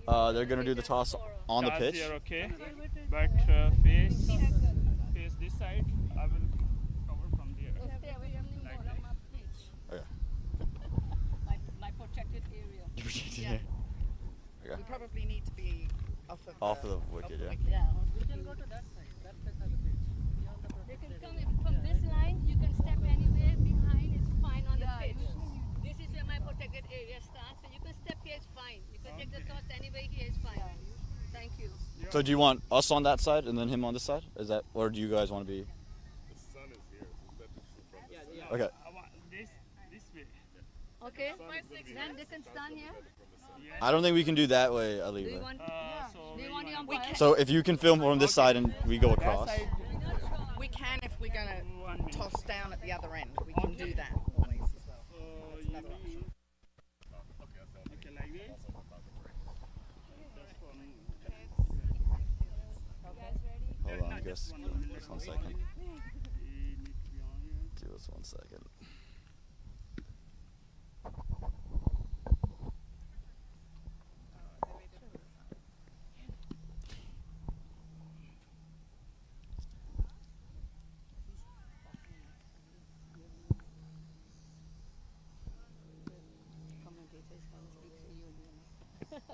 They're gonna do the toss on the Toss pitch. here, okay. But face this side. I will cover from there. Like this. Okay. My protected area. Yeah. Okay. We probably need to be Off of the wicket, yeah. Yeah. We can go to that side. That side of the pitch. They can come from this line. You can step anywhere behind. It's fine on the pitch. This is where my protected area starts. So you can step here. It's fine. You can take the toss anywhere here. It's fine. Thank you. So do you want us on that side and then him on this side? Is that, or do you guys want to be? The sun is here. Let it shoot from the sun. Okay. I want this way. Okay. Then they can stand here. I don't think we can do that way, Do Ali. you want? So Do you want the umpire? So if you can film from this side and we go across. We can if we're going One to minute. toss down at the other end. We can do that always as well. So you mean okay like this. Just for me. Hold on, I guess. Just 1 minute. Just 1 second. We need to be on here. Give us 1 second.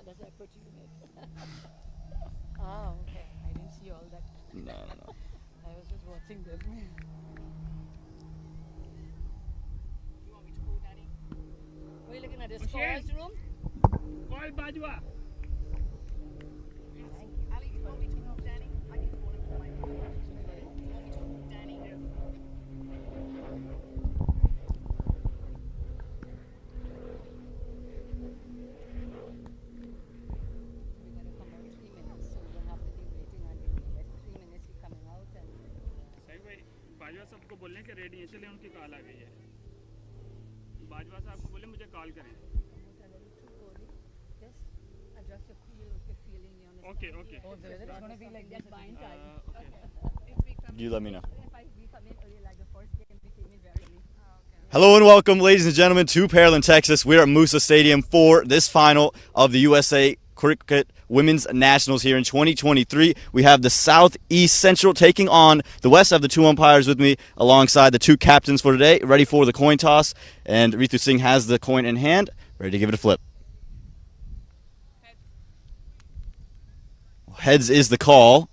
That's why I put you in it. Oh, okay. I didn't see all that. No. I was just watching them. You want me to call Daddy? We're looking at the Okay. scores room. Call Bajwa. Ali, you want me to call Danny? I can call him from my phone. You want me to call Danny? We're going to come out 3 minutes, so we don't have to be waiting until we get 3 minutes. He's coming out and सही भाई बाजवा साहब को बोलने के ready है चले उनकी call आ गई है बाजवा साहब को बोले मुझे कॉल करें won't tell you too early. Just adjust your feel if you're feeling me on the Okay, spot. okay. Oh, it's going to be like that buying time. okay You let me know. If we come in early, like the first game, we came in very early. Hello and welcome, ladies and gentlemen, to Pearland, Texas. We're at Musa Stadium for this final of the USA Cricket Women's Nationals here in 2023. We have the Southeast Central taking on the West. I have the two umpires with me alongside the two captains for today, ready for the coin toss. And Ritu Singh has the coin in hand, ready to give it a flip. Heads is the call.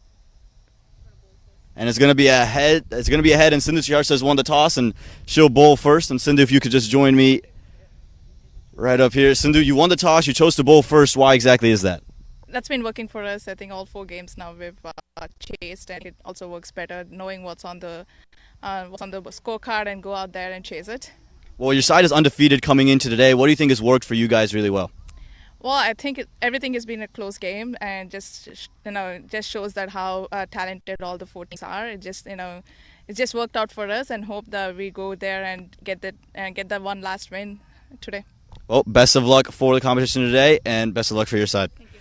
And it's going to be a head. It's going to be a head, and Sindhu Chihar says won the toss, and she'll bowl first. And Sindhu, if you could just join me right up here. Sindhu, you won the toss. You chose to bowl first. Why exactly is that? That's been working for us. I think all 4 games now we've chased, and it also works better knowing what's on the scorecard and go out there and chase it. Well, your side is undefeated coming into today. What do you think has worked for you guys really well? Well, I think everything has been a close game, and just shows that how talented all the 4 teams are. It just worked out for us, and hope that we go there and get that one last win today. Well, best of luck for the competition today, and best of luck for your side. Thank you.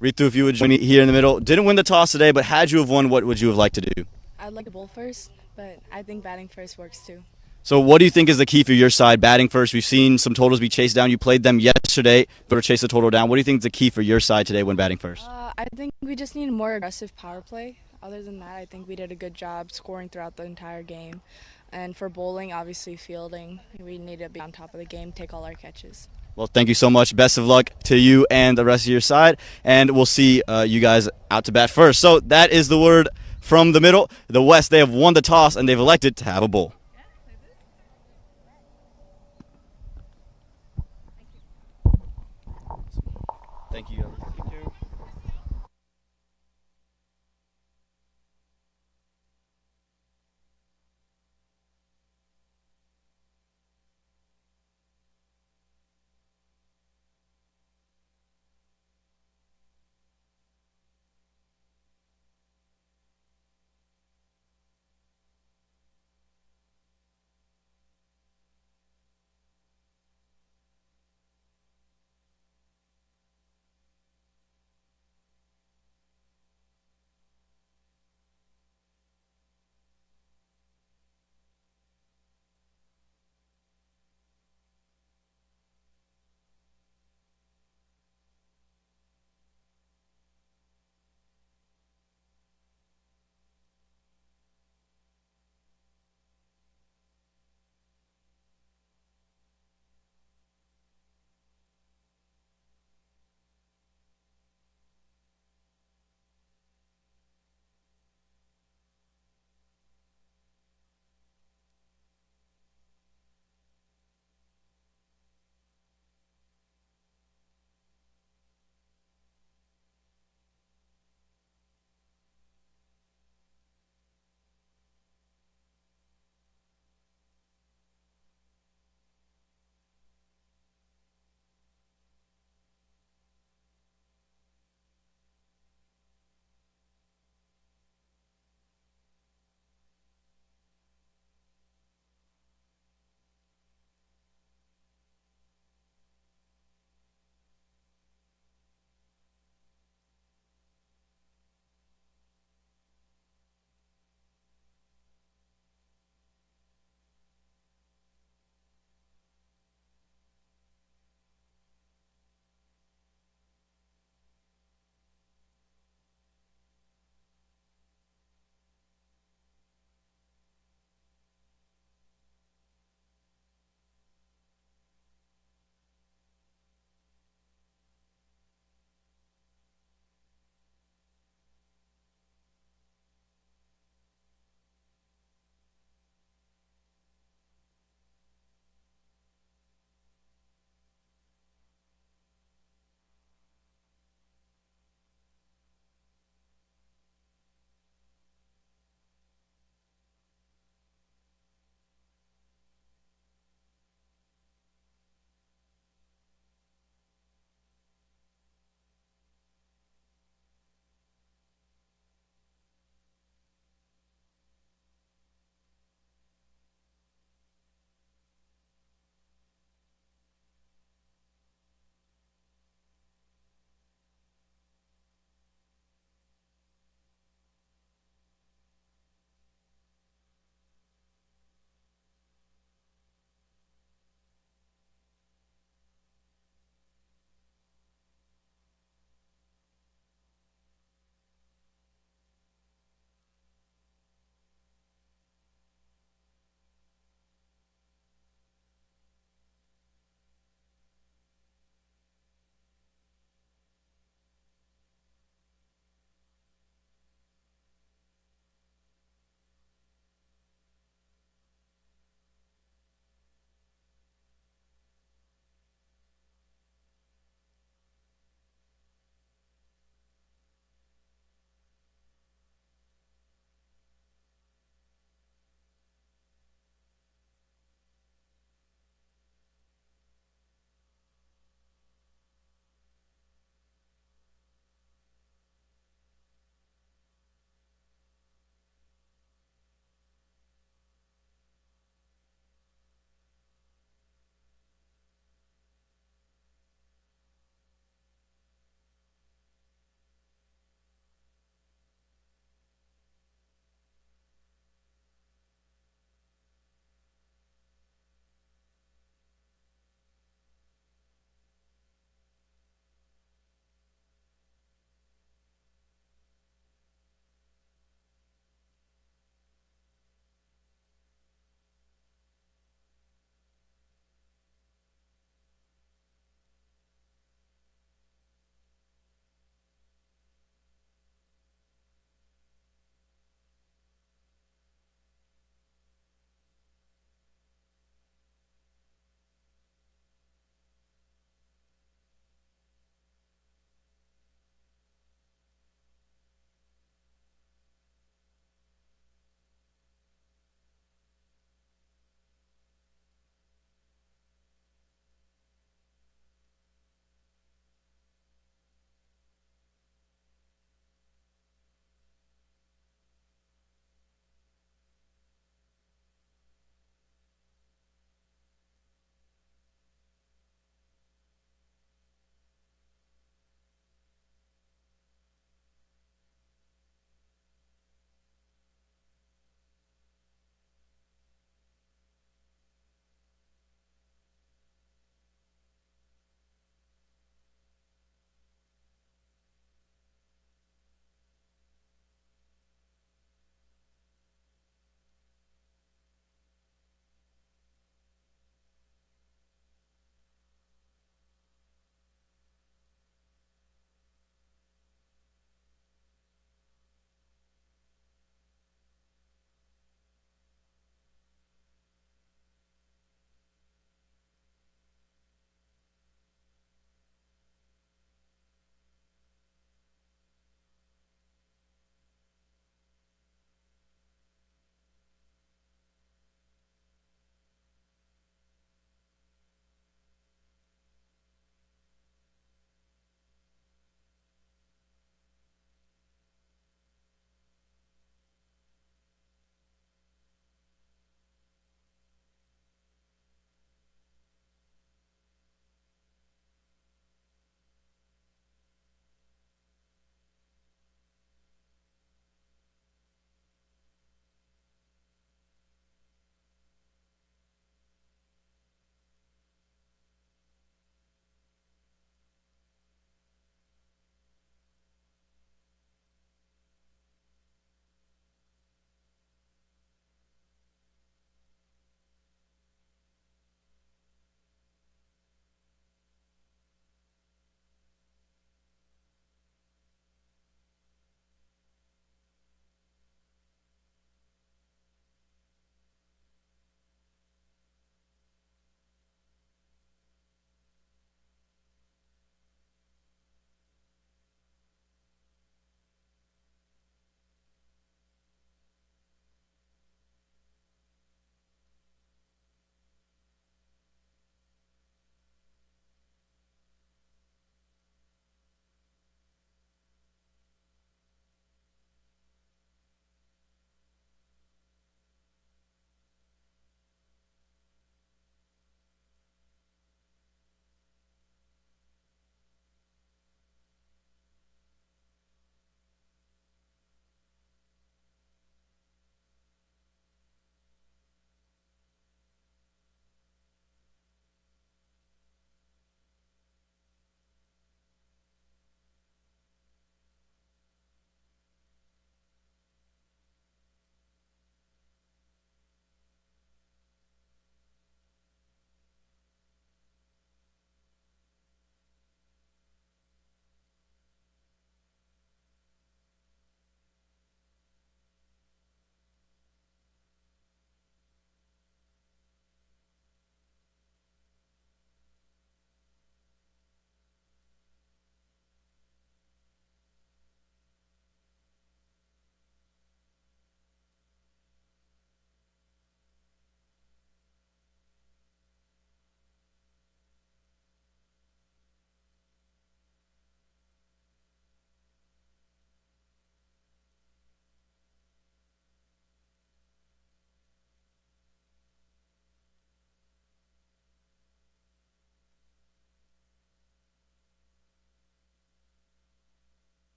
Ritu, if you would join me here in the middle. Didn't win the toss today, but had you have won, what would you have liked to do? I'd like to bowl first, but I think batting first works too. So what do you think is the key for your side, batting first? We've seen some totals be chased down. You played them yesterday, but chase the total down. What do you think is the key for your side today when batting first? I think we just need a more aggressive power play. Other than that, I think we did a good job scoring throughout the entire game. And for bowling, obviously fielding, we need to be on top of the game, take all our catches. Well, thank you so much. Best of luck to you and the rest of your side. And we'll see you guys out to bat first. So that is the word from the middle. The West, they have won the toss, and they've elected to have a bowl. Thank you. thank you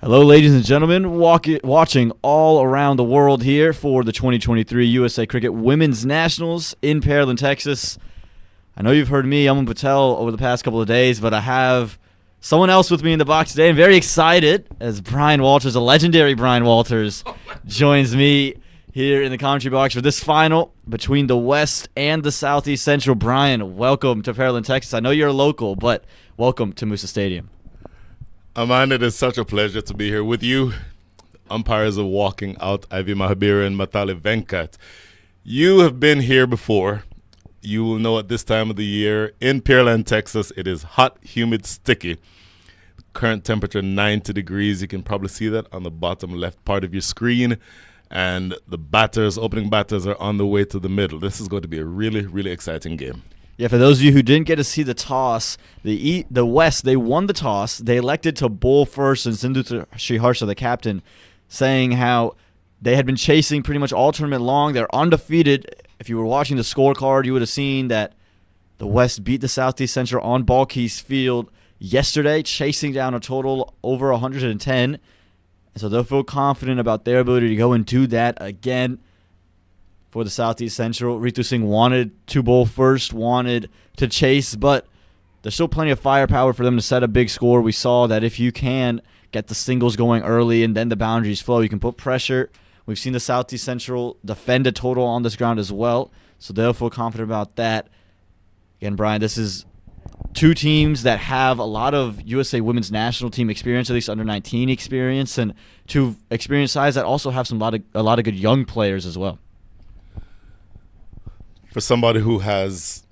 Hello, ladies and gentlemen, watching all around the world here for the 2023 USA Cricket Women's Nationals in Pearland, Texas. I know you've heard me, Aman Patel, over the past couple of days, but I have someone else with me in the box today. I'm very excited as Brian Walters, a legendary Brian Walters, joins me here in the commentary box for this final between the West and the Southeast Central. Brian, welcome to Pearland, Texas. I know you're a local, but welcome to Musa Stadium. Aman, it is such a pleasure to be here with you. Umpires are walking out, Ivy Mahabir and Matali Venkat. You have been here before. You will know at this time of the year in Pearland, Texas, it is hot, humid, sticky. Current temperature 90 degrees. You can probably see that on the bottom left part of your screen. And the opening batters are on the way to the middle. This is going to be a really, really exciting game. Yeah, for those of you who didn't get to see the toss, the West, they won the toss. They elected to bowl first, and Sindhu Sriharsha, the captain, saying how they had been chasing pretty much all tournament long. They're undefeated. If you were watching the scorecard, you would have seen that the West beat the Southeast Central on Balkes Field yesterday, chasing down a total over 110. And so they'll feel confident about their ability to go and do that again. For the Southeast Central, Ritu Singh wanted to bowl first, wanted to chase, but there's still plenty of firepower for them to set a big score. We saw that if you can get the singles going early and then the boundaries flow, you can put pressure. We've seen the Southeast Central defend a total on this ground as well, so they'll feel confident about that. Again, Brian, this is two teams that have a lot of USA Women's National Team experience, at least under 19 experience, and two experienced sides that also have a lot of good young players as well. For somebody who has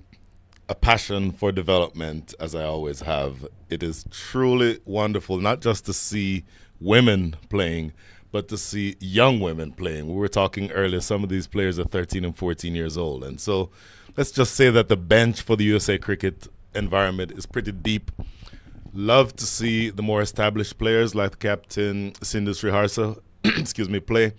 a passion for development, as I always have, it is truly wonderful not just to see women playing, but to see young women playing. We were talking earlier, some of these players are 13 and 14 years old. And so let's just say that the bench for the USA cricket environment is pretty deep. Love to see the more established players like Captain Sindhu Sriharsha play.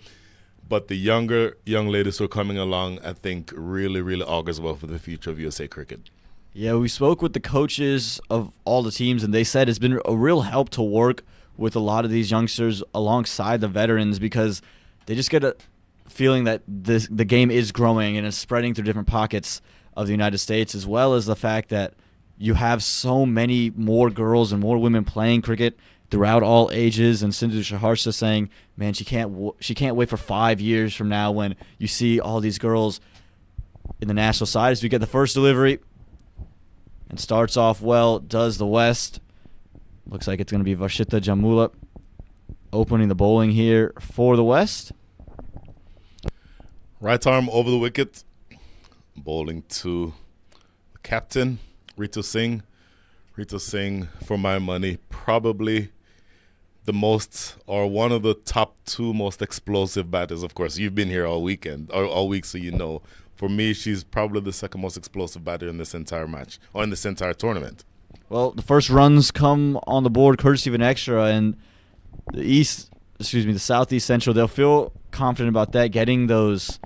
But the younger young ladies who are coming along, I think, really, really augurs well for the future of USA cricket. Yeah, we spoke with the coaches of all the teams, and they said it's been a real help to work with a lot of these youngsters alongside the veterans because they just get a feeling that the game is growing and it's spreading through different pockets of the United States, as well as the fact that you have so many more girls and more women playing cricket throughout all ages, and Sindhu Sriharsha saying, man, she can't wait for 5 years from now when you see all these girls in the national side. As we get the first delivery, and starts off well, does the West. Looks like it's going to be Varshita Jamula opening the bowling here for the West. Right arm over the wicket, bowling to the captain, Ritu Singh. Ritu Singh, for my money, probably the most or one of the top two most explosive batters. Of course, you've been here all week, so you know. For me, she's probably the second most explosive batter in this entire match or in this entire tournament. Well, the first runs come on the board courtesy of an extra, and the Southeast Central, they'll feel confident about that, getting those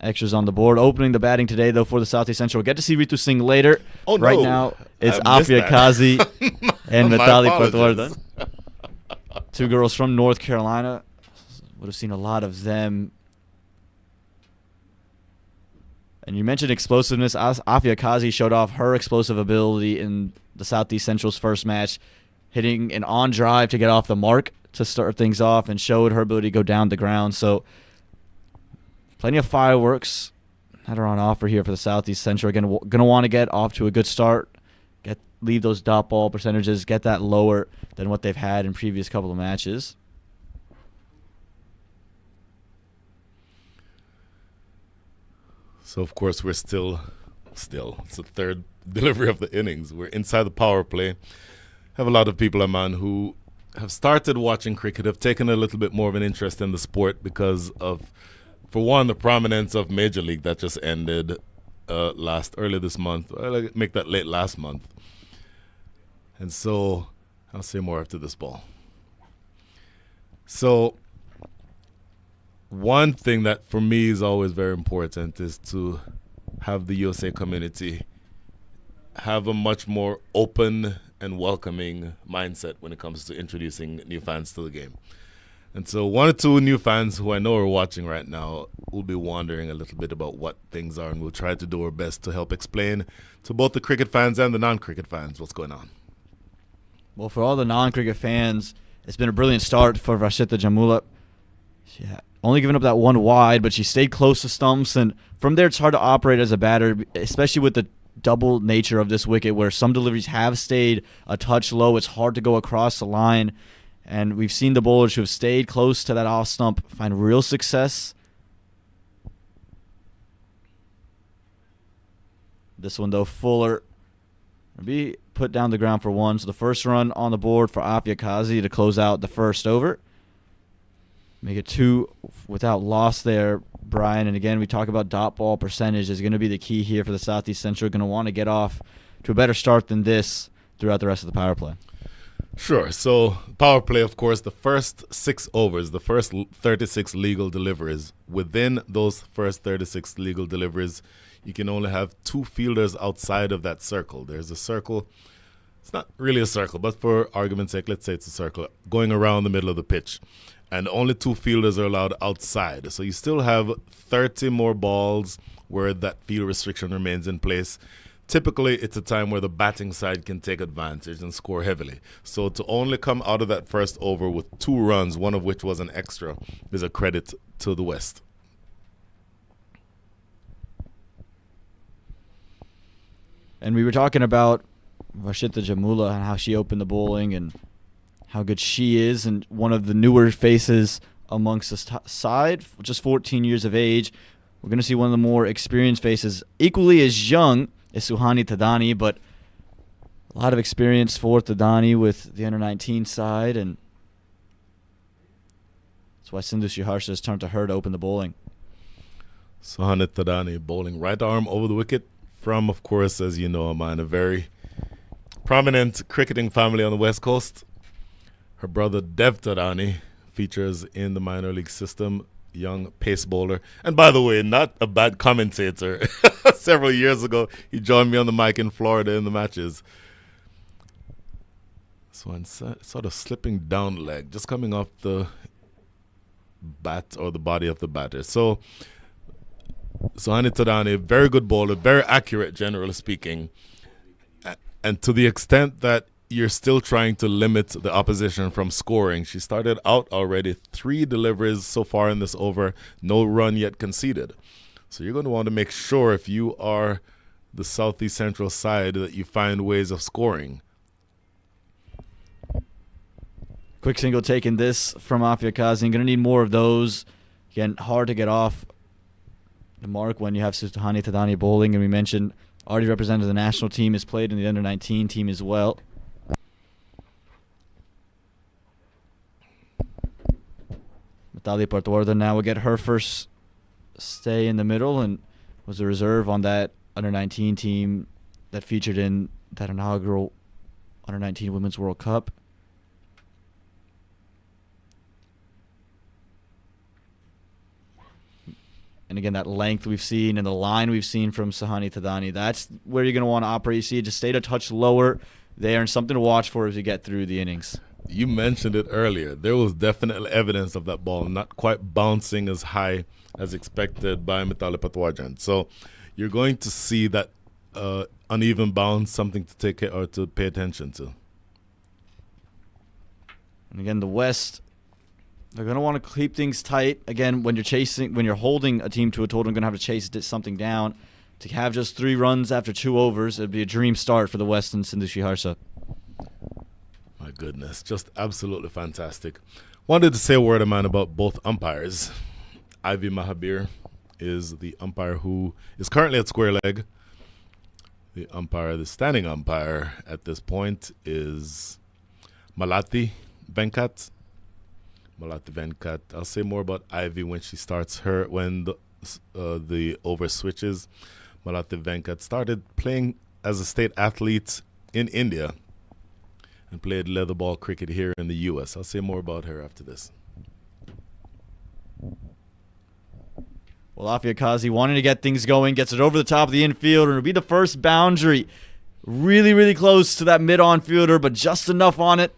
extras on the board. Opening the batting today, though, for the Southeast Central. We'll get to see Ritu Singh later. Oh, no. Right now, it's Afia Kazi and Mitali Patwardhan. Two girls from North Carolina. Would have seen a lot of them. And you mentioned explosiveness. Afia Kazi showed off her explosive ability in the Southeast Central's first match, hitting an on drive to get off the mark to start things off, and showed her ability to go down the ground. So plenty of fireworks that are on offer here for the Southeast Central. Again, going to want to get off to a good start, leave those dot ball percentages, get that lower than what they've had in previous couple of matches. So, of course, we're still, it's the third delivery of the innings. We're inside the power play. Have a lot of people, Aman, who have started watching cricket, have taken a little bit more of an interest in the sport because of, for one, the prominence of Major League that just ended early this month. I'll make that late last month. And so I'll say more after this ball. So one thing that for me is always very important is to have the USA community have a much more open and welcoming mindset when it comes to introducing new fans to the game. And so one or two new fans who I know are watching right now will be wondering a little bit about what things are, and we'll try to do our best to help explain to both the cricket fans and the non-cricket fans what's going on. Well, for all the non-cricket fans, it's been a brilliant start for Rashida Jamula. She had only given up that one wide, but she stayed close to stumps, and from there it's hard to operate as a batter, especially with the double nature of this wicket where some deliveries have stayed a touch low. It's hard to go across the line. And we've seen the bowlers who have stayed close to that off stump find real success. This one, though, Fuller will be put down the ground for one. So the first run on the board for Afia Kazi to close out the first over. Make it 2 without loss there, Brian. And again, we talk about dot ball percentage is going to be the key here for the Southeast Central. Going to want to get off to a better start than this throughout the rest of the power play. Sure. So power play, of course, the first 6 overs, the first 36 legal deliveries. Within those first 36 legal deliveries, you can only have 2 fielders outside of that circle. There's a circle. It's not really a circle, but for argument's sake, let's say it's a circle going around the middle of the pitch. And only 2 fielders are allowed outside. So you still have 30 more balls where that field restriction remains in place. Typically, it's a time where the batting side can take advantage and score heavily. So to only come out of that first over with 2 runs, one of which was an extra, is a credit to the West. And we were talking about Rashida Jamula and how she opened the bowling and how good she is, and one of the newer faces amongst the side, just 14 years of age. We're going to see one of the more experienced faces, equally as young as Suhani Tadani, but a lot of experience for Tadani with the under-19 side, and that's why Sindhu Shiharsha has turned to her to open the bowling. Suhani Tadani bowling right arm over the wicket from, of course, as you know, Aman, a very prominent cricketing family on the West Coast. Her brother Dev Tadani features in the minor league system, young pace bowler. And by the way, not a bad commentator. Several years ago, he joined me on the mic in Florida in the matches. So I'm sort of slipping down leg, just coming off the bat or the body of the batter. So Suhani Tadani, very good bowler, very accurate, generally speaking. And to the extent that you're still trying to limit the opposition from scoring, she started out already 3 deliveries so far in this over, no run yet conceded. So you're going to want to make sure, if you are the Southeast Central side, that you find ways of scoring. Quick single taking this from Afia Kazi. Going to need more of those. Again, hard to get off the mark when you have Suhani Tadani bowling. And we mentioned already represented the national team, has played in the under-19 team as well. Mitali Partuarda now will get her first stay in the middle and was a reserve on that under-19 team that featured in that inaugural under-19 Women's World Cup. And again, that length we've seen and the line we've seen from Suhani Tadani, that's where you're going to want to operate. You see it just stayed a touch lower there, and something to watch for as you get through the innings. You mentioned it earlier. There was definitely evidence of that ball not quite bouncing as high as expected by Mitali Patwajan. So you're going to see that uneven bounce, something to take or to pay attention to. And again, the West, they're going to want to keep things tight. Again, when you're holding a team to a total, you're going to have to chase something down. To have just 3 runs after 2 overs, it'd be a dream start for the West and Sindhu Shiharsha. My goodness, just absolutely fantastic. Wanted to say a word, man, about both umpires. Ivy Mahabir is the umpire who is currently at square leg. The standing umpire at this point is Malati Venkat. I'll say more about Ivy when she starts when the over switches. Malati Venkat started playing as a state athlete in India and played leather ball cricket here in the U.S. I'll say more about her after this. Well, Afia Kazi wanting to get things going, gets it over the top of the infield, and it'll be the first boundary Really, really close to that mid-on fielder, but just enough on it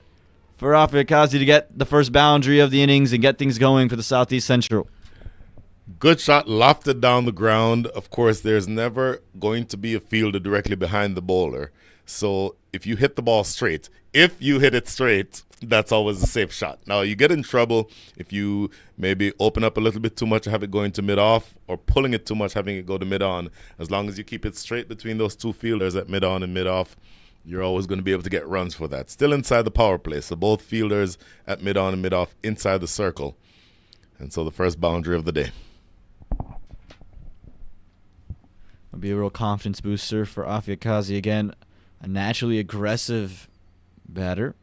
for Afiakazi to get the first boundary of the innings and get things going for the Southeast Central. Good shot, lofted down the ground. Of course, there's never going to be a fielder directly behind the bowler. So if you hit the ball straight, that's always a safe shot. Now, you get in trouble if you maybe open up a little bit too much, have it going to mid-off, or pulling it too much, having it go to mid-on. As long as you keep it straight between those two fielders at mid-on and mid-off, you're always going to be able to get runs for that. Still inside the power play, so both fielders at mid-on and mid-off inside the circle. And so the first boundary of the day. It'll be a real confidence booster for Afiakazi again. A naturally aggressive batter.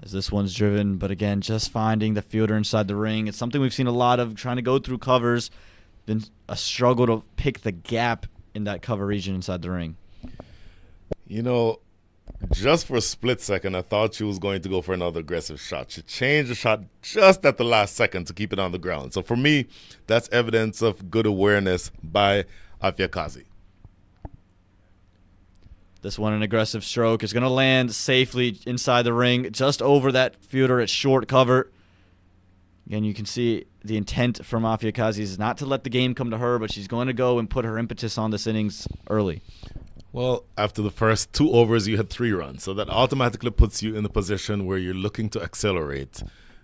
As this one's driven, but again, just finding the fielder inside the ring. It's something we've seen a lot of, trying to go through covers. Been a struggle to pick the gap in that cover region inside the ring. You know, just for a split second, I thought she was going to go for another aggressive shot. She changed the shot just at the last second to keep it on the ground. So for me, that's evidence of good awareness by Afiakazi. This one, an aggressive stroke, is going to land safely inside the ring, just over that fielder at short cover. Again, you can see the intent from Afiakazi is not to let the game come to her, but she's going to go and put her impetus on this innings early. Well, after the first 2 overs, you had 3 runs. So that automatically puts you in the position where you're looking to accelerate.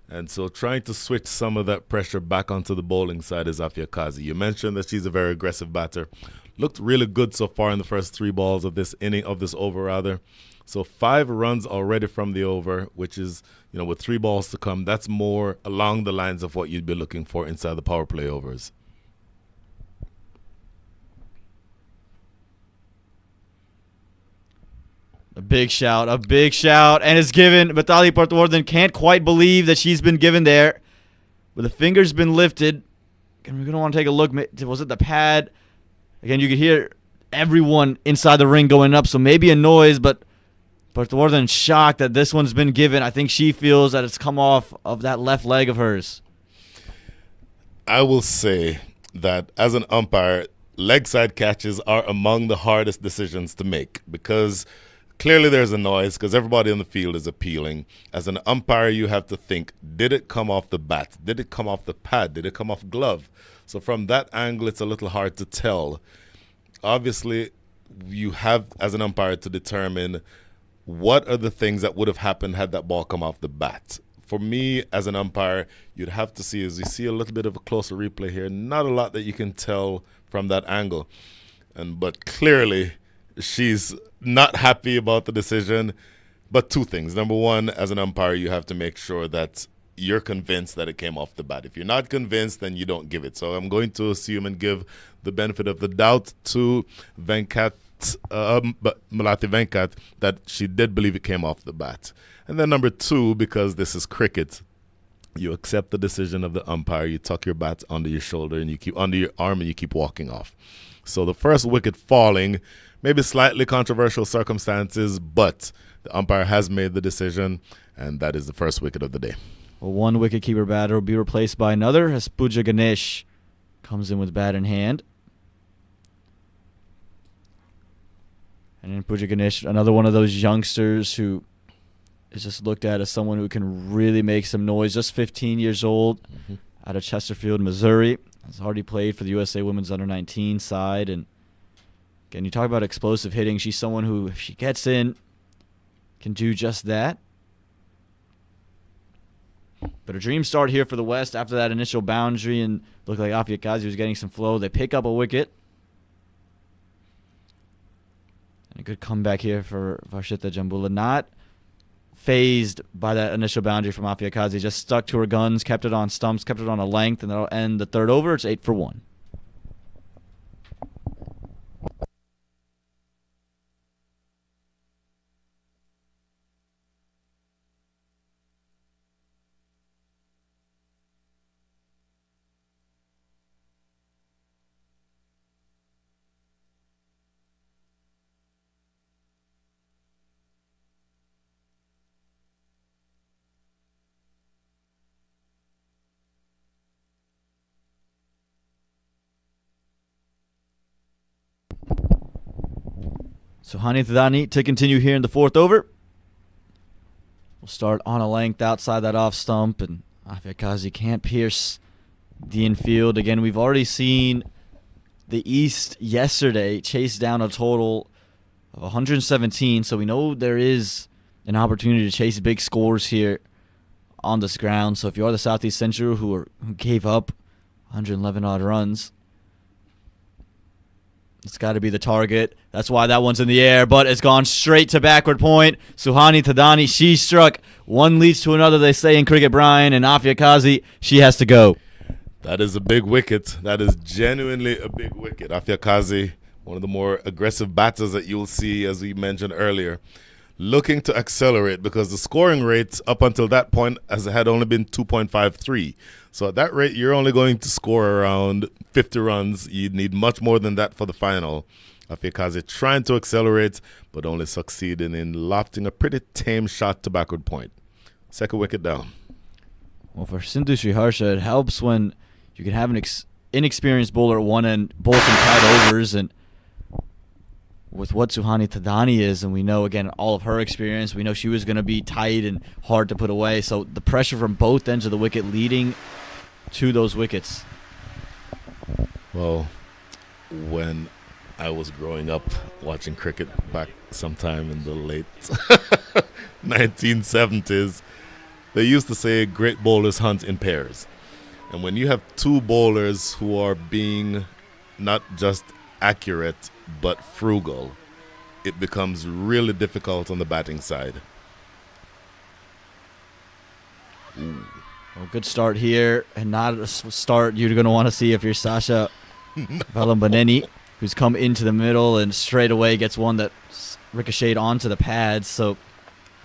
And so trying to switch some of that pressure back onto the bowling side is Afiakazi. You mentioned that she's a very aggressive batter. Looked really good so far in the first 3 balls of this inning, of this over rather. So 5 runs already from the over, which is, with 3 balls to come, that's more along the lines of what you'd be looking for inside the power play overs. A big shout, and it's given. Batali Portwarden can't quite believe that she's been given there. But the finger's been lifted. And we're going to want to take a look. Was it the pad? Again, you could hear everyone inside the ring going up, so maybe a noise, but Portwarden shocked that this one's been given. I think she feels that it's come off of that left leg of hers. I will say that as an umpire, leg side catches are among the hardest decisions to make because clearly there's a noise because everybody on the field is appealing. As an umpire, you have to think, did it come off the bat? Did it come off the pad? Did it come off glove? So from that angle, it's a little hard to tell. Obviously, you have, as an umpire, to determine what are the things that would have happened had that ball come off the bat. For me, as an umpire, you'd have to see, as you see a little bit of a closer replay here, not a lot that you can tell from that angle. But clearly, she's not happy about the decision. But 2 things. Number 1, as an umpire, you have to make sure that you're convinced that it came off the bat. If you're not convinced, then you don't give it. So I'm going to assume and give the benefit of the doubt to Malati Venkat that she did believe it came off the bat. And then number 2, because this is cricket, you accept the decision of the umpire, you tuck your bat under your shoulder and you keep under your arm and you keep walking off. So the first wicket falling, maybe slightly controversial circumstances, but the umpire has made the decision, and that is the first wicket of the day. Well, 1 wicketkeeper batter will be replaced by another as Pooja Ganesh comes in with bat in hand. And then Pooja Ganesh, another one of those youngsters who is just looked at as someone who can really make some noise. Just 15 years old, out of Chesterfield, Missouri. Has already played for the USA Women's Under-19 side. And again, you talk about explosive hitting. She's someone who, if she gets in, can do just that. But a dream start here for the West after that initial boundary, and looked like Afiakazi was getting some flow. They pick up a wicket. And a good comeback here for Varshita Jambula. Not phased by that initial boundary from Afiakazi. Just stuck to her guns, kept it on stumps, kept it on a length, and that'll end the 3rd over. It's 8 for 1. Suhani Thadani to continue here in the fourth over. We'll start on a length outside that off stump, and Afiakazi can't pierce the infield. Again, we've already seen the East yesterday chase down a total of 117, so we know there is an opportunity to chase big scores here on this ground. So if you are the Southeast Central who gave up 111 odd runs, it's got to be the target. That's why that one's in the air, but it's gone straight to backward point. Suhani Thadani, she struck. One leads to another, they say in cricket, Brian, and Afiakazi, she has to go. That is a big wicket. That is genuinely a big wicket. Afiakazi, one of the more aggressive batters that you'll see, as we mentioned earlier, looking to accelerate because the scoring rate up until that point had only been 2.53. So at that rate, you're only going to score around 50 runs. You'd need much more than that for the final. Afiakazi trying to accelerate, but only succeeding in lofting a pretty tame shot to backward point. Second wicket down. Well, for Sindhu Sriharsha, it helps when you can have an inexperienced bowler at one end bowl some tight overs, and with what Suhani Thadani is, and we know, again, all of her experience, we know she was going to be tight and hard to put away. So the pressure from both ends of the wicket leading to those wickets. Well, when I was growing up watching cricket back sometime in the late 1970s, they used to say great bowlers hunt in pairs. And when you have two bowlers who are being not just accurate but frugal, it becomes really difficult on the batting side. Well, good start here, and not a start you're going to want to see if you're Sasha Valambaneni, who's come into the middle and straight away gets one that ricocheted onto the pads. So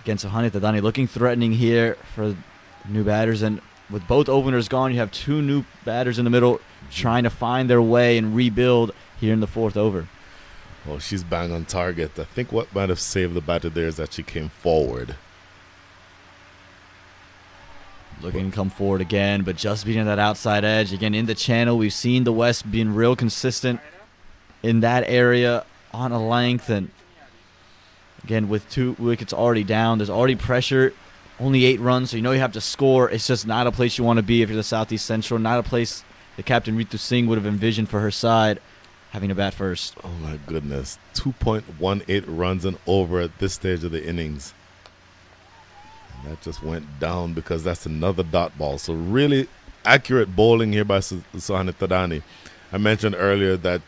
again, Suhani Thadani looking threatening here for new batters, and with both openers gone, you have two new batters in the middle trying to find their way and rebuild here in the fourth over. Well, she's bang on target. I think what might have saved the batter there is that she came forward. Looking to come forward again, but just beating that outside edge. Again, in the channel, we've seen the West being real consistent in that area on a length. And again, with two wickets already down, there's already pressure. Only 8 runs, so you know you have to score. It's just not a place you want to be if you're the Southeast Central. Not a place that Captain Ritu Singh would have envisioned for her side, having to bat first. Oh, my goodness. 2.18 runs and over at this stage of the innings. And that just went down because that's another dot ball. So really accurate bowling here by Suhani Thadani. I mentioned earlier that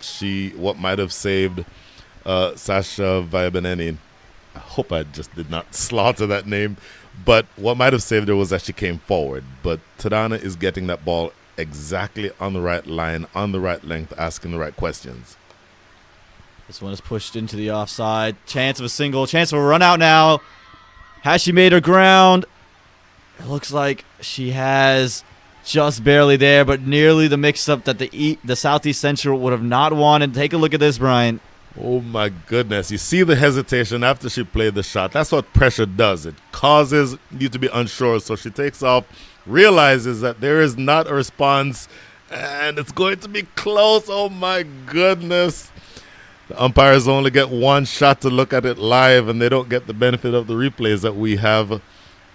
what might have saved Sasha Vayabaneni, I hope I just did not slaughter that name, but what might have saved her was that she came forward. But Thadani is getting that ball exactly on the right line, on the right length, asking the right questions. This one is pushed into the offside. Chance of a single. Chance of a run out now. Has she made her ground? It looks like she has, just barely there, but nearly the mix-up that the Southeast Central would have not wanted. Take a look at this, Brian. Oh, my goodness. You see the hesitation after she played the shot. That's what pressure does. It causes you to be unsure. So she takes off, realizes that there is not a response, and it's going to be close. Oh, my goodness. The umpires only get one shot to look at it live, and they don't get the benefit of the replays that we have.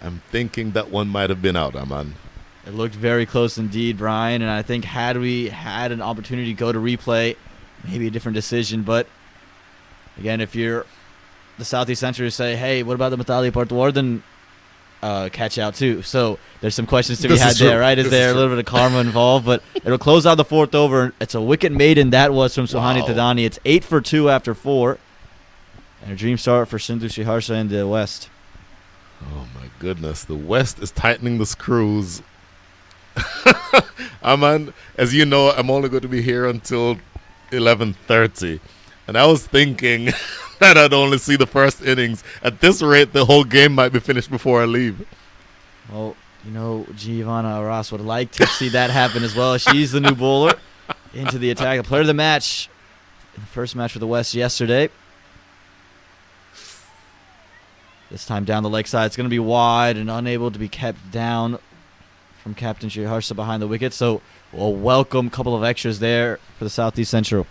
I'm thinking that one might have been out, Aman. It looked very close indeed, Brian, and I think had we had an opportunity to go to replay, maybe a different decision. But again, if you're the Southeast Central, you say, hey, what about the Matali Partwarden catch out too? So there's some questions to be had there, right? Is there a little bit of karma involved? But it'll close out the fourth over. It's a wicket maiden that was from Suhani Thadani. It's 8 for 2 after 4. And a dream start for Sindhu Sriharsha in the West. Oh, my goodness. The West is tightening the screws. Aman, as you know, I'm only going to be here until 11:30. And I was thinking that I'd only see the first innings. At this rate, the whole game might be finished before I leave. Well, you know, Giovanna Arras would like to see that happen as well. She's the new bowler into the attack. The player of the match in the first match for the West yesterday. This time down the leg side. It's going to be wide and unable to be kept down from Captain Sriharsha behind the wicket. So a welcome couple of extras there for the Southeast Central.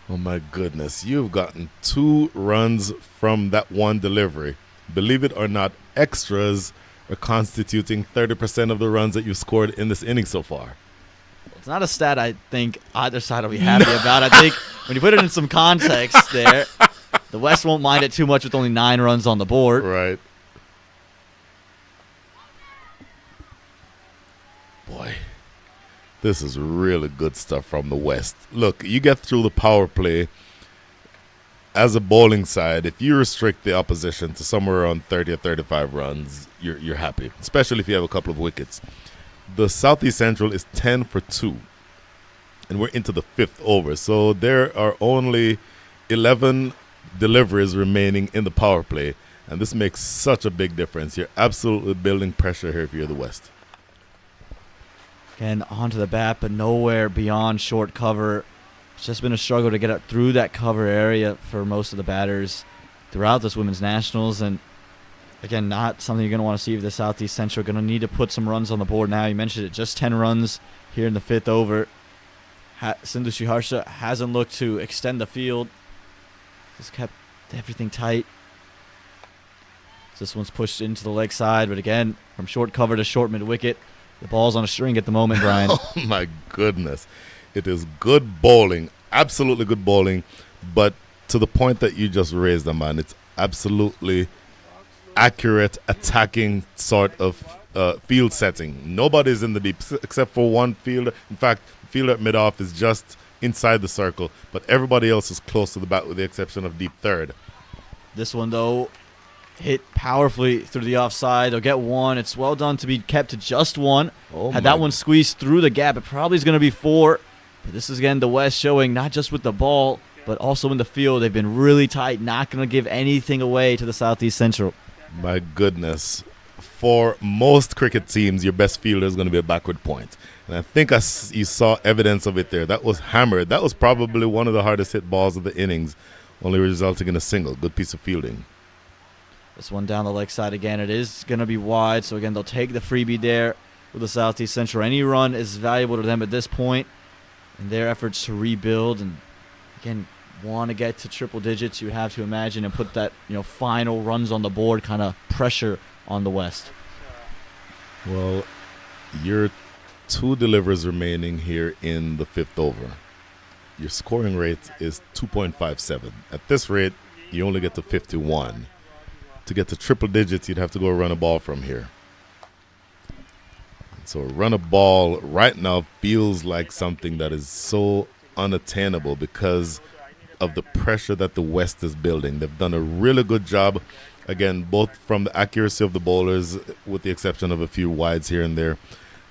Oh my goodness, you've gotten 2 runs from that one delivery. Believe it or not, extras are constituting 30% of the runs that you've scored in this inning so far. It's not a stat I think either side will be happy about. I think when you put it in some context there, the West won't mind it too much with only 9 runs on the board. Right. Boy, this is really good stuff from the West. Look, you get through the power play. As a bowling side, if you restrict the opposition to somewhere around 30 or 35 runs, you're happy, especially if you have a couple of wickets. The Southeast Central is 10 for 2, and we're into the 5th over. So there are only 11 deliveries remaining in the power play, and this makes such a big difference. You're absolutely building pressure here if you're the West. Again, onto the bat, but nowhere beyond short cover. It's just been a struggle to get up through that cover area for most of the batters throughout this Women's Nationals. And again, not something you're going to want to see with the Southeast Central. Going to need to put some runs on the board now. You mentioned it, just 10 runs here in the 5th over. Sindhu Sriharsha hasn't looked to extend the field. Just kept everything tight. This one's pushed into the leg side, but again, from short cover to short mid-wicket, the ball's on a string at the moment, Brian. Oh, my goodness. It is good bowling, absolutely good bowling, but to the point that you just raised, man, it's absolutely accurate attacking sort of field setting. Nobody's in the deep except for one fielder. In fact, the fielder at mid-off is just inside the circle, but everybody else is close to the bat with the exception of deep third. This one, though, hit powerfully through the offside. They'll get 1. It's well done to be kept to just 1. Had that one squeezed through the gap, it probably is going to be 4. But this is, again, the West showing not just with the ball, but also in the field. They've been really tight, not going to give anything away to the Southeast Central. My goodness. For most cricket teams, your best fielder is going to be a backward point. And I think you saw evidence of it there. That was hammered. That was probably one of the hardest hit balls of the innings, only resulting in a single. Good piece of fielding. This one down the leg side again. It is going to be wide. So, again, they'll take the freebie there with the Southeast Central. Any run is valuable to them at this point in their efforts to rebuild. And, again, want to get to triple digits, you would have to imagine, and put that, final runs on the board kind of pressure on the West. Well, your 2 delivers remaining here in the 5th over. Your scoring rate is 2.57. At this rate, you only get to 51. To get to triple digits, you'd have to go run a ball from here. So run a ball right now feels like something that is so unattainable because of the pressure that the West is building. They've done a really good job, again, both from the accuracy of the bowlers, with the exception of a few wides here and there,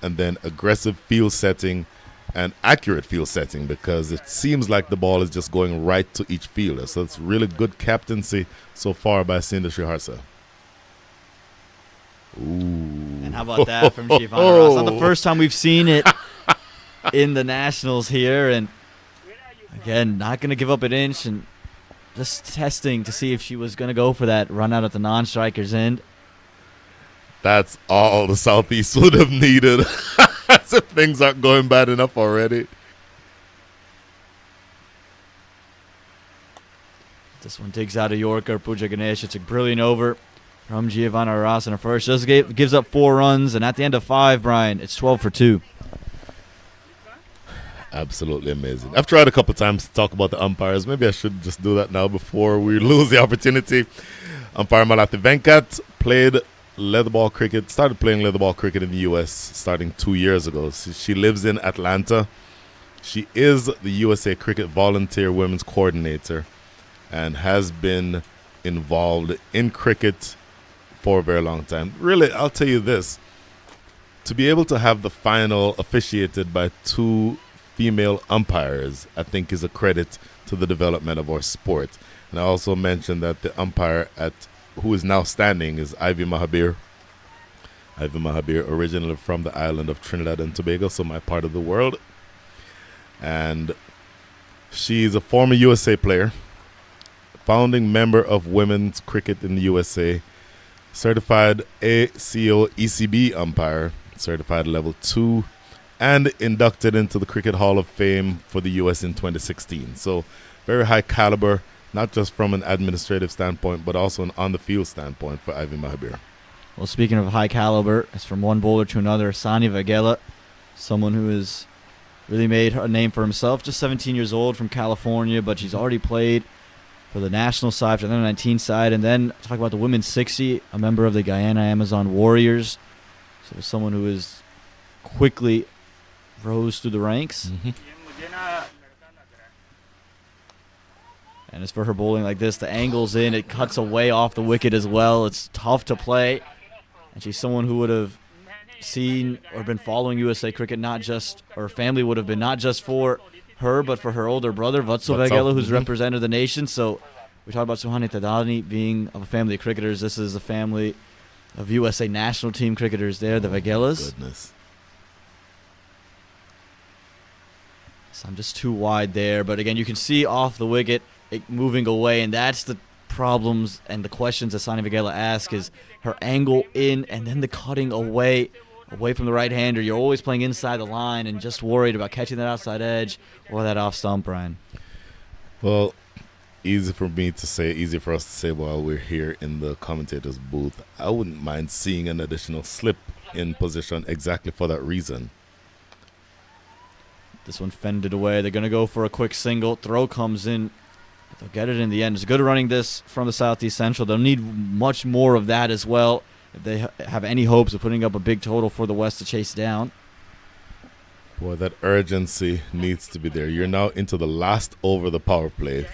and then aggressive field setting and accurate field setting, because it seems like the ball is just going right to each fielder. So it's really good captaincy so far by Sindhu Sriharsha. Ooh. And how about that from Giovanna Ross? Not the first time we've seen it in the Nationals here. And again, not going to give up an inch and just testing to see if she was going to go for that run out at the non-striker's end. That's all the Southeast would have needed. As if things aren't going bad enough already. This one digs out of Yorker. Pooja Ganesh. It's a brilliant over from Giovanna Ross in her first. Just gives up 4 runs, and at the end of 5, Brian, it's 12 for 2. Absolutely amazing. I've tried a couple times to talk about the umpires. Maybe I should just do that now before we lose the opportunity. Umpire Malati Venkat started playing leatherball cricket in the U.S. starting 2 years ago. She lives in Atlanta. She is the USA Cricket Volunteer Women's Coordinator and has been involved in cricket for a very long time. Really, I'll tell you this. To be able to have the final officiated by 2 female umpires, I think is a credit to the development of our sport. And I also mentioned that the umpire who is now standing is Ivy Mahabir. Ivy Mahabir, originally from the island of Trinidad and Tobago, so my part of the world. And she's a former USA player, founding member of women's cricket in the USA, certified ACO ECB umpire, certified level 2, and inducted into the Cricket Hall of Fame for the U.S. in 2016. So very high caliber, not just from an administrative standpoint, but also an on-the-field standpoint for Ivy Mahabir. Well, speaking of high caliber, it's from one bowler to another. Sani Vagela, someone who has really made a name for himself, just 17 years old from California, but she's already played for the national side, for the under 19 side, and then talk about the women's 60, a member of the Guyana Amazon Warriors. So someone who is quickly rose through the ranks. And as for her bowling like this, the angle's in, it cuts away off the wicket as well. It's tough to play. And she's someone who would have seen or been following USA cricket, not just, or family would have been not just for her, but for her older brother, Vatsal Vagela, who's represented the nation. So we talk about Suhani Tadani being of a family of cricketers. This is a family of USA national team cricketers there, the Vagelas. Goodness. So I'm just too wide there. But again, you can see off the wicket it moving away, and that's the problems and the questions that Sani Vagela asks is her angle in and then the cutting away from the right-hander. You're always playing inside the line and just worried about catching that outside edge or that off stump, Brian. Well, easy for me to say, easy for us to say while we're here in the commentator's booth. I wouldn't mind seeing an additional slip in position exactly for that reason. This one fended away. They're going to go for a quick single. Throw comes in. They'll get it in the end. It's good running this from the Southeast Central. They'll need much more of that as well if they have any hopes of putting up a big total for the West to chase down. Boy, that urgency needs to be there. You're now into the last over the power play.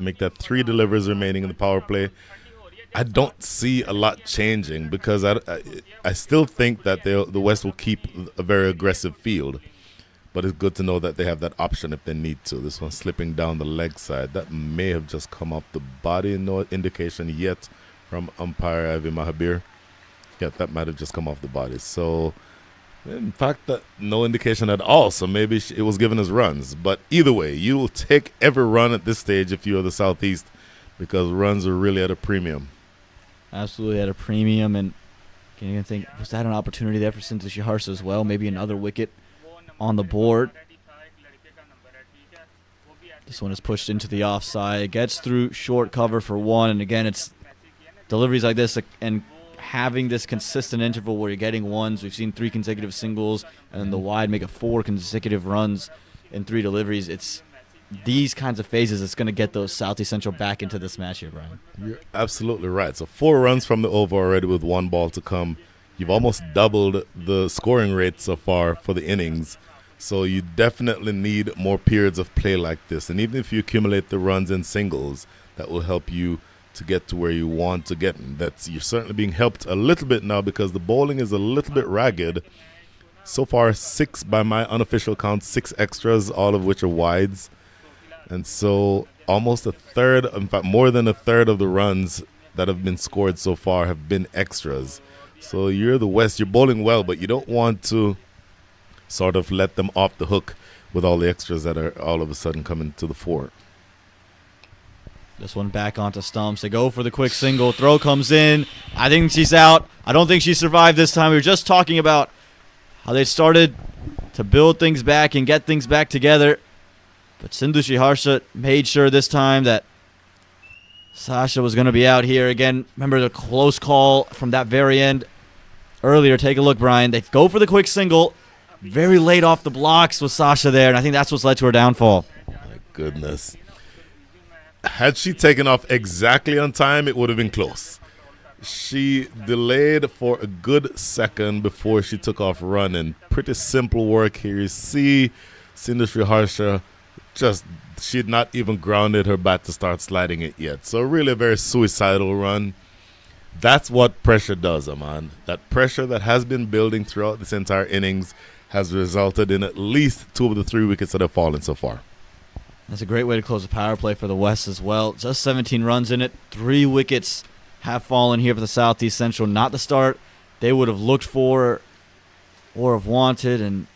Make that 3 deliveries remaining in the power play. I don't see a lot changing because I still think that the West will keep a very aggressive field. But it's good to know that they have that option if they need to. This one slipping down the leg side. That may have just come off the body. No indication yet from umpire Ivy Mahabir. Yeah, that might have just come off the body. So, in fact, no indication at all. So maybe it was given as runs. But either way, you will take every run at this stage if you're the Southeast because runs are really at a premium. Absolutely at a premium. And can you think, was that an opportunity there for Sindhu Harsha as well? Maybe another wicket on the board. This one is pushed into the offside. Gets through short cover for 1. And again, it's deliveries like this and having this consistent interval where you're getting ones. We've seen 3 consecutive singles and the wide make it 4 consecutive runs in 3 deliveries. It's these kinds of phases that's going to get those Southeast Central back into this match here, Brian. You're absolutely right. So 4 runs from the over already with 1 ball to come. You've almost doubled the scoring rate so far for the innings. So you definitely need more periods of play like this. And even if you accumulate the runs in singles, that will help you to get to where you want to get. And you're certainly being helped a little bit now because the bowling is a little bit ragged. So far, 6 by my unofficial count, 6 extras, all of which are wides. And so almost a third, in fact, more than a third of the runs that have been scored so far have been extras. So you're the West, you're bowling well, but you don't want to sort of let them off the hook with all the extras that are all of a sudden coming to the fore. This one back onto stumps. They go for the quick single. Throw comes in. I think she's out. I don't think she survived this time. We were just talking about how they started to build things back and get things back together. But Sindhu Harsha made sure this time that Sasha was going to be out here. Again, remember the close call from that very end earlier. Take a look, Brian. They go for the quick single. Very late off the blocks with Sasha there, and I think that's what's led to her downfall. My goodness. Had she taken off exactly on time, it would have been close. She delayed for a good second before she took off running. Pretty simple work here. You see Sindhu Harsha she had not even grounded her bat to start sliding it yet. So really a very suicidal run. That's what pressure does, Aman. That pressure that has been building throughout this entire innings has resulted in at least 2 of the 3 wickets that have fallen so far. That's a great way to close the power play for the West as well. Just 17 runs in it. 3 wickets have fallen here for the Southeast Central. Not the start they would have looked for or have wanted. And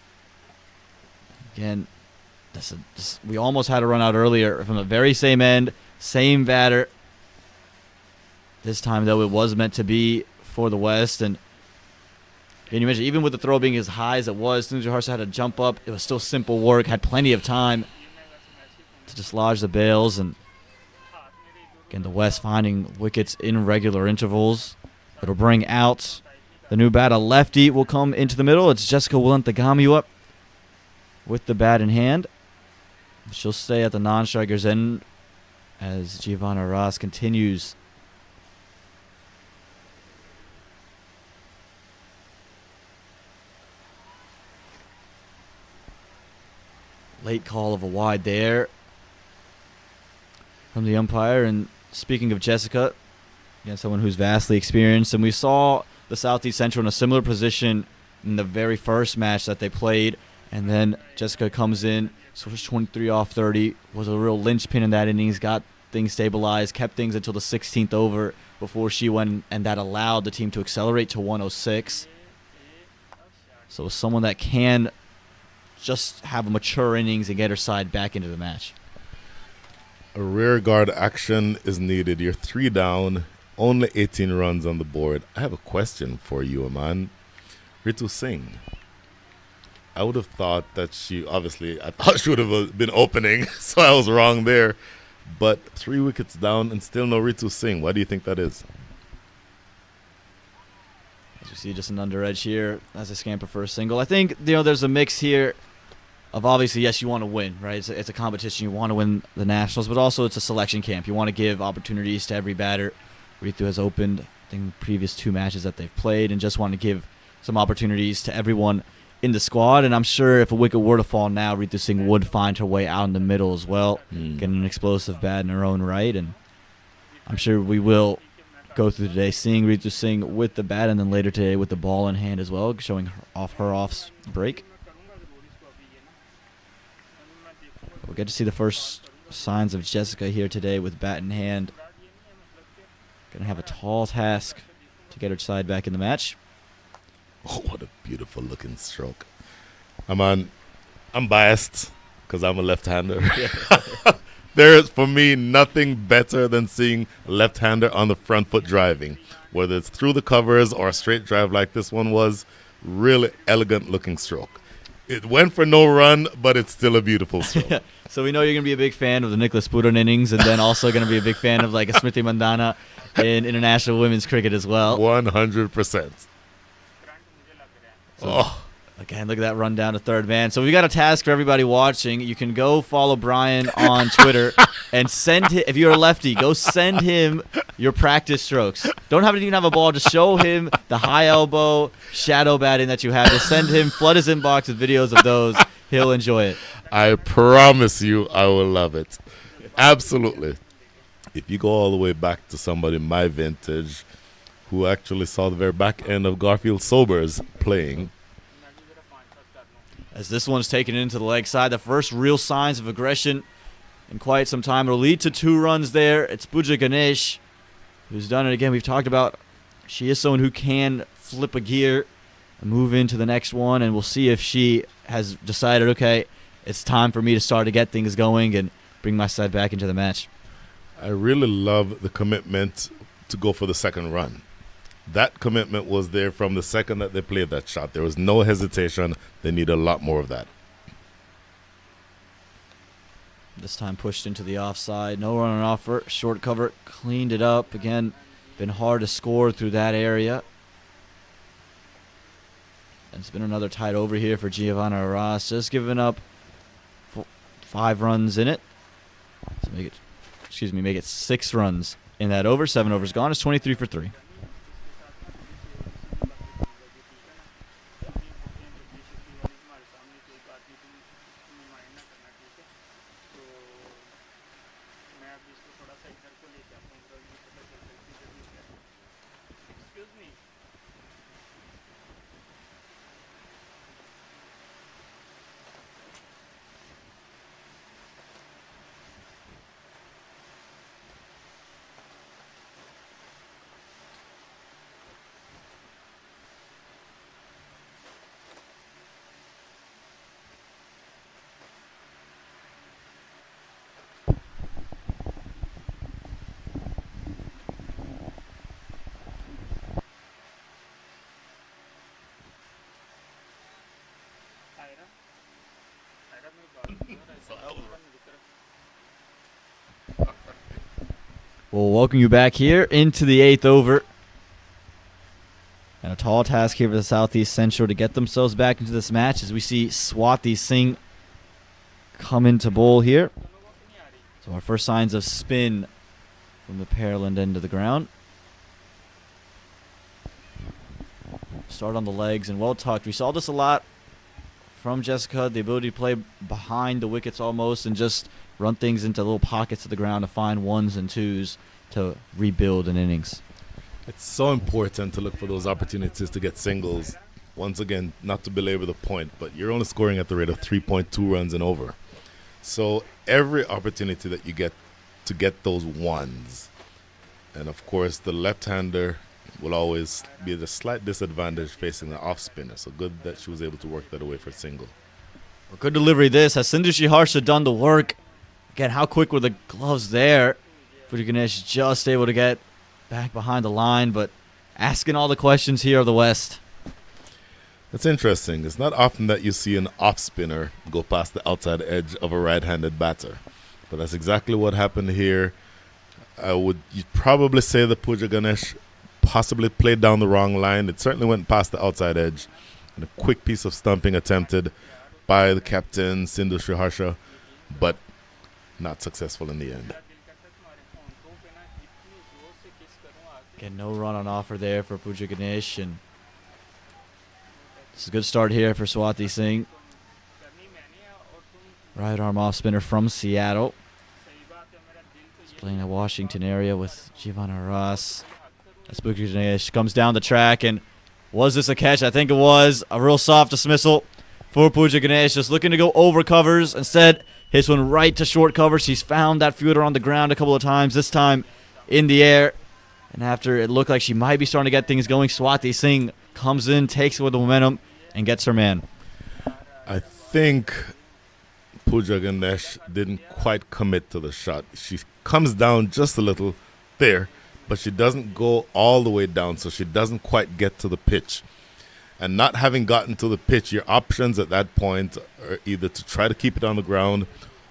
again, we almost had a run out earlier from the very same end, same batter. This time, though, it was meant to be for the West. And And you mentioned even with the throw being as high as it was, Nuja Harsa had to jump up. It was still simple work, had plenty of time to dislodge the bails. And again, the West finding wickets in regular intervals. It'll bring out the new bat. A lefty will come into the middle. It's Jessica Willantagamiu up with the bat in hand. She'll stay at the non-striker's end as Giovanna Ross continues. Late call of a wide there from the umpire. And speaking of Jessica, again, someone who's vastly experienced, and we saw the Southeast Central in a similar position in the very first match that they played, and then Jessica comes in, switched 23 off 30, was a real linchpin in that innings, got things stabilized, kept things until the 16th over before she went, and that allowed the team to accelerate to 106. So someone that can just have a mature innings and get her side back into the match. A rear guard action is needed. You're 3 down, only 18 runs on the board. I have a question for you, Aman. Ritu Singh. I would have thought that I thought she would have been opening, so I was wrong there. But 3 wickets down and still no Ritu Singh. Why do you think that is? As you see, just an under edge here as a scamper for a single. I think, there's a mix here of obviously, yes, you want to win, right? It's a competition. You want to win the Nationals, but also it's a selection camp. You want to give opportunities to every batter. Ritu has opened, I think, the previous 2 matches that they've played, and just want to give some opportunities to everyone in the squad. And I'm sure if a wicket were to fall now, Ritu Singh would find her way out in the middle as well, getting an explosive bat in her own right. And I'm sure we will go through today seeing Ritu Singh with the bat, and then later today with the ball in hand as well, showing her off break. We'll get to see the first signs of Jessica here today with bat in hand. Going to have a tall task to get her side back in the match. Oh, what a beautiful looking stroke. I'm biased because I'm a left-hander. There is, for me, nothing better than seeing a left-hander on the front foot driving. Whether it's through the covers or a straight drive like this one was, really elegant looking stroke. It went for no run, but it's still a beautiful stroke. So we know you're going to be a big fan of the Nicholas Puran innings, and then also going to be a big fan of like a Smriti Mandana in international women's cricket as well. 100%. Oh. Again, look at that run down to third man. So we got a task for everybody watching. You can go follow Brian on Twitter and send him, if you're a lefty, go send him your practice strokes. Don't have to even have a ball. Just show him the high elbow shadow batting that you have. Just send him, flood his inbox with videos of those. He'll enjoy it. I promise you I will love it. Absolutely. If you go all the way back to somebody my vintage who actually saw the very back end of Garfield Sobers playing. As this one's taken into the leg side, the first real signs of aggression in quite some time. It'll lead to 2 runs there. It's Pooja Ganesh who's done it again. We've talked about she is someone who can flip a gear and move into the next one, and we'll see if she has decided, okay, it's time for me to start to get things going and bring my side back into the match. I really love the commitment to go for the second run. That commitment was there from the second that they played that shot. There was no hesitation. They need a lot more of that. This time pushed into the offside. No run on offer. Short cover. Cleaned it up. Again, been hard to score through that area. And it's been another tight over here for Giovanna Ross. Just giving up 5 runs in it. So make it 6 runs in that over. 7 overs gone. It's 23 for 3. We'll welcome you back here into the 8th over. And a tall task here for the Southeast Central to get themselves back into this match as we see Swati Singh come into bowl here. So our first signs of spin from the Pearland end of the ground. Start on the legs and well tucked. We saw this a lot from Jessica, the ability to play behind the wickets almost and just run things into little pockets of the ground to find ones and twos to rebuild an innings. It's so important to look for those opportunities to get singles. Once again, not to belabor the point, but you're only scoring at the rate of 3.2 runs and over. So every opportunity that you get to get those ones, and of course the left-hander will always be at a slight disadvantage facing the off-spinner. So good that she was able to work that away for a single. Well, good delivery this. Has Sindhu Harsha done the work? Again, how quick were the gloves there? Pooja Ganesh just able to get back behind the line, but asking all the questions here of the West. It's interesting. It's not often that you see an off-spinner go past the outside edge of a right-handed batter. But that's exactly what happened here. You'd probably say that Pooja Ganesh possibly played down the wrong line. It certainly went past the outside edge. And a quick piece of stumping attempted by the captain, Sindhu Harsha, but not successful in the end. Again, no run on offer there for Pooja Ganesh. And this is a good start here for Swati Singh. Right arm off spinner from Seattle. He's playing the Washington area with Giovanna Ross. As Pooja Ganesh comes down the track, and was this a catch? I think it was. A real soft dismissal for Pooja Ganesh, just looking to go over covers. Instead, hits one right to short cover. She's found that fielder on the ground a couple of times, this time in the air. And after it looked like she might be starting to get things going, Swati Singh comes in, takes it with the momentum, and gets her man. I think Pooja Ganesh didn't quite commit to the shot. She comes down just a little there, but she doesn't go all the way down, so she doesn't quite get to the pitch. And not having gotten to the pitch, your options at that point are either to try to keep it on the ground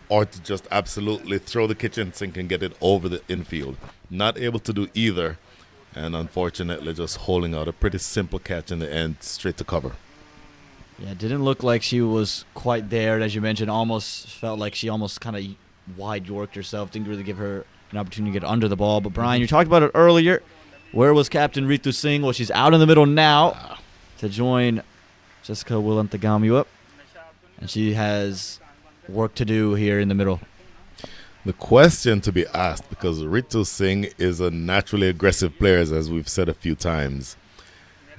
or to just absolutely throw the kitchen sink and get it over the infield. Not able to do either, and unfortunately just holding out a pretty simple catch in the end, straight to cover. Yeah, it didn't look like she was quite there. As you mentioned, almost felt like she almost kind of wide yorked herself. Didn't really give her an opportunity to get under the ball. But Brian, you talked about it earlier. Where was Captain Ritu Singh? Well, she's out in the middle now to join Jessica Willanthagamua. And she has work to do here in the middle. The question to be asked, because Ritu Singh is a naturally aggressive player, as we've said a few times.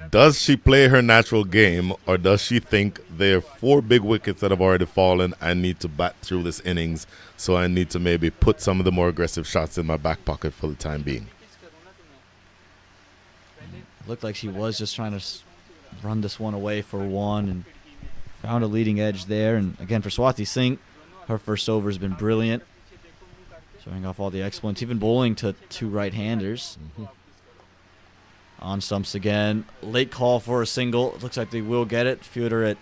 Does she play her natural game, or does she think there are 4 big wickets that have already fallen? I need to bat through this innings, so I need to maybe put some of the more aggressive shots in my back pocket for the time being. Looked like she was just trying to run this one away for one and found a leading edge there. And again, for Swati Singh, her first over has been brilliant, showing off all the excellence, even bowling to 2 right-handers. On stumps again. Late call for a single. It looks like they will get it. Fielder at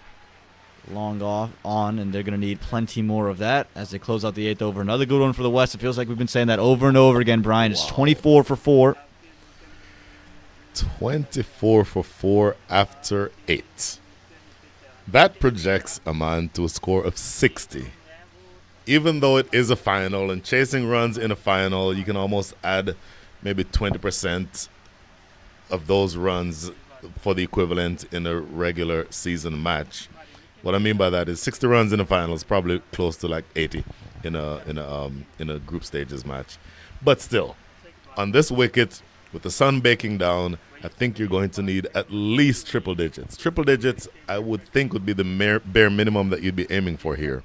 long off on, and they're going to need plenty more of that as they close out the 8th over. Another good one for the West. It feels like we've been saying that over and over again, Brian. It's 24 for 4. 24 for 4 after 8. That projects Aman to a score of 60. Even though it is a final, and chasing runs in a final, you can almost add maybe 20% of those runs for the equivalent in a regular season match. What I mean by that is 60 runs in a final is probably close to like 80 in a group stages match. But still, on this wicket, with the sun baking down, I think you're going to need at least triple digits. Triple digits, I would think, would be the bare minimum that you'd be aiming for here.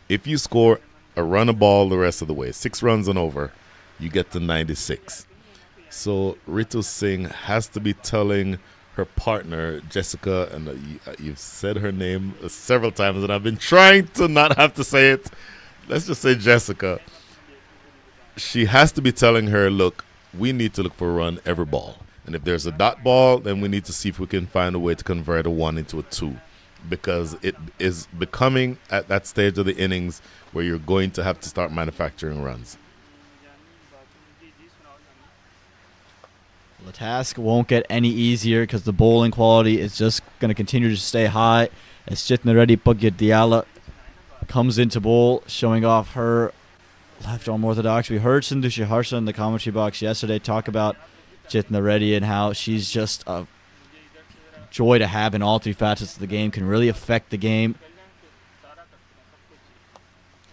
If you score a run a ball the rest of the way, 6 runs and over, you get to 96. So Ritu Singh has to be telling her partner, Jessica, and you've said her name several times, and I've been trying to not have to say it. Let's just say Jessica. She has to be telling her, look, we need to look for a run every ball. And if there's a dot ball, then we need to see if we can find a way to convert a 1 into a 2. because it is becoming at that stage of the innings where you're going to have to start manufacturing runs. The task won't get any easier because the bowling quality is just going to continue to stay high as Chitna Reddy Pagyatiala comes into bowl, showing off her left arm orthodox. We heard Sindhu Harsha in the commentary box yesterday talk about Chitna Reddy and how she's just a joy to have in all three facets of the game, can really affect the game.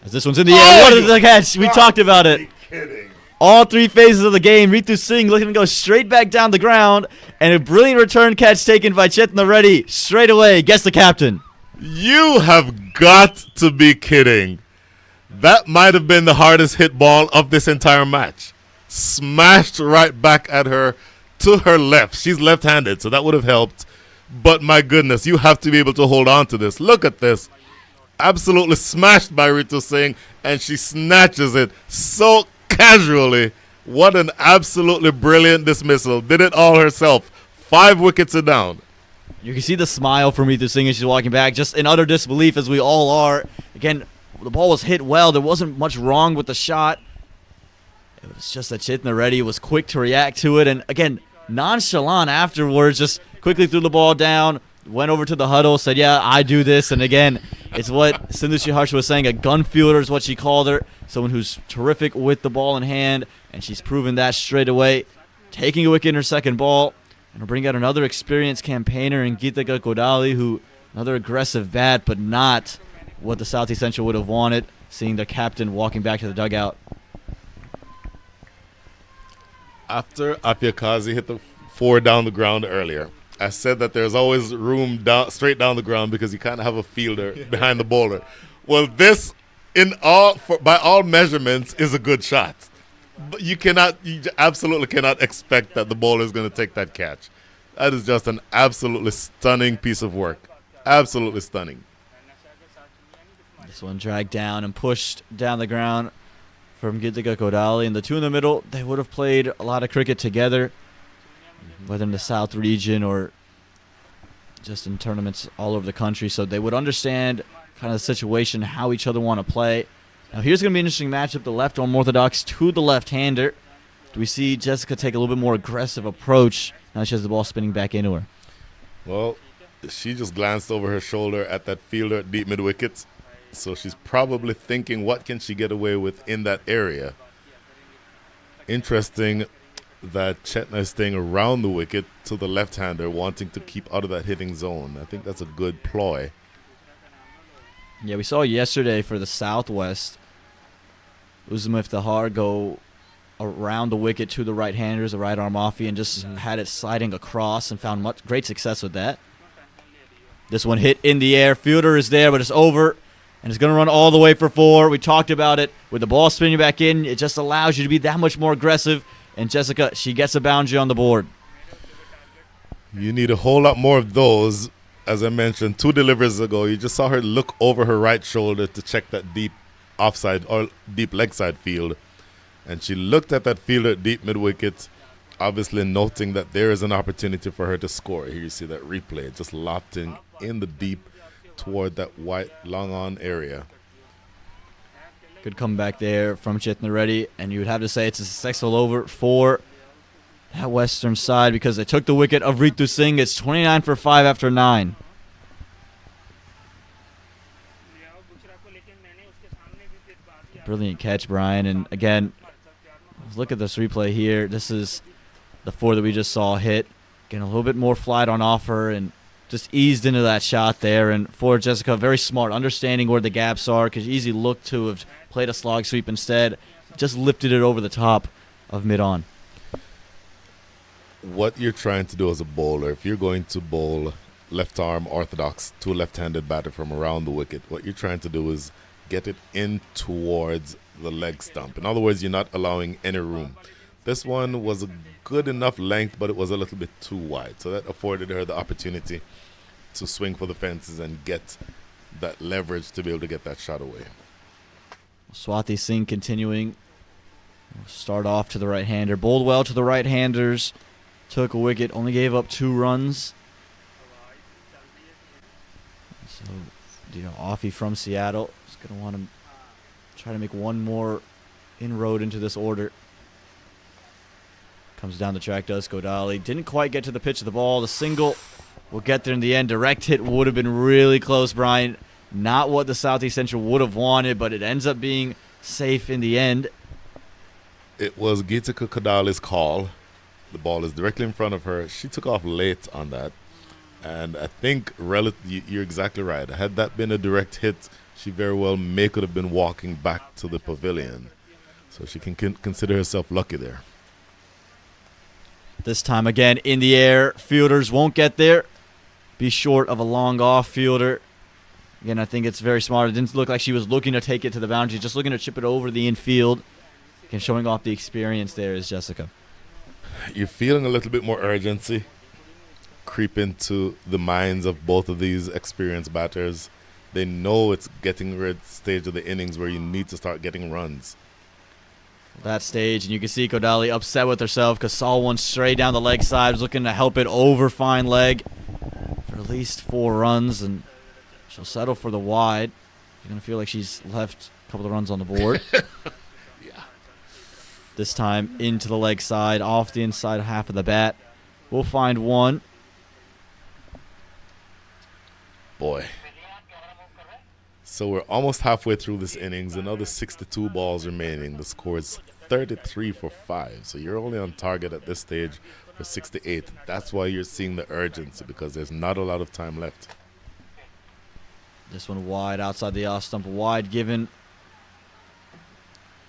As this one's in the air, what is the catch? We talked about it. Kidding. All three phases of the game, Ritu Singh looking to go straight back down the ground, and a brilliant return catch taken by Chitna Reddy straight away. Guess the captain. You have got to be kidding. That might have been the hardest hit ball of this entire match. Smashed right back at her to her left. She's left-handed, so that would have helped. But my goodness, you have to be able to hold on to this. Look at this. Absolutely smashed by Ritu Singh, and she snatches it so casually. What an absolutely brilliant dismissal. Did it all herself. 5 wickets are down. You can see the smile from Ritu Singh as she's walking back, just in utter disbelief as we all are. Again, the ball was hit well. There wasn't much wrong with the shot. It was just that Chitna Reddy was quick to react to it. And again, nonchalant afterwards, just quickly threw the ball down, went over to the huddle, said, yeah, I do this. And again, it's what Sindhu Harsha was saying, a gun fielder is what she called her. Someone who's terrific with the ball in hand, and she's proven that straight away. Taking a wicket in her second ball, and we'll bring out another experienced campaigner in Geetika Kodali, who another aggressive bat, but not what the Southeast Central would have wanted, seeing the captain walking back to the dugout. After Apyakazi hit the 4 down the ground earlier, I said that there's always room down, straight down the ground because you can't have a fielder behind the bowler. Well, this, by all measurements, is a good shot. But you absolutely cannot expect that the bowler is going to take that catch. That is just an absolutely stunning piece of work. Absolutely stunning. This one dragged down and pushed down the ground from Geetika Kodali. And the two in the middle, they would have played a lot of cricket together, whether in the South region or just in tournaments all over the country. So they would understand kind of the situation, how each other want to play. Now here's going to be an interesting matchup, the left arm orthodox to the left-hander. Do we see Jessica take a little bit more aggressive approach now she has the ball spinning back into her? Well, she just glanced over her shoulder at that fielder at deep mid-wickets. So she's probably thinking, what can she get away with in that area? Interesting that Chetna is staying around the wicket to the left-hander, wanting to keep out of that hitting zone. I think that's a good ploy. Yeah, we saw yesterday for the Southwest, Uzma Iftihar go around the wicket to the right-handers, the right arm offie, and just had it sliding across and found great success with that. This one hit in the air. Fielder is there, but it's over. And it's going to run all the way for 4. We talked about it. With the ball spinning back in, it just allows you to be that much more aggressive. And Jessica, she gets a boundary on the board. You need a whole lot more of those. As I mentioned, 2 deliveries ago, you just saw her look over her right shoulder to check that deep offside or deep leg side field. And she looked at that fielder at deep mid-wicket, obviously noting that there is an opportunity for her to score. Here you see that replay, just lopped in the deep toward that white long-on area. Good comeback there from Chitna Reddy, and you would have to say it's a successful over for that western side because they took the wicket of Ritu Singh. It's 29 for 5 after 9. Brilliant catch, Brian. And again, look at this replay here. This is the 4 that we just saw hit. Getting a little bit more flight on offer and just eased into that shot there. And for Jessica, very smart, understanding where the gaps are, because easy look to have played a slog sweep instead. Just lifted it over the top of mid-on. What you're trying to do as a bowler, if you're going to bowl left arm orthodox to a left-handed batter from around the wicket, what you're trying to do is get it in towards the leg stump. In other words, you're not allowing any room. This one was a good enough length, but it was a little bit too wide. So that afforded her the opportunity to swing for the fences and get that leverage to be able to get that shot away. Swati Singh continuing. Start off to the right-hander. Bowled well to the right-handers. Took a wicket. Only gave up 2 runs. Offie from Seattle is going to want to try to make one more inroad into this order. Comes down the track, does Godali. Didn't quite get to the pitch of the ball. The single will get there in the end. Direct hit would have been really close, Brian. Not what the Southeast Central would have wanted, but it ends up being safe in the end. It was Gitika Kodali's call. The ball is directly in front of her. She took off late on that. And I think you're exactly right. Had that been a direct hit, she very well could have been walking back to the pavilion. So she can consider herself lucky there. This time again in the air. Fielders won't get there. Be short of a long off fielder. Again, I think it's very smart. It didn't look like she was looking to take it to the boundary, just looking to chip it over the infield. Again, showing off the experience there is Jessica. You're feeling a little bit more urgency creep into the minds of both of these experienced batters. They know it's getting rid stage of the innings where you need to start getting runs. That stage, and you can see Kodali upset with herself because saw one straight down the leg side, was looking to help it over fine leg for at least 4 runs, and she'll settle for the wide. You're going to feel like she's left a couple of runs on the board. Yeah. This time into the leg side, off the inside half of the bat. We'll find one. Boy. So we're almost halfway through this innings. Another 62 balls remaining. The score is 33 for 5. So you're only on target at this stage for 68. That's why you're seeing the urgency, because there's not a lot of time left. This one wide outside the off stump. Wide given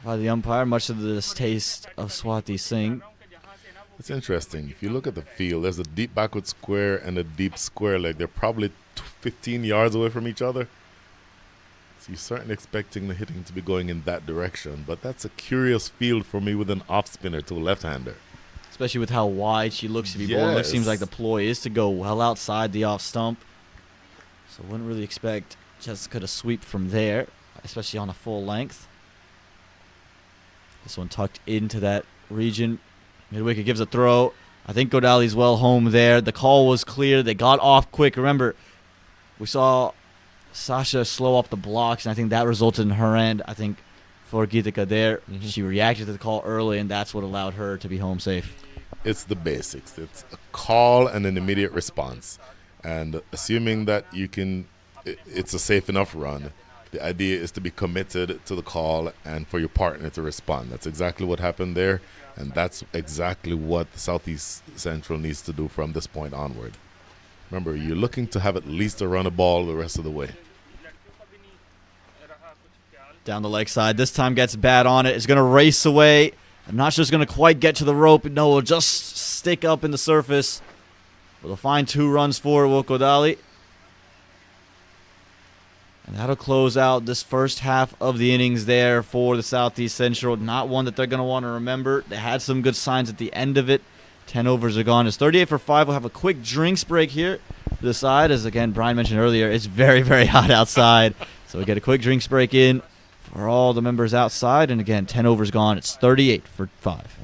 by the umpire, much to the distaste of Swati Singh. It's interesting. If you look at the field, there's a deep backward square and a deep square leg. They're probably 15 yards away from each other. So you're certainly expecting the hitting to be going in that direction. But that's a curious field for me with an off spinner to a left-hander. Especially with how wide she looks to be bowling. It seems like the ploy is to go well outside the off stump. So wouldn't really expect Jessica to sweep from there, especially on a full length. This one tucked into that region. Mid-wicket gives a throw. I think Godali's well home there. The call was clear. They got off quick. Remember, we saw Sasha slow up the blocks, and I think that resulted in her end. I think for Gitika there, she reacted to the call early, and that's what allowed her to be home safe. It's the basics. It's a call and an immediate response. And assuming that it's a safe enough run, the idea is to be committed to the call and for your partner to respond. That's exactly what happened there, and that's exactly what the Southeast Central needs to do from this point onward. Remember, you're looking to have at least a run of ball the rest of the way. Down the leg side. This time gets bad on it. It's going to race away. I'm not sure it's going to quite get to the rope. No, it'll just stick up in the surface. But they'll find 2 runs for Kodali. And that'll close out this first half of the innings there for the Southeast Central. Not one that they're going to want to remember. They had some good signs at the end of it. 10 overs are gone. It's 38 for 5. We'll have a quick drinks break here to the side. As, again, Brian mentioned earlier, it's very, very hot outside. So we get a quick drinks break in for all the members outside. And, again, 10 overs gone. It's 38 for 5.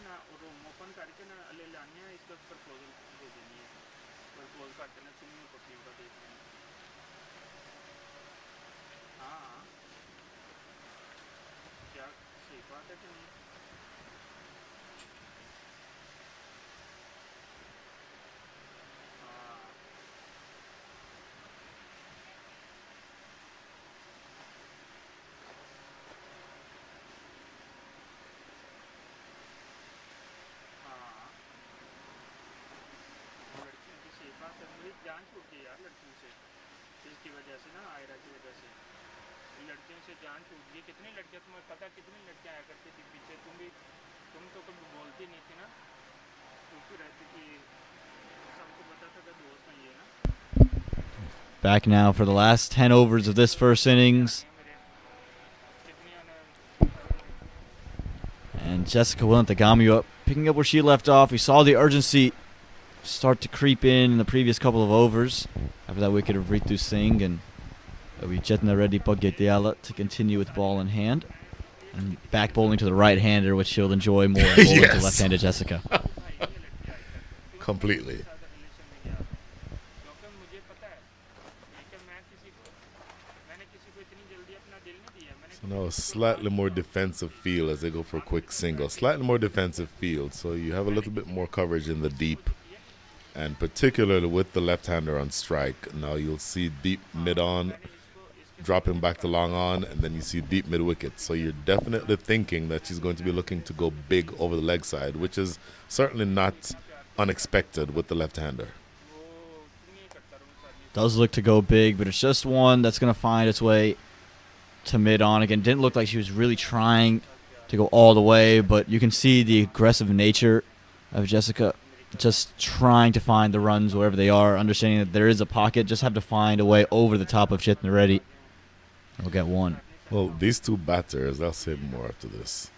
ना room open करके ना ले लानी है इसका proposal दे देनी है propose करते ना चुनियों पत्नियों का देखते हैं हाँ क्या सही बात है कि नहीं हाँ हाँ लड़कियों की सही बात है मेरी जान छूट गई यार लड़कियों से इसकी वजह से ना आयरा की वजह से लड़कियों से जान छूट गई कितनी लड़कियां तुम्हें पता कितनी लड़कियां आया करती थी पीछे तुम तो कभी बोलती नहीं थी ना छूटती रहती थी सबको पता था कि दोस्त हैं ये ना Back now for the last 10 overs of this first innings. मेरे कितनी ने And Jessica Willent-Tagamio picking up where she left off. We saw the urgency start to creep in the previous couple of overs after that wicket of Ritu Singh, and we Jetna Reddy Pagetiala to continue with ball in hand. And back bowling to the right-hander, which she'll enjoy more than bowling to Yes. left-handed Jessica. Completely. Relation में गया क्योंकि मुझे पता है कि मैंने किसी को इतनी जल्दी अपना दिल नहीं दिया मैंने So now a slightly more defensive feel as they go for a quick single. Slightly more defensive field, so you have a little bit more coverage in the deep. And particularly with the left-hander on strike, now you'll see deep mid-on, dropping back to long on, and then you see deep mid-wicket. So you're definitely thinking that she's going to be looking to go big over the leg side, which is certainly not unexpected with the left-hander. Does look to go big, but it's just one that's going to find its way to mid-on. Again, didn't look like she was really trying to go all the way, but you can see the aggressive nature of Jessica, just trying to find the runs wherever they are, understanding that there is a pocket, just have to find a way over the top of Chitna Reddy. We'll get one. Well, these two batters, I'll say more after this.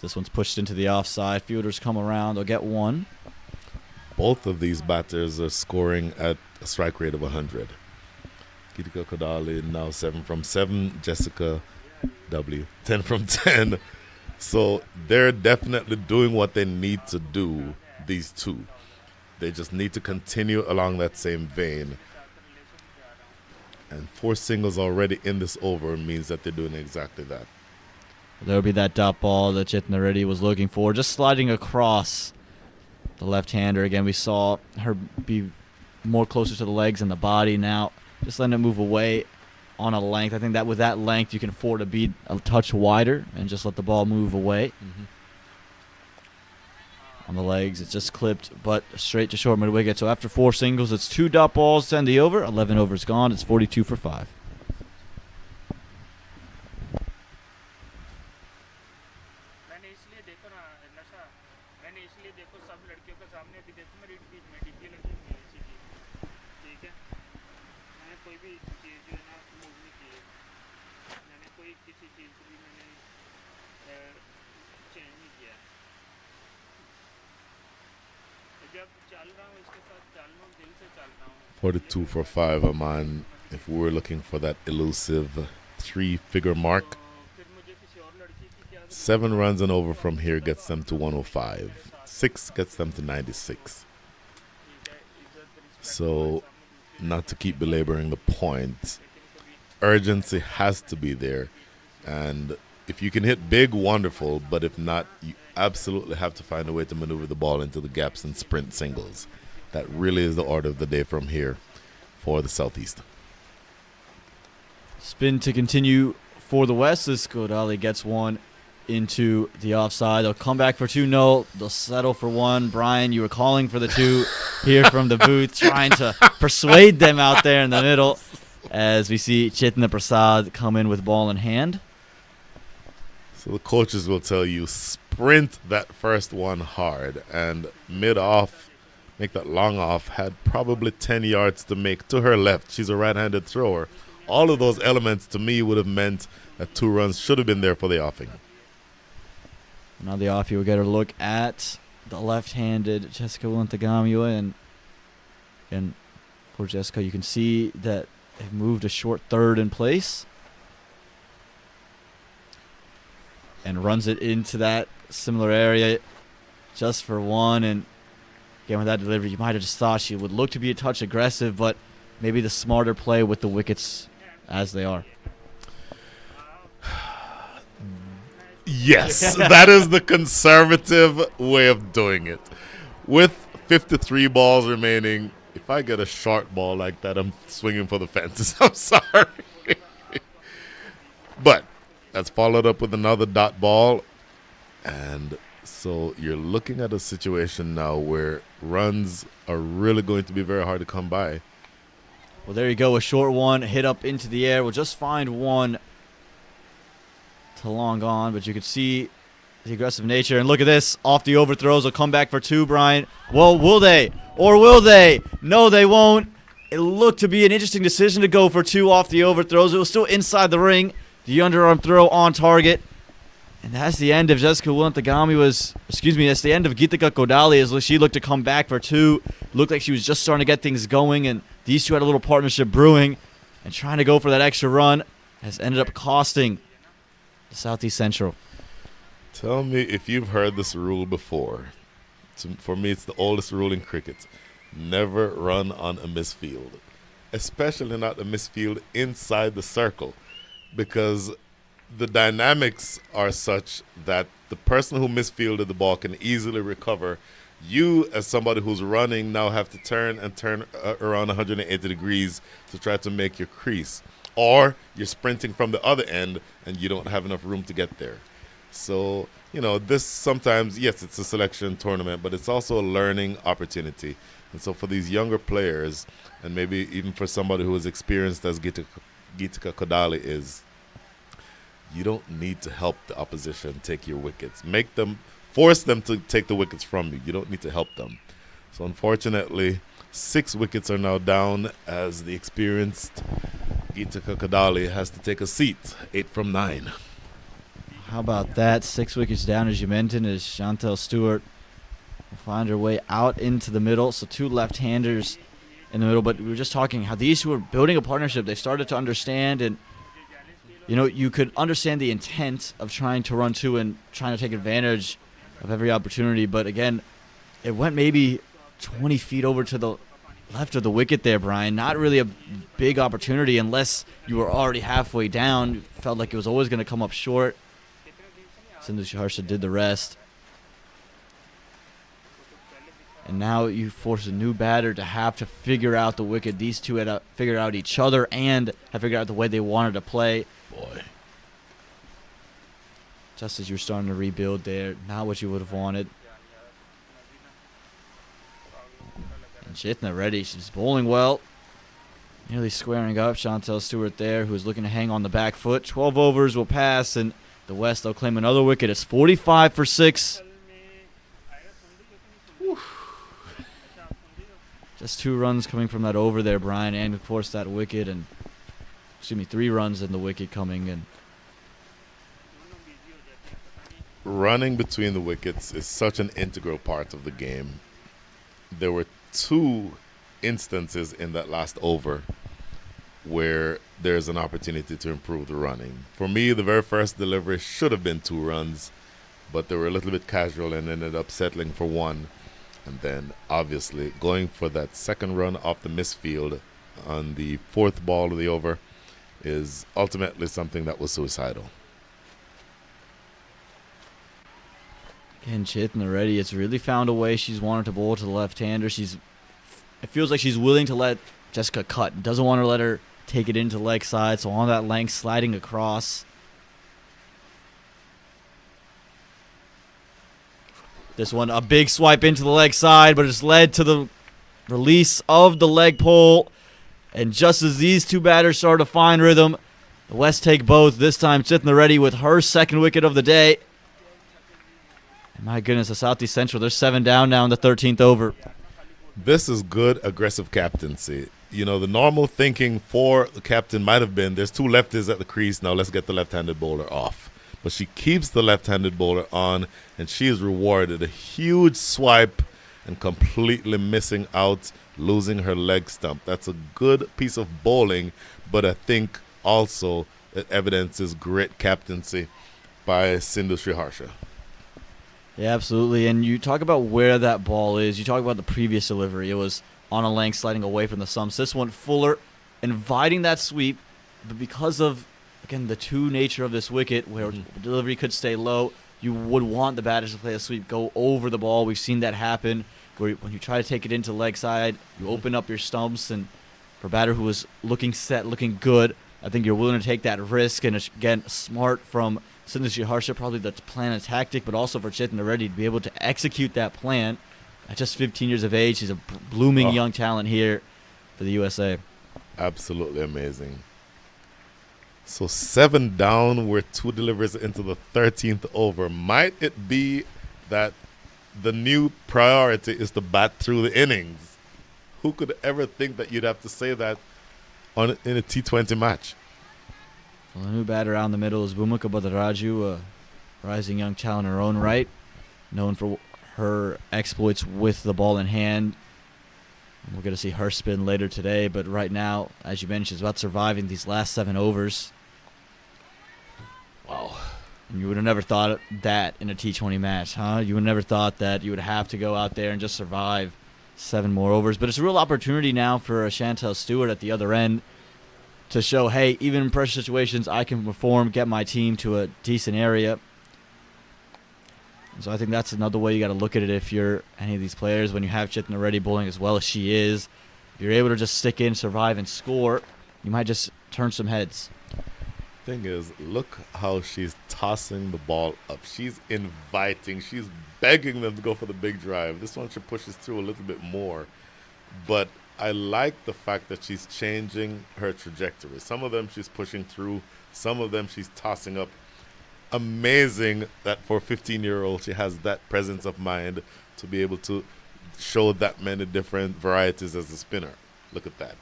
This one's pushed into the offside. Fielders come around. They'll get one. Both of these batters are scoring at a strike rate of 100. Gitika Kodali now 7 from 7. Jessica W 10 from 10. So they're definitely doing what they need to do, these two. They just need to continue along that same vein. And 4 singles already in this over means that they're doing exactly that. There'll be that dot ball that Chitna Reddy was looking for, just sliding across the left-hander. Again, we saw her be more closer to the legs and the body. Now, just letting it move away on a length. I think that with that length, you can afford to be a touch wider and just let the ball move away. On the legs, it's just clipped, but straight to short mid-wicket. So after 4 singles, it's 2 dot balls to end the over. 11 overs gone. It's 42 for 5. मैंने इसलिए देखो ना नशा मैंने इसलिए देखो सब लड़कियों के सामने भी देखो मेरी बीच में डीपी लगी हुई है इसी की ठीक है मैंने कोई भी चीज़ जो है ना मूव नहीं की है मैंने कोई किसी चीज़ को भी मैंने चेंज नहीं किया है जब चल रहा हूँ इसके साथ चल रहा हूँ दिल से चल रहा हूँ 42 for 5, Aman. If we were looking for that elusive 3-figure mark, फिर मुझे किसी और लड़की की क्या 7 runs and over from here gets them to 105. 6 gets them to 96. So, not to keep belaboring the point, urgency has to be there. And if you can hit big, wonderful. But if not, you absolutely have to find a way to maneuver the ball into the gaps and sprint singles. That really is the order of the day from here for the Southeast. Spin to continue for the West as Kodali gets one into the offside. They'll come back for 2-0. They'll settle for 1. Brian, you were calling for the 2 here from the booth, trying to persuade them out there in the middle as we see Chitna Prasad come in with ball in hand. So the coaches will tell you, sprint that first one hard. And mid-off, make that long off, had probably 10 yards to make to her left. She's a right-handed thrower. All of those elements to me would have meant that 2 runs should have been there for the offing. Now the off, you'll get a look at the left-handed Jessica Willent-Tagamio. And for Jessica, you can see that they've moved a short third in place. and runs it into that similar area just for one. And again, with that delivery, you might have just thought she would look to be a touch aggressive, but maybe the smarter play with the wickets as they are. Yes, that is the conservative way of doing it. With 53 balls remaining, if I get a short ball like that, I'm swinging for the fences. I'm sorry. But that's followed up with another dot ball. And so you're looking at a situation now where runs are really going to be very hard to come by. Well, there you go. A short one hit up into the air. We'll just find one to long gone, but you can see the aggressive nature. And look at this. Off the overthrows. Will come back for two, Brian. Well, will they? Or will they? No, they won't. It looked to be an interesting decision to go for two off the overthrows. It was still inside the ring. The underarm throw on target. And that's the end of Jessica Wulantagami that's the end of Geetika Kodali as she looked to come back for two. Looked like she was just starting to get things going, and these two had a little partnership brewing, and trying to go for that extra run has ended up costing the Southeast Central. Tell me if you've heard this rule before. For me, it's the oldest rule in cricket. Never run on a misfield, especially not a misfield inside the circle, because the dynamics are such that the person who misfielded the ball can easily recover. You, as somebody who's running, now have to turn around 180 degrees to try to make your crease. Or you're sprinting from the other end and you don't have enough room to get there. So, this sometimes, yes, it's a selection tournament, but it's also a learning opportunity. And so for these younger players, and maybe even for somebody who is experienced as Geetika Kodali is, you don't need to help the opposition take your wickets. Force them to take the wickets from you. You don't need to help them. So unfortunately, 6 wickets are now down as the experienced Geetika Kodali has to take a seat. 8 from 9. How about that? 6 wickets down, as you mentioned, as Chantel Stewart will find her way out into the middle. So 2 left-handers in the middle. But we were just talking how these two are building a partnership. They started to understand, and you could understand the intent of trying to run 2 and trying to take advantage of every opportunity. But again, it went maybe 20 feet over to the left of the wicket there, Brian. Not really a big opportunity unless you were already halfway down. Felt like it was always going to come up short. Sindhu Harsha did the rest. And now you force a new batter to have to figure out the wicket. These two had figured out each other and have figured out the way they wanted to play. Boy. Just as you're starting to rebuild there, not what you would have wanted. And Chitna ready. She's bowling well. Nearly squaring up. Chantel Stewart there, who's looking to hang on the back foot. 12 overs will pass, and the West, they'll claim another wicket. It's 45 for 6. Whew. Just 2 runs coming from that over there, Brian, and of course that wicket, and 3 runs in the wicket coming in. Running between the wickets is such an integral part of the game. There were 2 instances in that last over where there's an opportunity to improve the running. For me, the very first delivery should have been 2 runs, but they were a little bit casual and ended up settling for 1. And then, obviously, going for that second run off the misfield on the 4th ball of the over is ultimately something that was suicidal. Again, Chitna ready. It's really found a way. She's wanted to bowl to the left-hander. It feels like she's willing to let Jessica cut. Doesn't want to let her take it into leg side. So on that length, sliding across. This one, a big swipe into the leg side, but it's led to the release of the leg pole. And just as these 2 batters start to find rhythm, the West take both. This time, Chitna ready with her 2nd wicket of the day. And my goodness, the Southeast Central, they're 7 down now in the 13th over. This is good aggressive captaincy. The normal thinking for the captain might have been, there's 2 lefties at the crease, now let's get the left-handed bowler off. But she keeps the left-handed bowler on, and she is rewarded a huge swipe and completely missing out, losing her leg stump. That's a good piece of bowling, but I think also it evidences great captaincy by Sindhu Sriharsha. Yeah, absolutely. And you talk about where that ball is. You talk about the previous delivery. It was on a length, sliding away from the stumps. This one, Fuller inviting that sweep, but because of, again, the two nature of this wicket, where the delivery could stay low, you would want the batters to play a sweep, go over the ball. We've seen that happen, where when you try to take it into leg side, you open up your stumps, and for a batter who was looking set, looking good, I think you're willing to take that risk. And again, smart from Sindhu Sriharsha, probably the plan and tactic, but also for Chetan Reddy to be able to execute that plan at just 15 years of age. He's a blooming young talent here for the USA. Absolutely amazing. So 7 down, we're 2 deliveries into the 13th over. Might it be that the new priority is to bat through the innings? Who could ever think that you'd have to say that in a T20 match? Well, the new batter out in the middle is Bhumika Badaraju, a rising young talent in her own right, known for her exploits with the ball in hand. We're going to see her spin later today, but right now, as you mentioned, she's about surviving these last 7 overs. Wow. And you would have never thought that in a T20 match, huh? You would have never thought that you would have to go out there and just survive 7 more overs. But it's a real opportunity now for Chantel Stewart at the other end to show, hey, even in pressure situations, I can perform, get my team to a decent area. So I think that's another way you got to look at it if you're any of these players. When you have Chetan Reddy bowling as well as she is, if you're able to just stick in, survive, and score, you might just turn some heads. Thing is, look how she's tossing the ball up. She's inviting. She's begging them to go for the big drive. This one she pushes through a little bit more. But I like the fact that she's changing her trajectory. Some of them she's pushing through. Some of them she's tossing up. Amazing that for a 15-year-old she has that presence of mind to be able to show that many different varieties as a spinner. Look at that.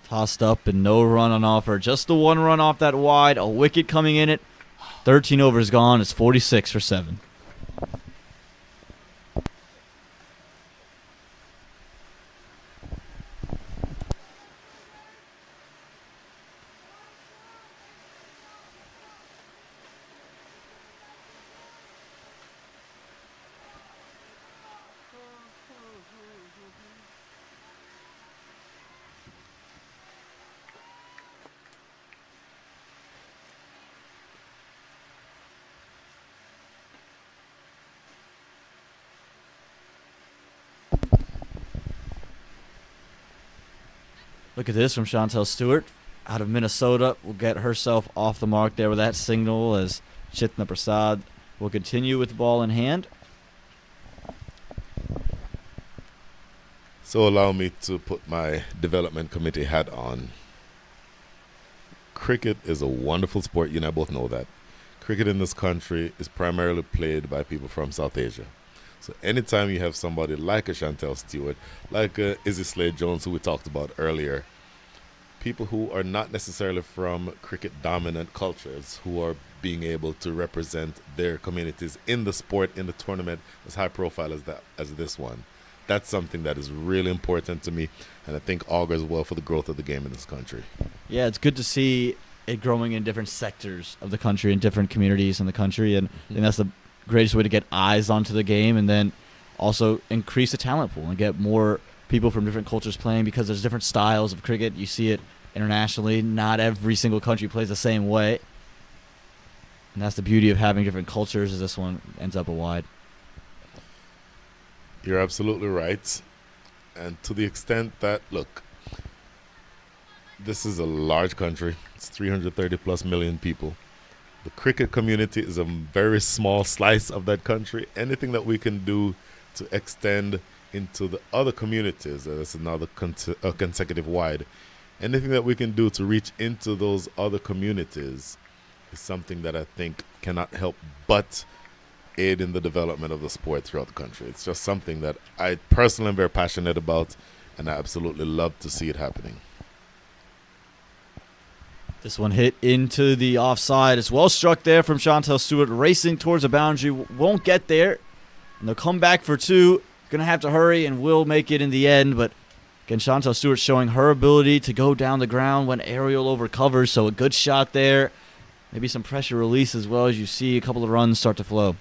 Tossed up and no run on offer. Just the 1 run off that wide. A wicket coming in it. 13 overs gone. It's 46 for 7. Look at this from Chantel Stewart out of Minnesota. Will get herself off the mark there with that signal as Chitna Prasad will continue with the ball in hand. So allow me to put my development committee hat on. Cricket is a wonderful sport. You and I both know that. Cricket in this country is primarily played by people from South Asia. So anytime you have somebody like a Chantel Stewart, like a Izzy Slade-Jones, who we talked about earlier, people who are not necessarily from cricket-dominant cultures, who are being able to represent their communities in the sport, in the tournament, as high profile as this one. That's something that is really important to me, and I think augurs well for the growth of the game in this country. Yeah, it's good to see it growing in different sectors of the country and different communities in the country, and I think that's the greatest way to get eyes onto the game, and then also increase the talent pool and get more people from different cultures playing, because there's different styles of cricket. You see it internationally. Not every single country plays the same way, and that's the beauty of having different cultures, as this one ends up a wide. You're absolutely right. And to the extent that, look, this is a large country. It's 330 plus million people. The cricket community is a very small slice of that country. Anything that we can do to extend into the other communities, that's another consecutive wide, anything that we can do to reach into those other communities is something that I think cannot help but aid in the development of the sport throughout the country. It's just something that I personally am very passionate about, and I absolutely love to see it happening. This one hit into the offside. It's well struck there from Chantel Stewart, racing towards a boundary. Won't get there. And they'll come back for 2. Going to have to hurry and will make it in the end. But again, Chantel Stewart showing her ability to go down the ground when aerial over covers. So a good shot there. maybe some pressure release as well as you see a couple of runs start to flow.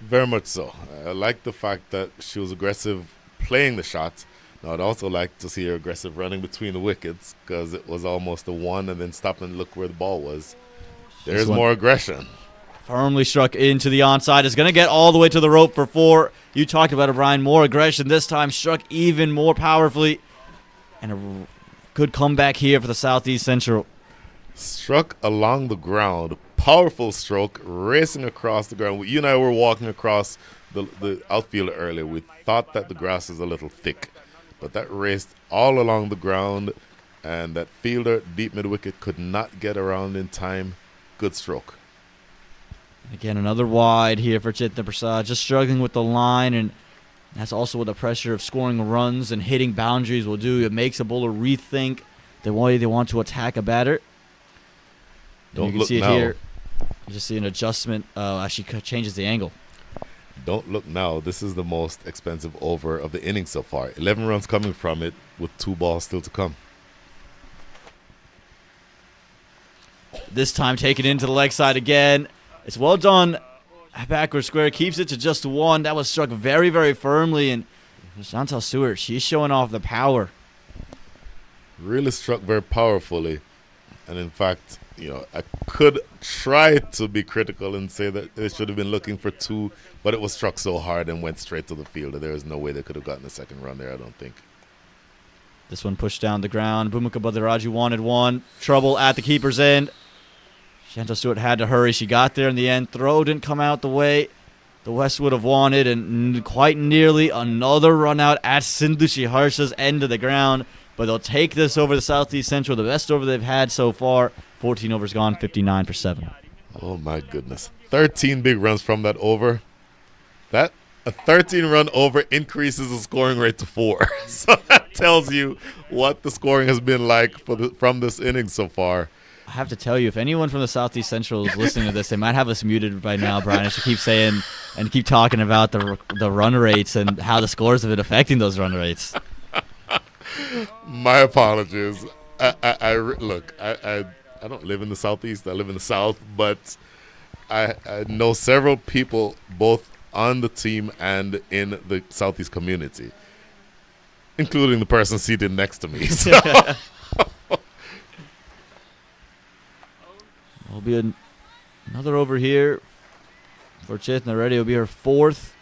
Very much so. I like the fact that she was aggressive playing the shot. Now, I'd also like to see her aggressive running between the wickets because it was almost a one and then stop and look where the ball was. There's more aggression. Firmly struck into the onside. Is going to get all the way to the rope for 4. You talked about it, Brian. More aggression this time. Struck even more powerfully. And a good comeback here for the Southeast Central. Struck along the ground. Powerful stroke. Racing across the ground. You and I were walking across the outfield earlier. We thought that the grass is a little thick. But that raced all along the ground. And that fielder, deep mid-wicket, could not get around in time. Good stroke. Again, another wide here for Chitna Prasad. Just struggling with the line, and that's also what the pressure of scoring runs and hitting boundaries will do. It makes a bowler rethink the way they want to attack a batter. Don't you look see it now. here. You just see an adjustment. Actually changes the angle. Don't look now. This is the most expensive over of the inning so far. 11 runs coming from it with 2 balls still to come. This time taken into the leg side again. It's well done. Backward square keeps it to just 1. That was struck very, very firmly. And Chantal Stewart, she's showing off the power. Really struck very powerfully. And in fact, I could try to be critical and say that they should have been looking for 2, but it was struck so hard and went straight to the fielder. There is no way they could have gotten a second run there, I don't think. This one pushed down the ground. Bhumika Badaraju wanted 1. Trouble at the keeper's end. Chantal Stewart had to hurry. She got there in the end. Throw didn't come out the way the West would have wanted, and quite nearly another run out at Sindhu Harsha's end of the ground. But they'll take this over the Southeast Central, the best over they've had so far. 14 overs gone, 59 for 7. Oh, my goodness. 13 big runs from that over. A 13-run over increases the scoring rate to 4. So that tells you what the scoring has been like from this inning so far. I have to tell you, if anyone from the Southeast Central is listening to this, they might have us muted by now, Brian. I should keep saying and keep talking about the run rates and how the scores have been affecting those run rates. My apologies. I don't live in the Southeast. I live in the South, but I know several people both on the team and in the Southeast community, including the person seated next to me. So. Will be another over here for Chitna Reddy. Will be her 4th.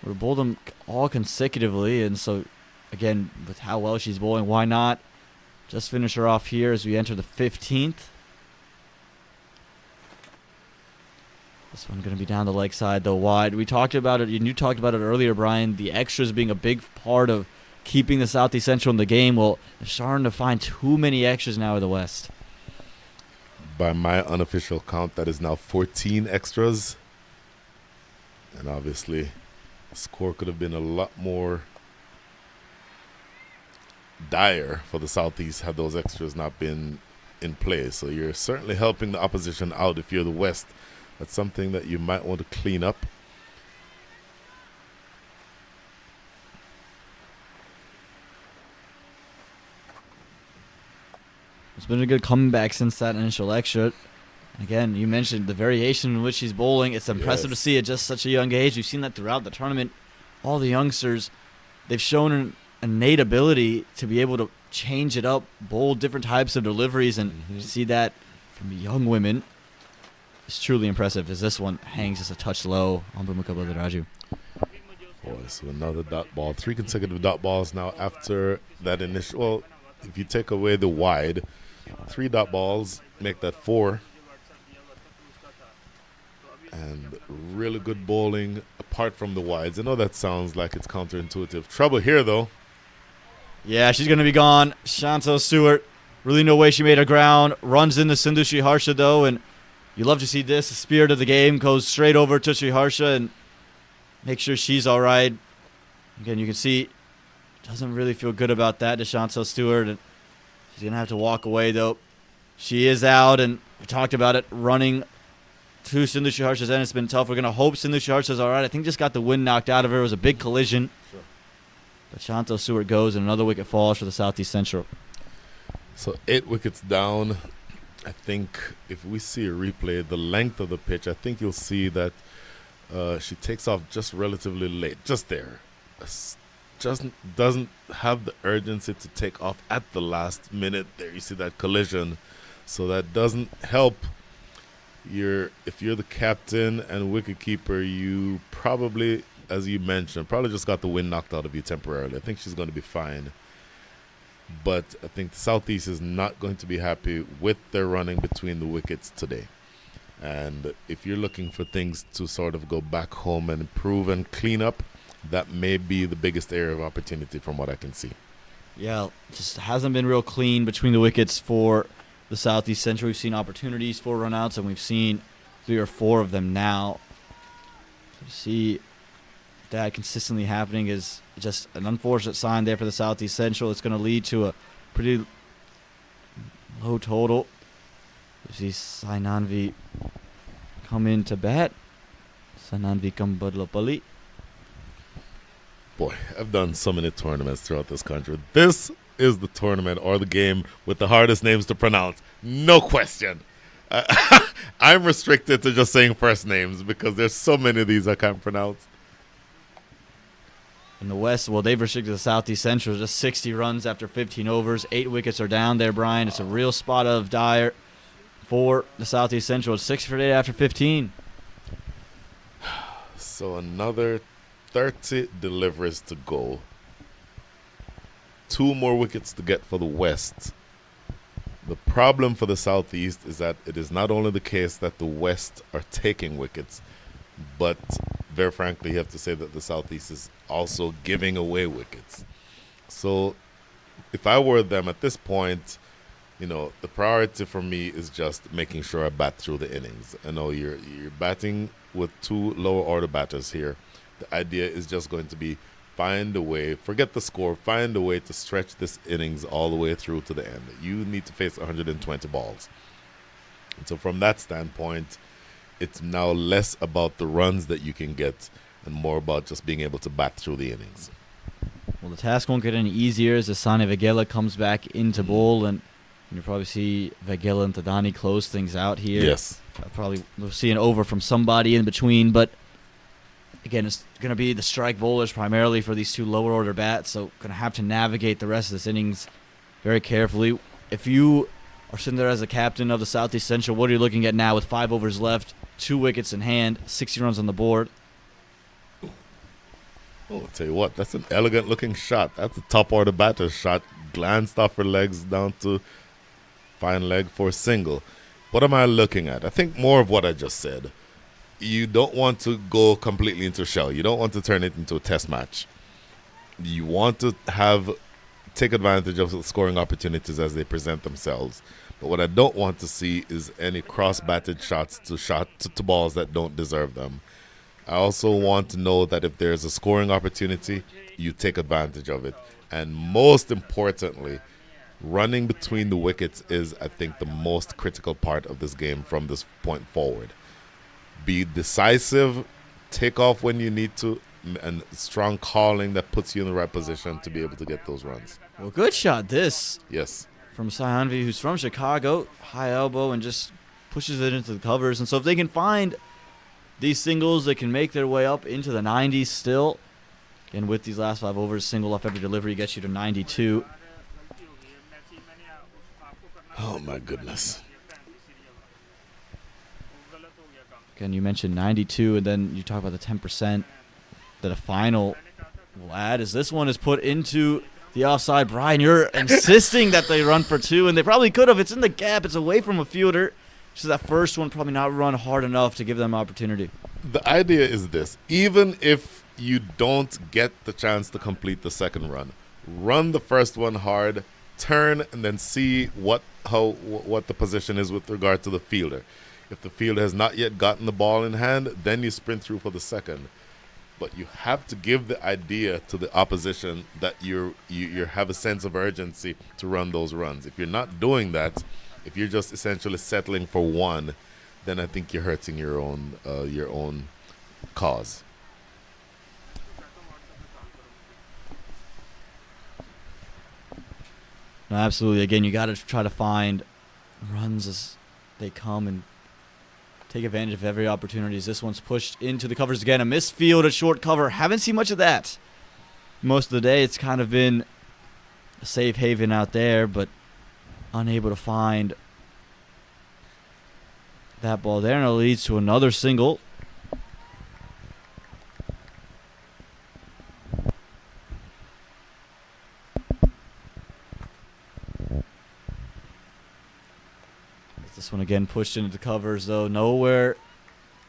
We're bowled them all consecutively, and so again, with how well she's bowling, why not just finish her off here as we enter the 15th? This one going to be down the leg side, though, wide. We talked about it, and you talked about it earlier, Brian, the extras being a big part of keeping the Southeast Central in the game. Well, they're starting to find too many extras now in the West. By my unofficial count, that is now 14 extras. And obviously, the score could have been a lot more dire for the Southeast had those extras not been in play. So you're certainly helping the opposition out if you're the West. That's something that you might want to clean up. It's been a good comeback since that initial extra. Again, you mentioned the variation in which she's bowling. It's impressive to see at just such a young age. We've seen that throughout the tournament. All the youngsters, they've shown an innate ability to be able to change it up, bowl different types of deliveries, and to see that from young women is truly impressive, as this one hangs just a touch low on Bhumika Badaraju. Boy, so another dot ball. 3 consecutive dot balls now after that initial. Well, if you take away the wide, 3 dot balls make that 4. And really good bowling apart from the wides. I know that sounds like it's counterintuitive. Trouble here, though. Yeah, she's going to be gone. Chantal Stewart, really no way she made her ground. Runs into Sindhu Harsha, though, and you love to see this. The spirit of the game goes straight over to Harsha and make sure she's all right. Again, you can see doesn't really feel good about that to Chantal Stewart. And she's going to have to walk away, though. She is out, and we talked about it, running to Sindhu Harsha's end. It's been tough. We're going to hope Sindhu Harsha's all right. I think just got the wind knocked out of her. It was a big collision. Sure. But Chantal Stewart goes, and another wicket falls for the Southeast Central. So 8 wickets down I think if we see a replay, the length of the pitch, I think you'll see that she takes off just relatively late, just there. Just doesn't have the urgency to take off at the last minute. There you see that collision, so that doesn't help. If you're the captain and wicketkeeper, you probably, as you mentioned, probably just got the wind knocked out of you temporarily. I think she's going to be fine. But I think the Southeast is not going to be happy with their running between the wickets today. And if you're looking for things to sort of go back home and improve and clean up, that may be the biggest area of opportunity from what I can see. Yeah, just hasn't been real clean between the wickets for the Southeast Central. We've seen opportunities for runouts, and we've seen 3 or 4 of them now. To see that consistently happening is just an unfortunate sign there for the Southeast Central. It's going to lead to a pretty low total. You see Sainanvi come in to bat. Sainanvi Kambadlapalli. Boy, I've done so many tournaments throughout this country. This is the tournament or the game with the hardest names to pronounce. No question. I'm restricted to just saying first names because there's so many of these I can't pronounce. In the West, well, they've restricted the Southeast Central just 60 runs after 15 overs. 8 wickets are down there, Brian. It's a real spot of dire for the Southeast Central. It's 6 for 8 after 15. So another 30 deliveries to go. 2 more wickets to get for the West. The problem for the Southeast is that it is not only the case that the West are taking wickets, but very frankly, you have to say that the Southeast is also giving away wickets. So if I were them at this point, the priority for me is just making sure I bat through the innings. I know you're batting with 2 lower order batters here. The idea is just going to be find a way, forget the score, find a way to stretch this innings all the way through to the end. You need to face 120 balls. And so from that standpoint, it's now less about the runs that you can get and more about just being able to bat through the innings. Well, the task won't get any easier as Asani Vagela comes back into bowl, and you'll probably see Vagela and Tadani close things out here. Yes. Probably we'll see an over from somebody in between, but again, it's going to be the strike bowlers primarily for these 2 lower order bats, so going to have to navigate the rest of this innings very carefully. If you are sitting there as a captain of the Southeast Central, what are you looking at now with 5 overs left, 2 wickets in hand, 60 runs on the board? Oh, I'll tell you what, that's an elegant looking shot. That's a top order batter's shot. Glanced off her legs down to fine leg for a single. What am I looking at? I think more of what I just said. You don't want to go completely into a shell. You don't want to turn it into a test match. You want to take advantage of the scoring opportunities as they present themselves. But what I don't want to see is any cross-batted shots to balls that don't deserve them. I also want to know that if there's a scoring opportunity, you take advantage of it. And most importantly, running between the wickets is, I think, the most critical part of this game from this point forward. Be decisive, take off when you need to, and strong calling that puts you in the right position to be able to get those runs. Well, good shot this. Yes. From Sayanvi, who's from Chicago, high elbow, and just pushes it into the covers. And so if they can find these singles, they can make their way up into the 90s still. And with these last 5 overs, single off every delivery gets you to 92. Oh, my goodness. Again, you mentioned 92, and then you talk about the 10% that a final will add. As this one is put into the offside, Brian, you're insisting that they run for 2, and they probably could have. It's in the gap. It's away from a fielder. So that first one probably not run hard enough to give them opportunity. The idea is this. Even if you don't get the chance to complete the second run the first one hard, turn, and then see what the position is with regard to the fielder. If the fielder has not yet gotten the ball in hand, then you sprint through for the second. But you have to give the idea to the opposition that you have a sense of urgency to run those runs. If you're not doing that, if you're just essentially settling for 1, then I think you're hurting your own cause. No, absolutely. Again, you got to try to find runs as they come and take advantage of every opportunity. As this one's pushed into the covers again. A missed field, a short cover. Haven't seen much of that. Most of the day it's kind of been a safe haven out there, but unable to find that ball there, and it leads to another single. This one again pushed into the covers, though. Nowhere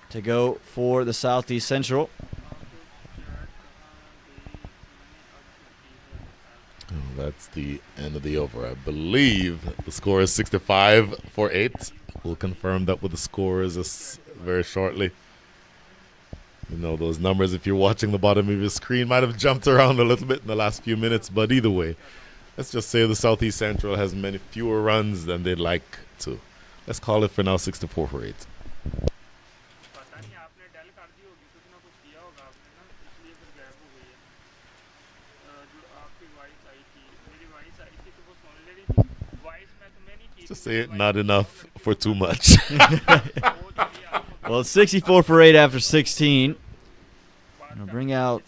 to go for the Southeast Central. Oh, that's the end of the over. I believe the score is 65-8. We'll confirm that with the scores very shortly. You know, those numbers, if you're watching the bottom of your screen, might have jumped around a little bit in the last few minutes. But either way, let's just say the Southeast Central has many fewer runs than they'd like to. Let's call it for now 64-8. पता नहीं आपने del कर दी होगी कुछ ना कुछ किया होगा आपने ना इसलिए फिर गैप हो गई है जो आपकी वॉइस आई थी मेरी वॉइस आई थी तो वो सुन ले रही थी वॉइस में तो मैं नहीं की Just say it, not enough for too much. Well, it's 64-8 after 16. Gonna bring out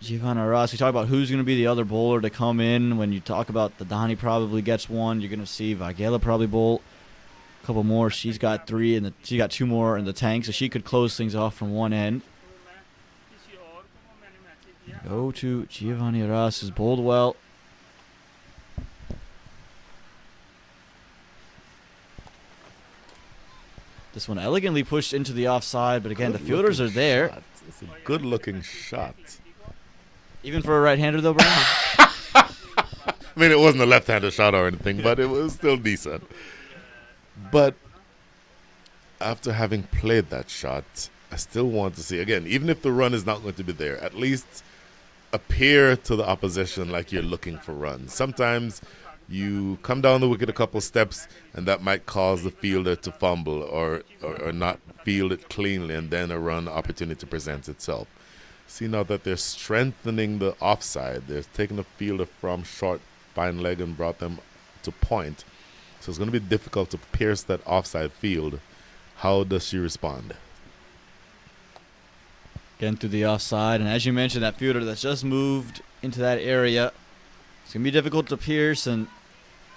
Giovanna Ross. We talk about who's going to be the other bowler to come in. When you talk about the Donnie probably gets one, you're going to see Vagela probably bowl a couple more. She's got three, and she got two more in the tank, so she could close things off from one end. Go to Giovanni Ross, who's bowled well. This one elegantly pushed into the offside, but again, the fielders are there. Shot. It's a good-looking shot. Even for a right-hander, though, Brian? I mean, it wasn't a left-handed shot or anything, but it was still decent. But after having played that shot, I still want to see, again, even if the run is not going to be there, at least appear to the opposition like you're looking for runs. Sometimes you come down the wicket a couple steps, and that might cause the fielder to fumble or not field it cleanly, and then a run opportunity presents itself. See now that they're strengthening the offside. They're taking the fielder from short, fine leg and brought them to point. So it's going to be difficult to pierce that offside field. How does she respond? Getting through the offside, and as you mentioned, that fielder that's just moved into that area, it's going to be difficult to pierce, and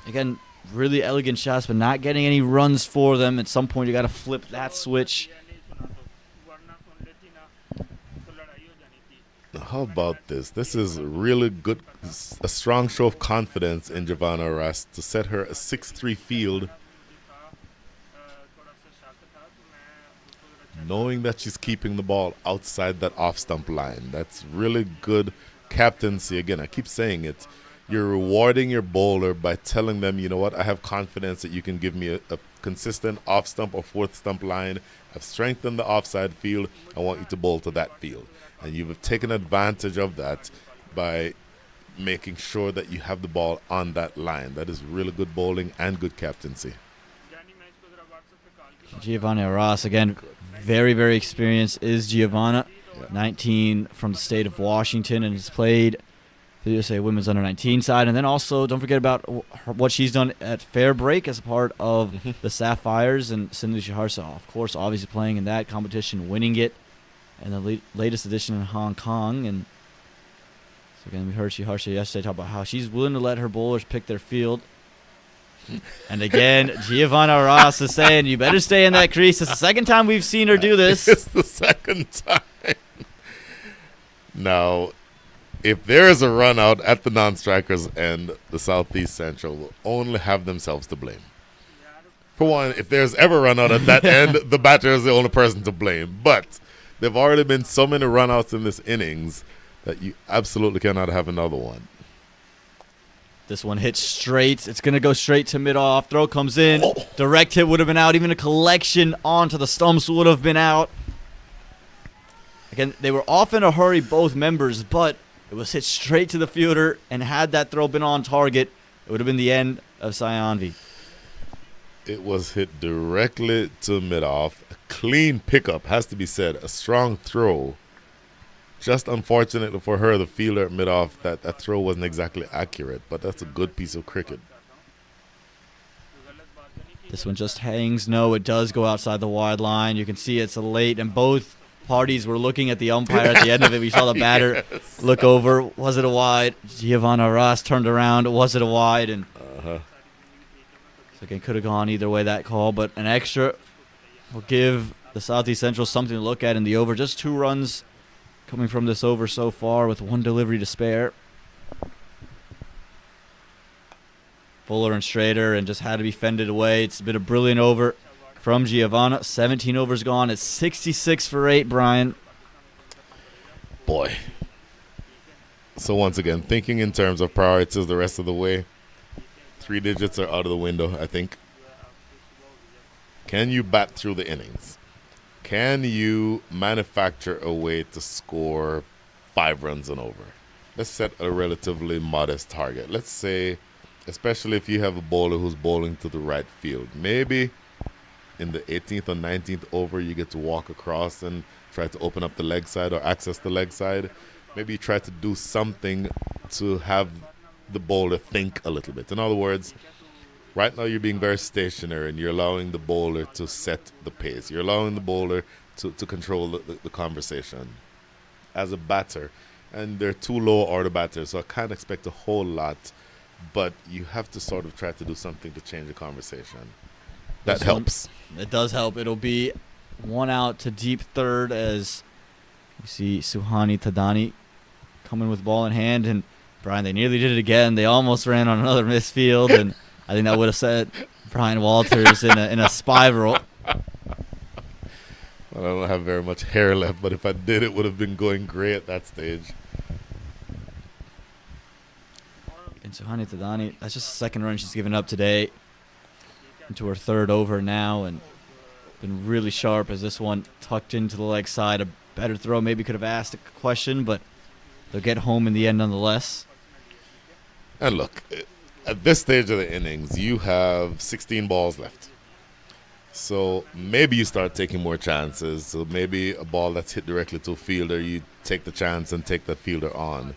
again, really elegant shots, but not getting any runs for them. At some point, you got to flip that switch. How about this? This is really good, a strong show of confidence in Giovanna Ross to set her a 6-3 field, knowing that she's keeping the ball outside that off-stump line. That's really good captaincy. Again, I keep saying it. You're rewarding your bowler by telling them, you know what, I have confidence that you can give me a consistent off-stump or fourth-stump line. I've strengthened the offside field. I want you to bowl to that field. And you've taken advantage of that by making sure that you have the ball on that line. That is really good bowling and good captaincy. Giovanna Ross, again, very, very experienced is Giovanna. 19 from the state of Washington, and has played the USA Women's Under-19 side. And then also, don't forget about what she's done at Fair Break as a part of the Sapphires, and Sindhu Shaharsa, of course, obviously playing in that competition, winning it in the latest edition in Hong Kong. And so again, we heard Shaharsa yesterday talk about how she's willing to let her bowlers pick their field. And again, Giovanna Ross is saying, you better stay in that crease. It's the second time we've seen her do this. It's the second time. Now, if there is a run out at the non-strikers end, the Southeast Central will only have themselves to blame. For one, if there's ever a run out at that end, the batter is the only person to blame. But there've already been so many run-outs in this innings that you absolutely cannot have another one. This one hits straight. It's going to go straight to mid-off. Throw comes in. Direct hit would have been out. Even a collection onto the stumps would have been out. Again, they were off in a hurry, both members, but it was hit straight to the fielder, and had that throw been on target, it would have been the end of Sayanvi. It was hit directly to mid-off. A clean pickup, has to be said. A strong throw. Just unfortunately for her, the fielder at mid-off, that throw wasn't exactly accurate, but that's a good piece of cricket. This one just hangs. No, it does go outside the wide line. You can see it's a late, and both parties were looking at the umpire at the end of it. We saw the batter look over. Was it a wide? Giovanna Ross turned around. Was it a wide? And so again, could have gone either way, that call. But an extra will give the Southeast Central something to look at in the over. Just 2 runs coming from this over so far with 1 delivery to spare. Fuller and Strader, and just had to be fended away. It's been a brilliant over from Giovanna. 17 overs gone. It's 66 for 8, Brian. Boy. So once again, thinking in terms of priorities the rest of the way, 3 digits are out of the window, I think. Can you bat through the innings? Can you manufacture a way to score 5 runs and over? Let's set a relatively modest target. Let's say, especially if you have a bowler who's bowling to the right field, maybe in the 18th or 19th over, you get to walk across and try to open up the leg side or access the leg side. Maybe you try to do something to have the bowler think a little bit. In other words, right now you're being very stationary and you're allowing the bowler to set the pace. You're allowing the bowler to control the conversation. As a batter, and they're 2 low order batters, so I can't expect a whole lot, but you have to sort of try to do something to change the conversation. That helps. It does help. It'll be 1 out to deep third as you see Suhani Tadani coming with ball in hand. And, Brian, they nearly did it again. They almost ran on another misfield, and I think that would have set Brian Walters in a spiral. Well, I don't have very much hair left, but if I did, it would have been going gray at that stage. And Suhani Tadani, that's just the second run she's given up today. Into her 3rd over now, and been really sharp as this one tucked into the leg side. A better throw, maybe could have asked a question, but they'll get home in the end nonetheless. And look, at this stage of the innings, you have 16 balls left. So maybe you start taking more chances. So maybe a ball that's hit directly to a fielder, you take the chance and take that fielder on.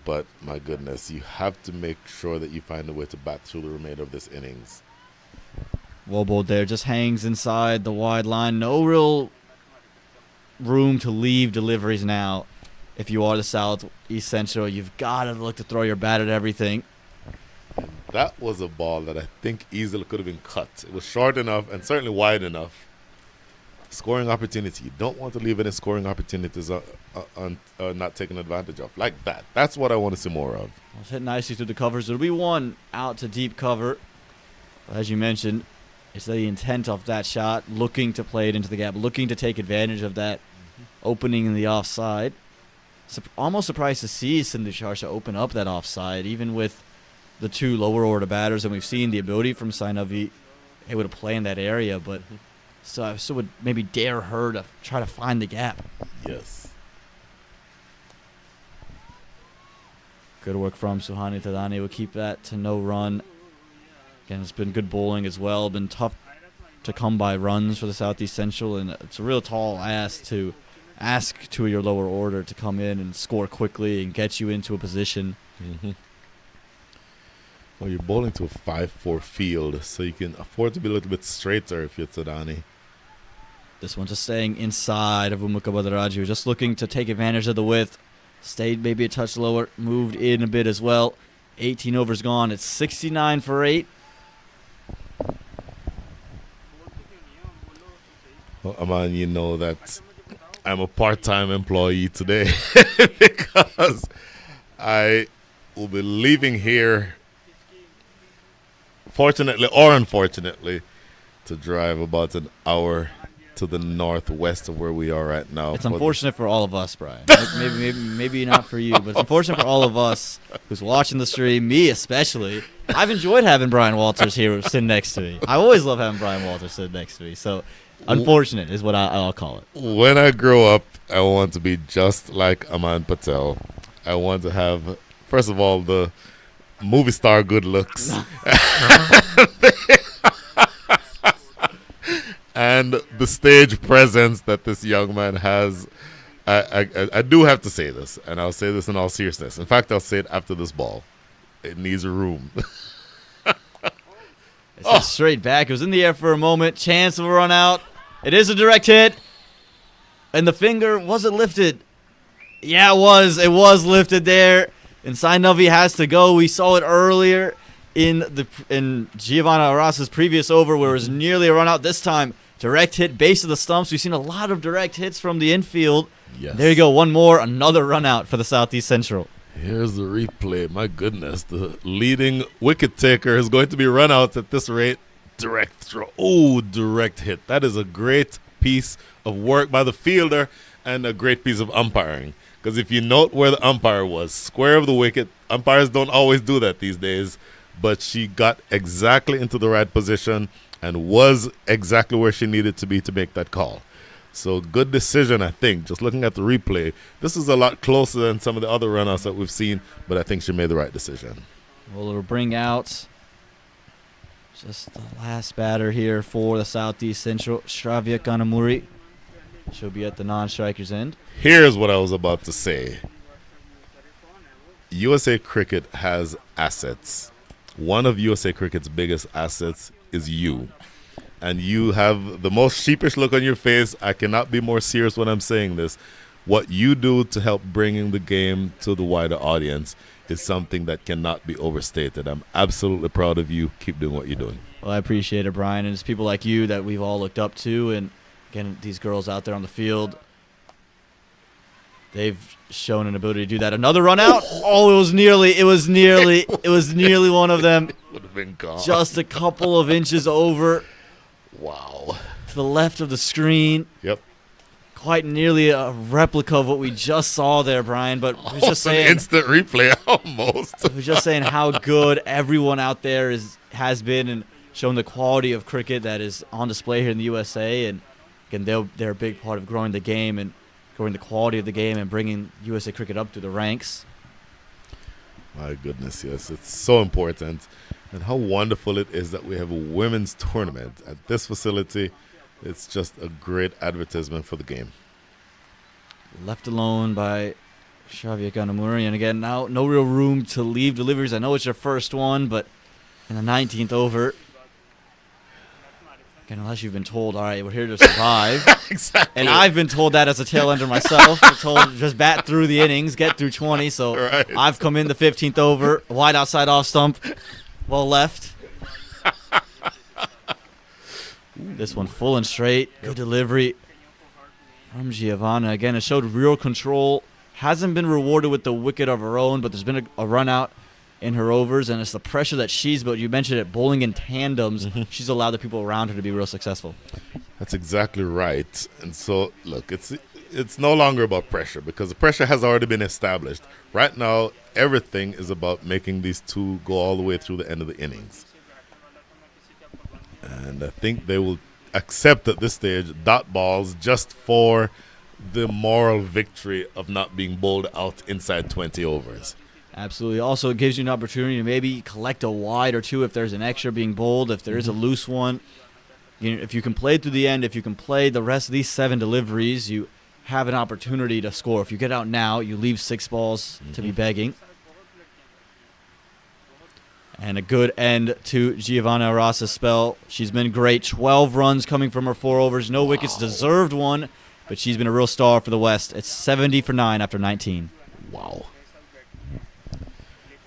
But my goodness, you have to make sure that you find a way to bat through the remainder of this innings. Well bowled there, just hangs inside the wide line. No real room to leave deliveries now. If you are the Southeast Central, you've got to look to throw your bat at everything. That was a ball that I think easily could have been cut. It was short enough and certainly wide enough. Scoring opportunity. You don't want to leave any scoring opportunities not taken advantage of. Like that. That's what I want to see more of. Well, it's hit nicely through the covers. It'll be 1 out to deep cover. But as you mentioned, it's the intent of that shot, looking to play it into the gap, looking to take advantage of that opening in the offside. Almost surprised to see Sindhu Charsha open up that offside, even with the 2 lower order batters, and we've seen the ability from Sainavi able to play in that area, but so I still would maybe dare her to try to find the gap. Yes. Good work from Suhani Tadani. We'll keep that to no run. Again, it's been good bowling as well. Been tough to come by runs for the Southeast Central, and it's a real tall ask to ask to your lower order to come in and score quickly and get you into a position. Mm-hmm. Well, you're bowling to a 5-4 field, so you can afford to be a little bit straighter if you're Tadani. This one just staying inside of Umuka Badaraju, just looking to take advantage of the width. Stayed maybe a touch lower, moved in a bit as well. 18 overs gone. It's 69 for 8. Well, Aman, you know that I'm a part-time employee today because I will be leaving here, fortunately or unfortunately, to drive about an hour to the northwest of where we are right now. It's unfortunate for all of us, Brian. Maybe not for you, but it's unfortunate for all of us who's watching the stream, me especially. I've enjoyed having Brian Walters here sitting next to me. I always love having Brian Walters sitting next to me. So unfortunate is what I'll call it. When I grow up, I want to be just like Aman Patel. I want to have, first of all, the movie star good looks. And the stage presence that this young man has. I do have to say this, and I'll say this in all seriousness. In fact, I'll say it after this ball. It needs a room. Hit straight back. It was in the air for a moment. Chance of a run out. It is a direct hit. And the finger, was it lifted? Yeah, it was. It was lifted there. And Sainavi has to go. We saw it earlier in Giovanna Arrasa's previous over where it was nearly a run out. This time, direct hit, base of the stumps. We've seen a lot of direct hits from the infield. Yes. There you go. One more. Another run out for the Southeast Central. Here's the replay. My goodness. The leading wicket taker is going to be run out at this rate. Direct throw. Oh, direct hit. That is a great piece of work by the fielder and a great piece of umpiring. Because if you note where the umpire was, square of the wicket, umpires don't always do that these days, but she got exactly into the right position and was exactly where she needed to be to make that call. So good decision, I think. Just looking at the replay, this is a lot closer than some of the other runouts that we've seen, but I think she made the right decision. Well, it'll bring out just the last batter here for the Southeast Central, Shravya Kanamuri. She'll be at the non-striker's end. Here's what I was about to say. USA Cricket has assets. One of USA Cricket's biggest assets is you. And you have the most sheepish look on your face. I cannot be more serious when I'm saying this. What you do to help bringing the game to the wider audience is something that cannot be overstated. I'm absolutely proud of you. Keep doing what you're doing. Well, I appreciate it, Brian. And it's people like you that we've all looked up to. And, again, these girls out there on the field, they've shown an ability to do that. Another run out. Oh, it was nearly one of them. Would have been gone. Just a couple of inches over. Wow. To the left of the screen. Yep. Quite nearly a replica of what we just saw there, Brian. But we was just saying, an instant replay, almost. I was just saying how good everyone out there has been and shown the quality of cricket that is on display here in the USA. And again, they're a big part of growing the game and growing the quality of the game and bringing USA Cricket up through the ranks. My goodness, yes. It's so important. And how wonderful it is that we have a women's tournament at this facility. It's just a great advertisement for the game. Left alone by Shravya Kanamuri. And again, now no real room to leave deliveries. I know it's your first one, but in the 19th over, again, unless you've been told, all right, we're here to survive. Exactly. And I've been told that as a tail ender myself. I'm told just bat through the innings, get through 20. So Right. I've come in the 15th over, wide outside off stump, well left. This one full and straight. Good delivery from Giovanna. Again, it showed real control. Hasn't been rewarded with the wicket of her own, but there's been a run out in her overs, and it's the pressure that she's built. You mentioned it, bowling in tandems. She's allowed the people around her to be real successful. That's exactly right. And so, look, it's no longer about pressure because the pressure has already been established. Right now, everything is about making these two go all the way through the end of the innings. And I think they will accept at this stage dot balls just for the moral victory of not being bowled out inside 20 overs. Absolutely. Also, it gives you an opportunity to maybe collect a wide or two if there's an extra being bowled, if there is a loose one. You know, if you can play through the end, if you can play the rest of these 7 deliveries, you have an opportunity to score. If you get out now, you leave 6 balls to be begging. And a good end to Giovanna Arrasa's spell. She's been great. 12 runs coming from her 4 overs. No wickets, deserved one, but she's been a real star for the West. It's 70 for 9 after 19. Wow.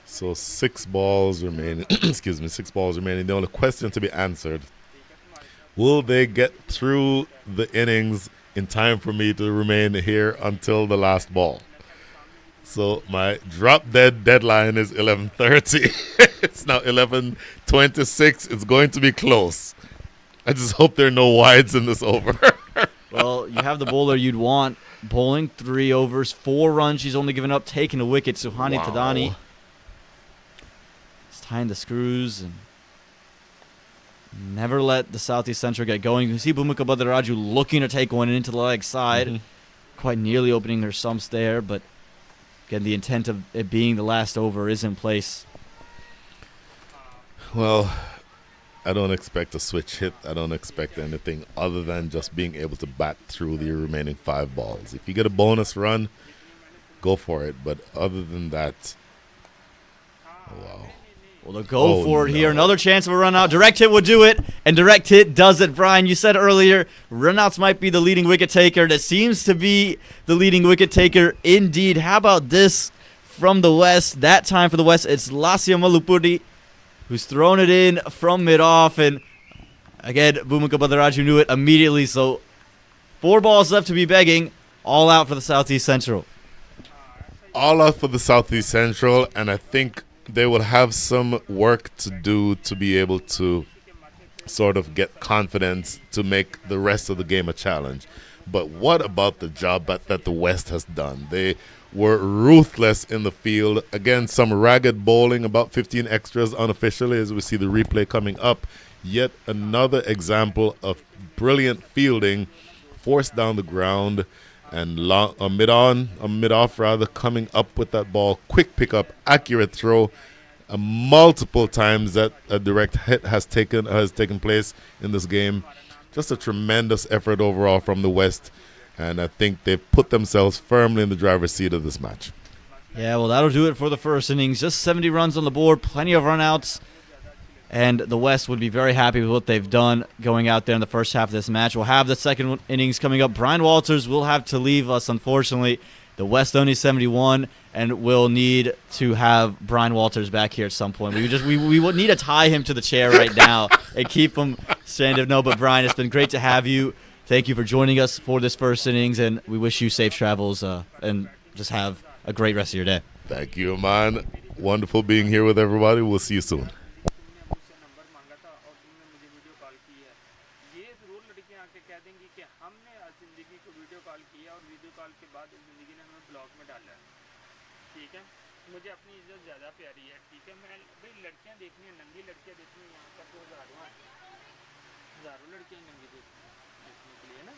So 6 balls remaining. Excuse me, 6 balls remaining. The only question to be answered: will they get through the innings in time for me to remain here until the last ball? So my drop-dead deadline is 11:30. It's now 11:26. It's going to be close. I just hope there are no wides in this over. Well, you have the bowler you'd want. Bowling 3 overs, 4 runs. She's only given up, taking a wicket. Suhani Wow. Tadani. It's tying the screws and never let the Southeast Central get going. You see Bhumika Badaraju looking to take one into the leg side. Quite nearly opening her stumps there, but again, the intent of it being the last over is in place. Well, I don't expect a switch hit. I don't expect anything other than just being able to bat through the remaining 5 balls. If you get a bonus run, go for it. But other than that, oh, wow. Well, they'll go Oh, for it here. no. Another chance of a run out. Direct hit would do it, and direct hit does it. Brian, you said earlier runouts might be the leading wicket taker. That seems to be the leading wicket taker indeed. How about this from the West? That time for the West, it's Lasya Malupudi who's thrown it in from mid-off. And again, Bhumika Badaraju knew it immediately. So 4 balls left to be begging. All out for the Southeast Central. All out for the Southeast Central, and I think they will have some work to do to be able to sort of get confidence to make the rest of the game a challenge. But what about the job that the West has done? They were ruthless in the field. Again, some ragged bowling, about 15 extras unofficially as we see the replay coming up. Yet another example of brilliant fielding, forced down the ground, and mid-off rather, coming up with that ball. Quick pickup, accurate throw. Multiple times that a direct hit has taken place in this game. Just a tremendous effort overall from the West, and I think they've put themselves firmly in the driver's seat of this match. Yeah, well, that'll do it for the first innings. Just 70 runs on the board, plenty of runouts. And the West would be very happy with what they've done going out there in the first half of this match. We'll have the second innings coming up. Brian Walters will have to leave us, unfortunately. The West only 71, and we'll need to have Brian Walters back here at some point. We would need to tie him to the chair right now and keep him stranded. No, but Brian, it's been great to have you. Thank you for joining us for this first innings, and we wish you safe travels and just have a great rest of your day. Thank you, man. Wonderful being here with everybody. We'll see you soon. Number मांगा था और तुमने मुझे video call की है, ये जरूर लड़कियां आके कह देंगी कि हमने आज जिंदगी को वीडियो कॉल किया और वीडियो कॉल के बाद जिंदगी ने हमें ब्लॉक में डाला है। ठीक है, मुझे अपनी इज्जत ज़्यादा प्यारी है। ठीक है, मैं भाई लड़कियां देखनी है, नंगी लड़कियां देखनी है, यहाँ पर तो हज़ारों लड़कियां नंगी देखने के लिए ना,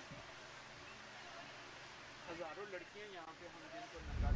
हज़ारों लड़कियां यहाँ पे हम जिनको नंगा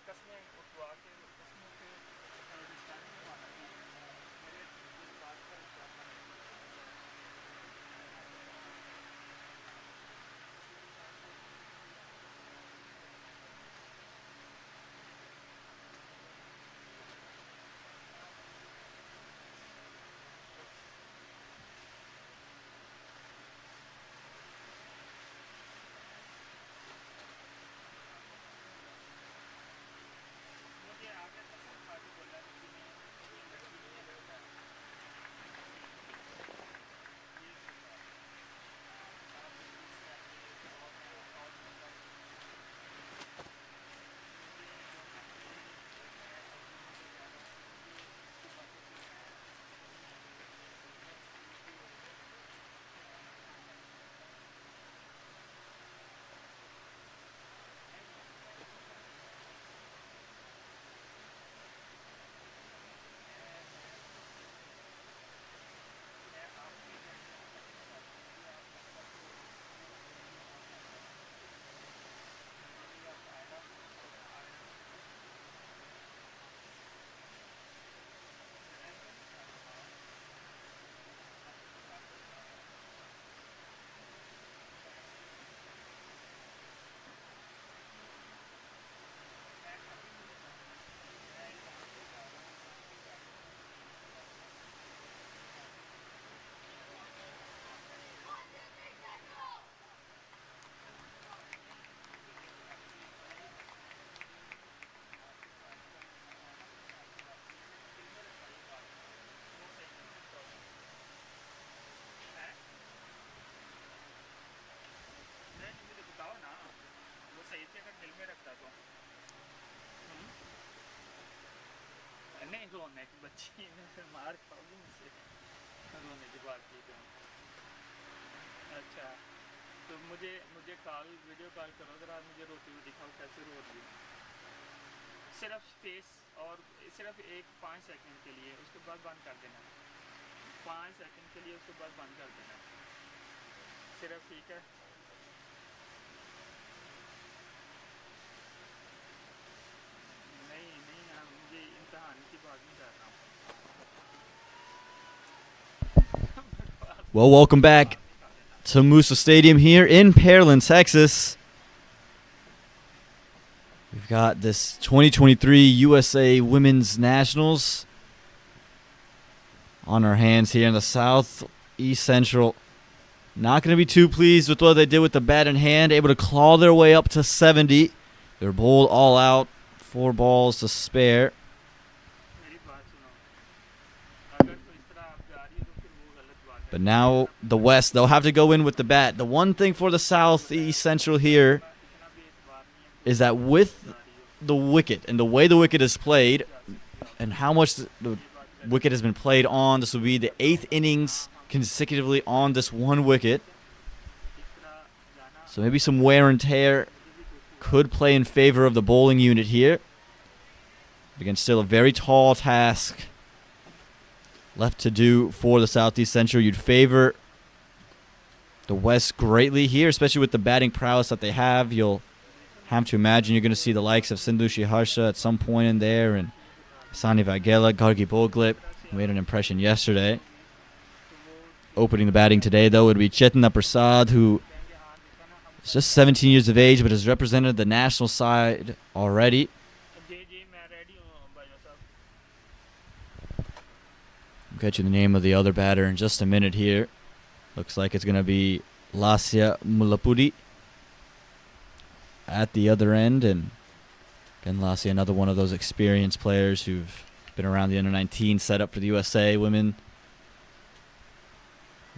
कस्में उठवा के कस्मों के रिश्तेदार में माना कि मेरे इस बात का विश्वास नहीं। मुझे आगे कसम खा के बोला कि मैं ये लड़की नहीं लगता है। ये आप इससे आगे और बंदा मुझे बोलना कि मैं सपनों से ज़्यादा उसकी बातों से मैं आपकी जानना चाहता हूँ कि आप सबका तो आप आएगा नहीं मुझे बताओ ना वो सही से अगर दिल में रखता तो नहीं रोने की बच्ची में फिर मार खाओगी मुझसे रोने की बात की तो अच्छा तो मुझे मुझे कॉल वीडियो कॉल करो ज़रा मुझे रोती हुई दिखाओ कैसे रो रही हो सिर्फ फेस और सिर्फ 5 सेकंड के लिए उसके बाद बंद कर देना 5 सेकंड के लिए उसके बाद बंद कर देना सिर्फ ठीक है नहीं नहीं यार मुझे इम्तहान की बात नहीं कर रहा हूँ Well, welcome back to Musa Stadium here in Pearland, Texas. We've got this 2023 USA Women's Nationals on our hands here in the Southeast Central. Not going to be too pleased with what they did with the bat in hand. Able to claw their way up to 70. They're bowled all out. 4 balls to spare. मेरी बात सुनो अगर तो इस तरह आप जा रही हो तो फिर वो गलत बात है But now the West, they'll have to go in with the bat. The one thing for the Southeast Central here इतना भी एतबार नहीं है is that with the wicket and the way the wicket is played and how much the wicket has been played on, this will be the 8th innings consecutively on this one wicket. इस तरह जाना So maybe some wear and tear could play in favor of the bowling unit here. But again, still a very tall task left to do for the Southeast Central. You'd favor the West greatly here, especially with the batting prowess that they have. You'll have to imagine you're going to see the likes of Sindhu Harsha at some point in there, and Sani Vagela, Gargi Boglip, who made an impression yesterday. Opening the batting today, though, would be Chetna Prasad, who is just 17 years of age, but has represented the national side already. जी जी मैं ready हूँ भाई साहब I'll get you the name of the other batter in just a minute here. Looks like it's going to be Lasya Mulapudi at the other end. And again, Lasya, another one of those experienced players who've been around the under-19 setup for the USA women.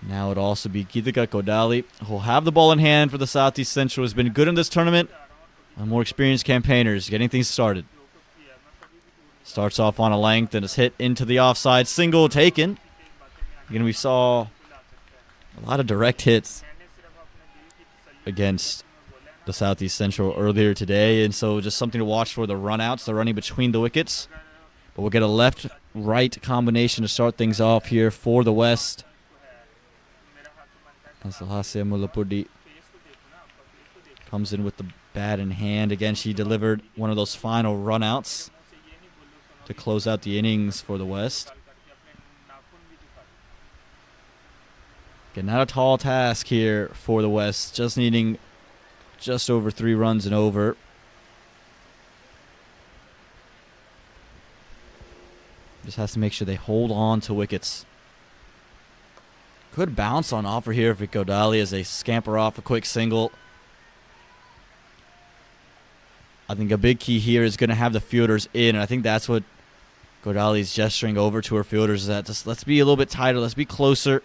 Now it'll also be Geetika Kodali, who'll have the ball in hand for the Southeast Central. Has been good in this tournament. And more experienced campaigners getting things started. Starts off on a length and is hit into the offside. Single taken. Again, we saw a lot of direct hits against the Southeast Central earlier today. And so just something to watch for the runouts. They're running between the wickets. But we'll get a left-right combination to start things off here for the West. As Lasya Mulapudi comes in with the bat in hand. Again, she delivered one of those final runouts to close out the innings for the West. Again, not a tall task here for the West, just needing just over 3 runs and over. Just has to make sure they hold on to wickets. Good bounce on offer here for Godali as they scamper off a quick single. I think a big key here is going to have the fielders in, and I think that's what Godali's gesturing over to her fielders, is that just let's be a little bit tighter, let's be closer.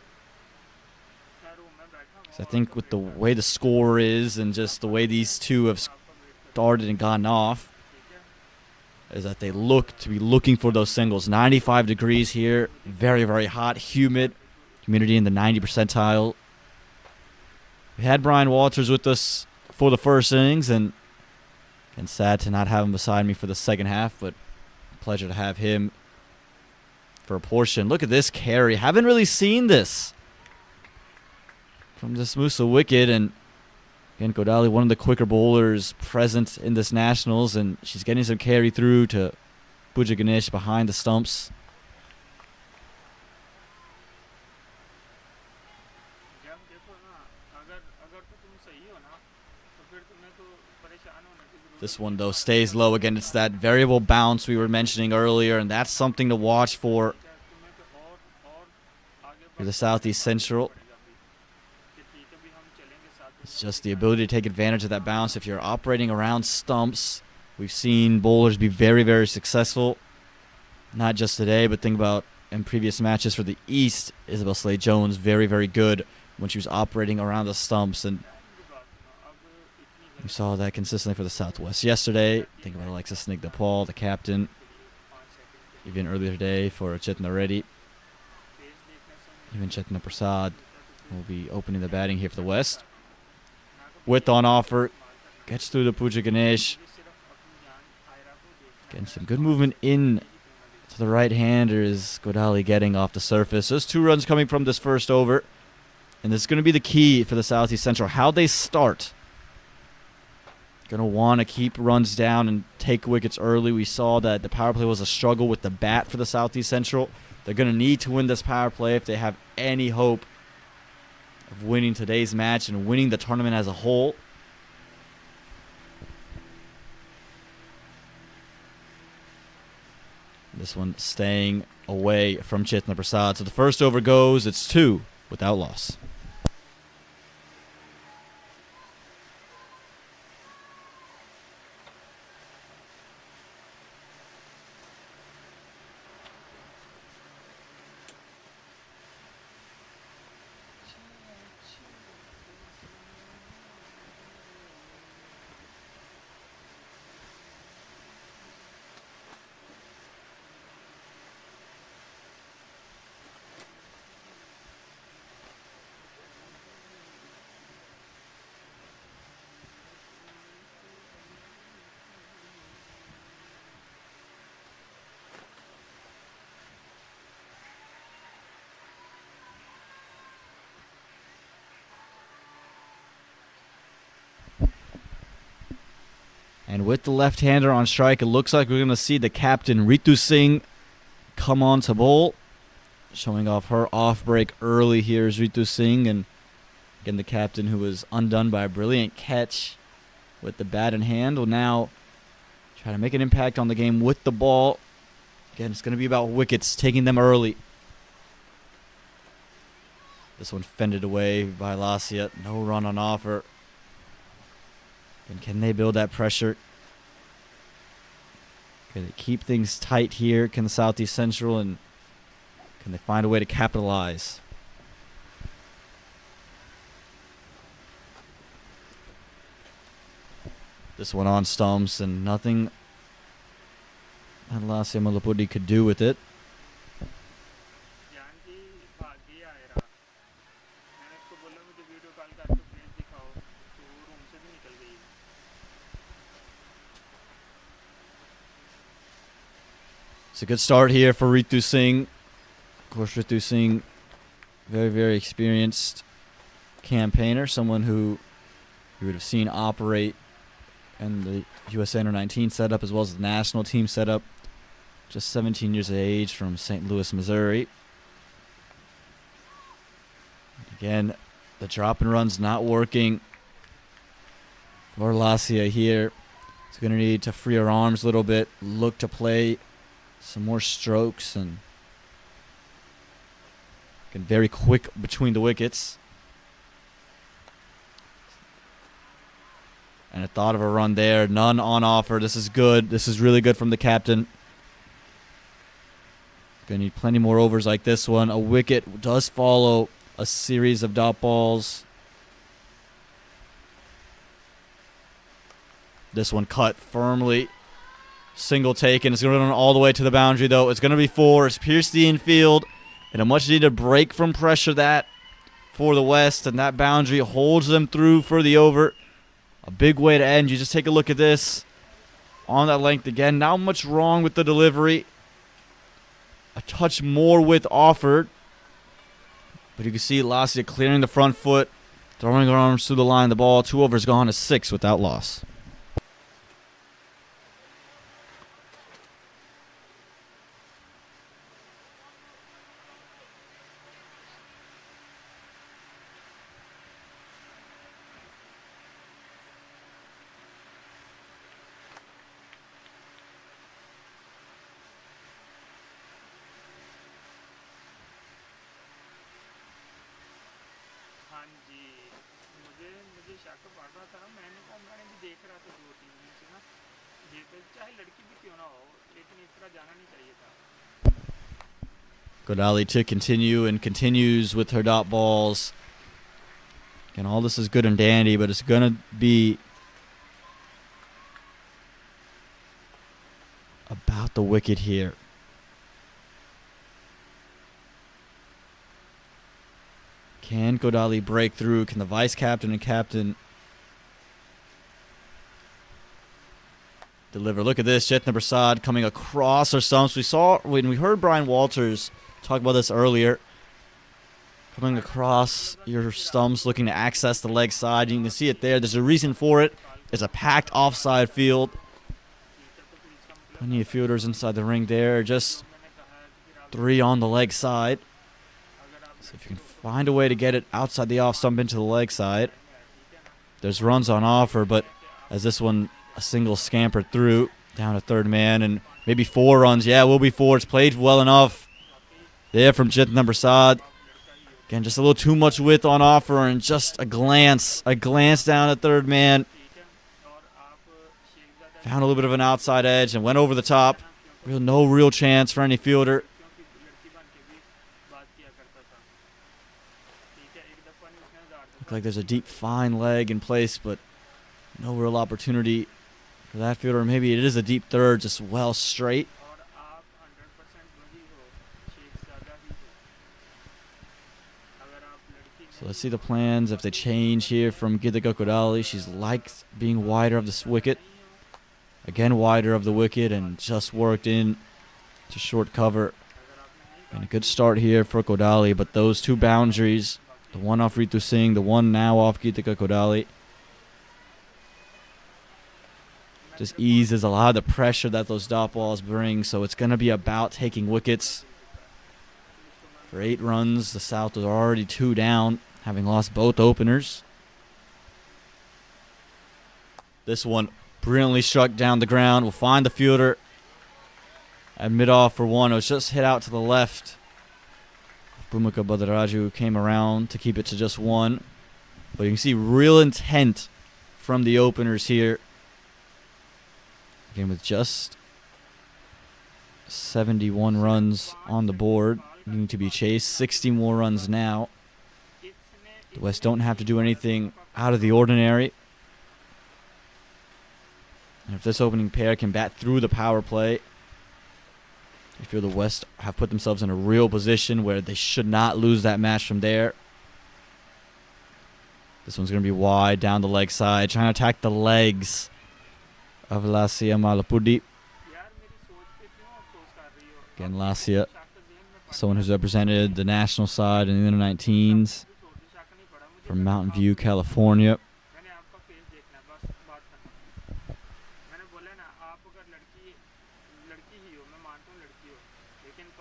So I think with the way the score is and just the way these two have started and gotten off, is that they look to be looking for those singles. 95 degrees here, very, very hot, humid, humidity in the 90 percentile. We had Brian Walters with us for the first innings, and sad to not have him beside me for the second half, but pleasure to have him for a portion. Look at this carry. Haven't really seen this from this Musa wicket, and again, Godali, one of the quicker bowlers present in this Nationals, and she's getting some carry through to Pooja Ganesh behind the stumps. This one, though, stays low. Again, it's that variable bounce we were mentioning earlier, and that's something to watch for the Southeast Central. It's just the ability to take advantage of that bounce. If you're operating around stumps, we've seen bowlers be very, very successful. Not just today, but think about in previous matches for the East. Isabel Slade-Jones, very, very good when she was operating around the stumps. And we saw that consistently for the Southwest yesterday. Think about Alexis Snigdha-Paul, the captain. Even earlier today for Chetna Reddy. Even Chetna Prasad will be opening the batting here for the West. Width on offer. Gets through to Pooja Ganesh. Getting some good movement in to the right-hander is Godali getting off the surface. Those 2 runs coming from this first over. And this is going to be the key for the Southeast Central. How they start. Going to want to keep runs down and take wickets early. We saw that the power play was a struggle with the bat for the Southeast Central. They're going to need to win this power play if they have any hope of winning today's match and winning the tournament as a whole. This one staying away from Chetna Prasad. So the first over goes. It's 2 without loss. And with the left-hander on strike, it looks like we're going to see the captain, Ritu Singh, come on to bowl. Showing off her off-break early here is Ritu Singh. And again, the captain, who was undone by a brilliant catch with the bat in hand, will now try to make an impact on the game with the ball. Again, it's going to be about wickets, taking them early. This one fended away by Lasia. No run on offer. And can they build that pressure? Can they keep things tight here? Can the Southeast Central, and can they find a way to capitalize? This one on stumps, and nothing that Lasia Malapudi could do with it. It's a good start here for Ritu Singh. Of course, Ritu Singh, very, very experienced campaigner, someone who you would have seen operate and the USA Under-19 setup, as well as the national team setup. Just 17 years of age from St. Louis, Missouri. Again, the drop and run's not working for Lacia here. He's going to need to free her arms a little bit, look to play some more strokes, and get very quick between the wickets. And a thought of a run there. None on offer. This is good. This is really good from the captain. Going to need plenty more overs like this one. A wicket does follow a series of dot balls. This one cut firmly. Single taken. It's going to run all the way to the boundary, though. It's going to be 4. It's pierced the infield. And a much-needed break from pressure that for the West. And that boundary holds them through for the over. A big way to end. You just take a look at this. On that length again. Not much wrong with the delivery. A touch more width offered. But you can see Lacia clearing the front foot. Throwing her arms through the line. The ball, 2 overs gone to 6 without loss. हाँ जी, मुझे शक पड़ रहा था ना, मैंने भी देख रहा था 2-3 दिन से ना, ये तो चाहे लड़की भी क्यों ना हो, लेकिन इस तरह जाना नहीं चाहिए था. Godali to continue and continues with her dot balls. And all this is good and dandy, but it's going to be about the wicket here. Can Godali break through? Can the vice captain and captain deliver? Look at this. Jitendra Prasad coming across her stumps. We saw when we heard Brian Walters talk about this earlier. Coming across your stumps, looking to access the leg side. You can see it there. There's a reason for it. It's a packed offside field. Plenty of fielders inside the ring there. Just 3 on the leg side. So if you can find a way to get it outside the off stump into the leg side. There's runs on offer, but as this one, a single scampered through, down to third man, and maybe 4 runs. Yeah, it will be 4. It's played well enough. There from Jitendra Prasad. Again, just a little too much width on offer, and just a glance down at third man. Found a little bit of an outside edge and went over the top. No real chance for any fielder. Look like there's a deep fine leg in place, but no real opportunity for that fielder. Maybe it is a deep third, just well straight. So let's see the plans if they change here from Geetika Godali. She's liked being wider of this wicket. Again, wider of the wicket, and just worked in to short cover. And a good start here for Godali, but those 2 boundaries, the one off Ritu Singh, the one now off Geetika Godali, just eases a lot of the pressure that those dot balls bring. So it's going to be about taking wickets. For 8 runs, the South was already 2 down, having lost both openers. This one brilliantly struck down the ground. We'll find the fielder at mid-off for 1. It was just hit out to the left. Bhumika Badaraju came around to keep it to just 1. But you can see real intent from the openers here. Again, with just 71 runs on the board, needing to be chased. 60 more runs now. The West don't have to do anything out of the ordinary. And if this opening pair can bat through the power play, I feel the West have put themselves in a real position where they should not lose that match from there. This one's going to be wide down the leg side, trying to attack the legs of Lacia Malapudi. Again, Lacia, someone who's represented the national side in the under-19s from Mountain View, California.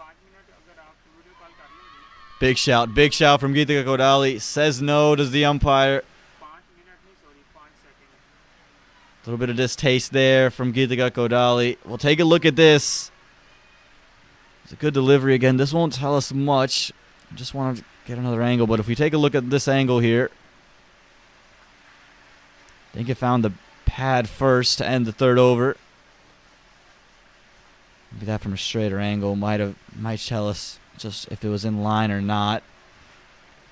5 minute अगर आप video call कर लेंगे Big shout from Geetika Kodali. Says no, does the umpire. 5 minute नहीं sorry 5 second A little bit of distaste there from Geetika Kodali. We'll take a look at this. It's a good delivery again. This won't tell us much. I just want to get another angle, but if we take a look at this angle here, I think it found the pad first to end the third over. Maybe that from a straighter angle might tell us just if it was in line or not.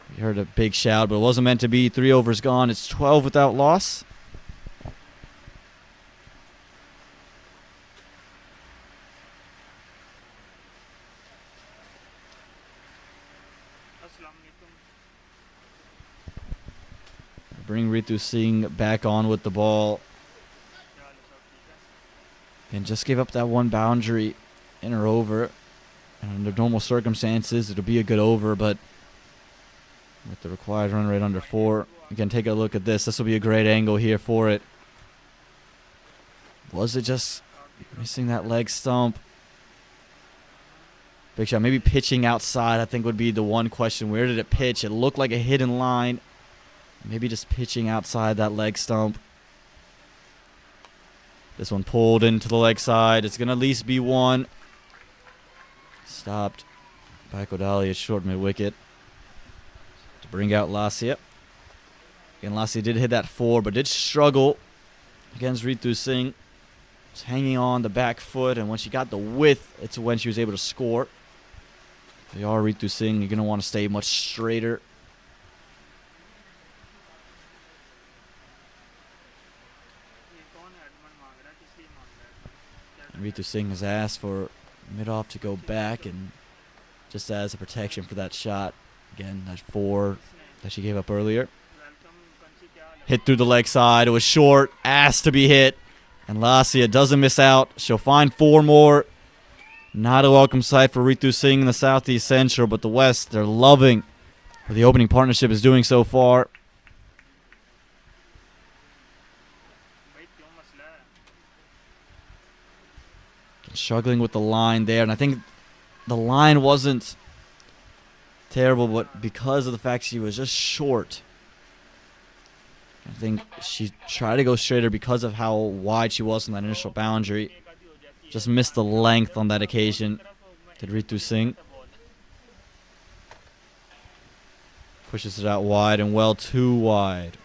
We heard a big shout, but it wasn't meant to be. 3 overs gone. It's 12 without loss. अस्सलाम वालेकुम Bring Ritu Singh back on with the ball. क्या हाल है सब ठीक है And just gave up that one boundary in her over. And under normal circumstances, it'll be a good over, but with the required run rate under 4, again, take a look at this. This will be a great angle here for it. Was it just missing that leg stump? Big shot. Maybe pitching outside, I think, would be the one question. Where did it pitch? It looked like a hidden line. Maybe just pitching outside that leg stump. This one pulled into the leg side. It's going to at least be one. Stopped by Kodali at short mid-wicket to bring out Lassia. Again, Lassia did hit that 4, but did struggle against Ritu Singh. Was hanging on the back foot, and when she got the width, it's when she was able to score. If you are Ritu Singh, you're going to want to stay much straighter. ये कौन Edmund मांग रहा है किस लिए मांग रहा है क्या Ritu Singh has asked for mid-off to go back, and just as a protection for that shot. Again, that 4 that she gave up earlier. Welcome Kanchi क्या हाल है Hit through the leg side. It was short. Asked to be hit. And Lassia doesn't miss out. She'll find 4 more. Not a welcome sight for Ritu Singh in the Southeast Central, but the West, they're loving what the opening partnership is doing so far. भाई क्यों मसला है Struggling with the line there, and I think the line wasn't terrible, but because of the fact she was just short, I think she tried to go straighter because of how wide she was in that initial boundary. Just missed the length on that occasion. Did Ritu Singh. Pushes it out wide and well too wide.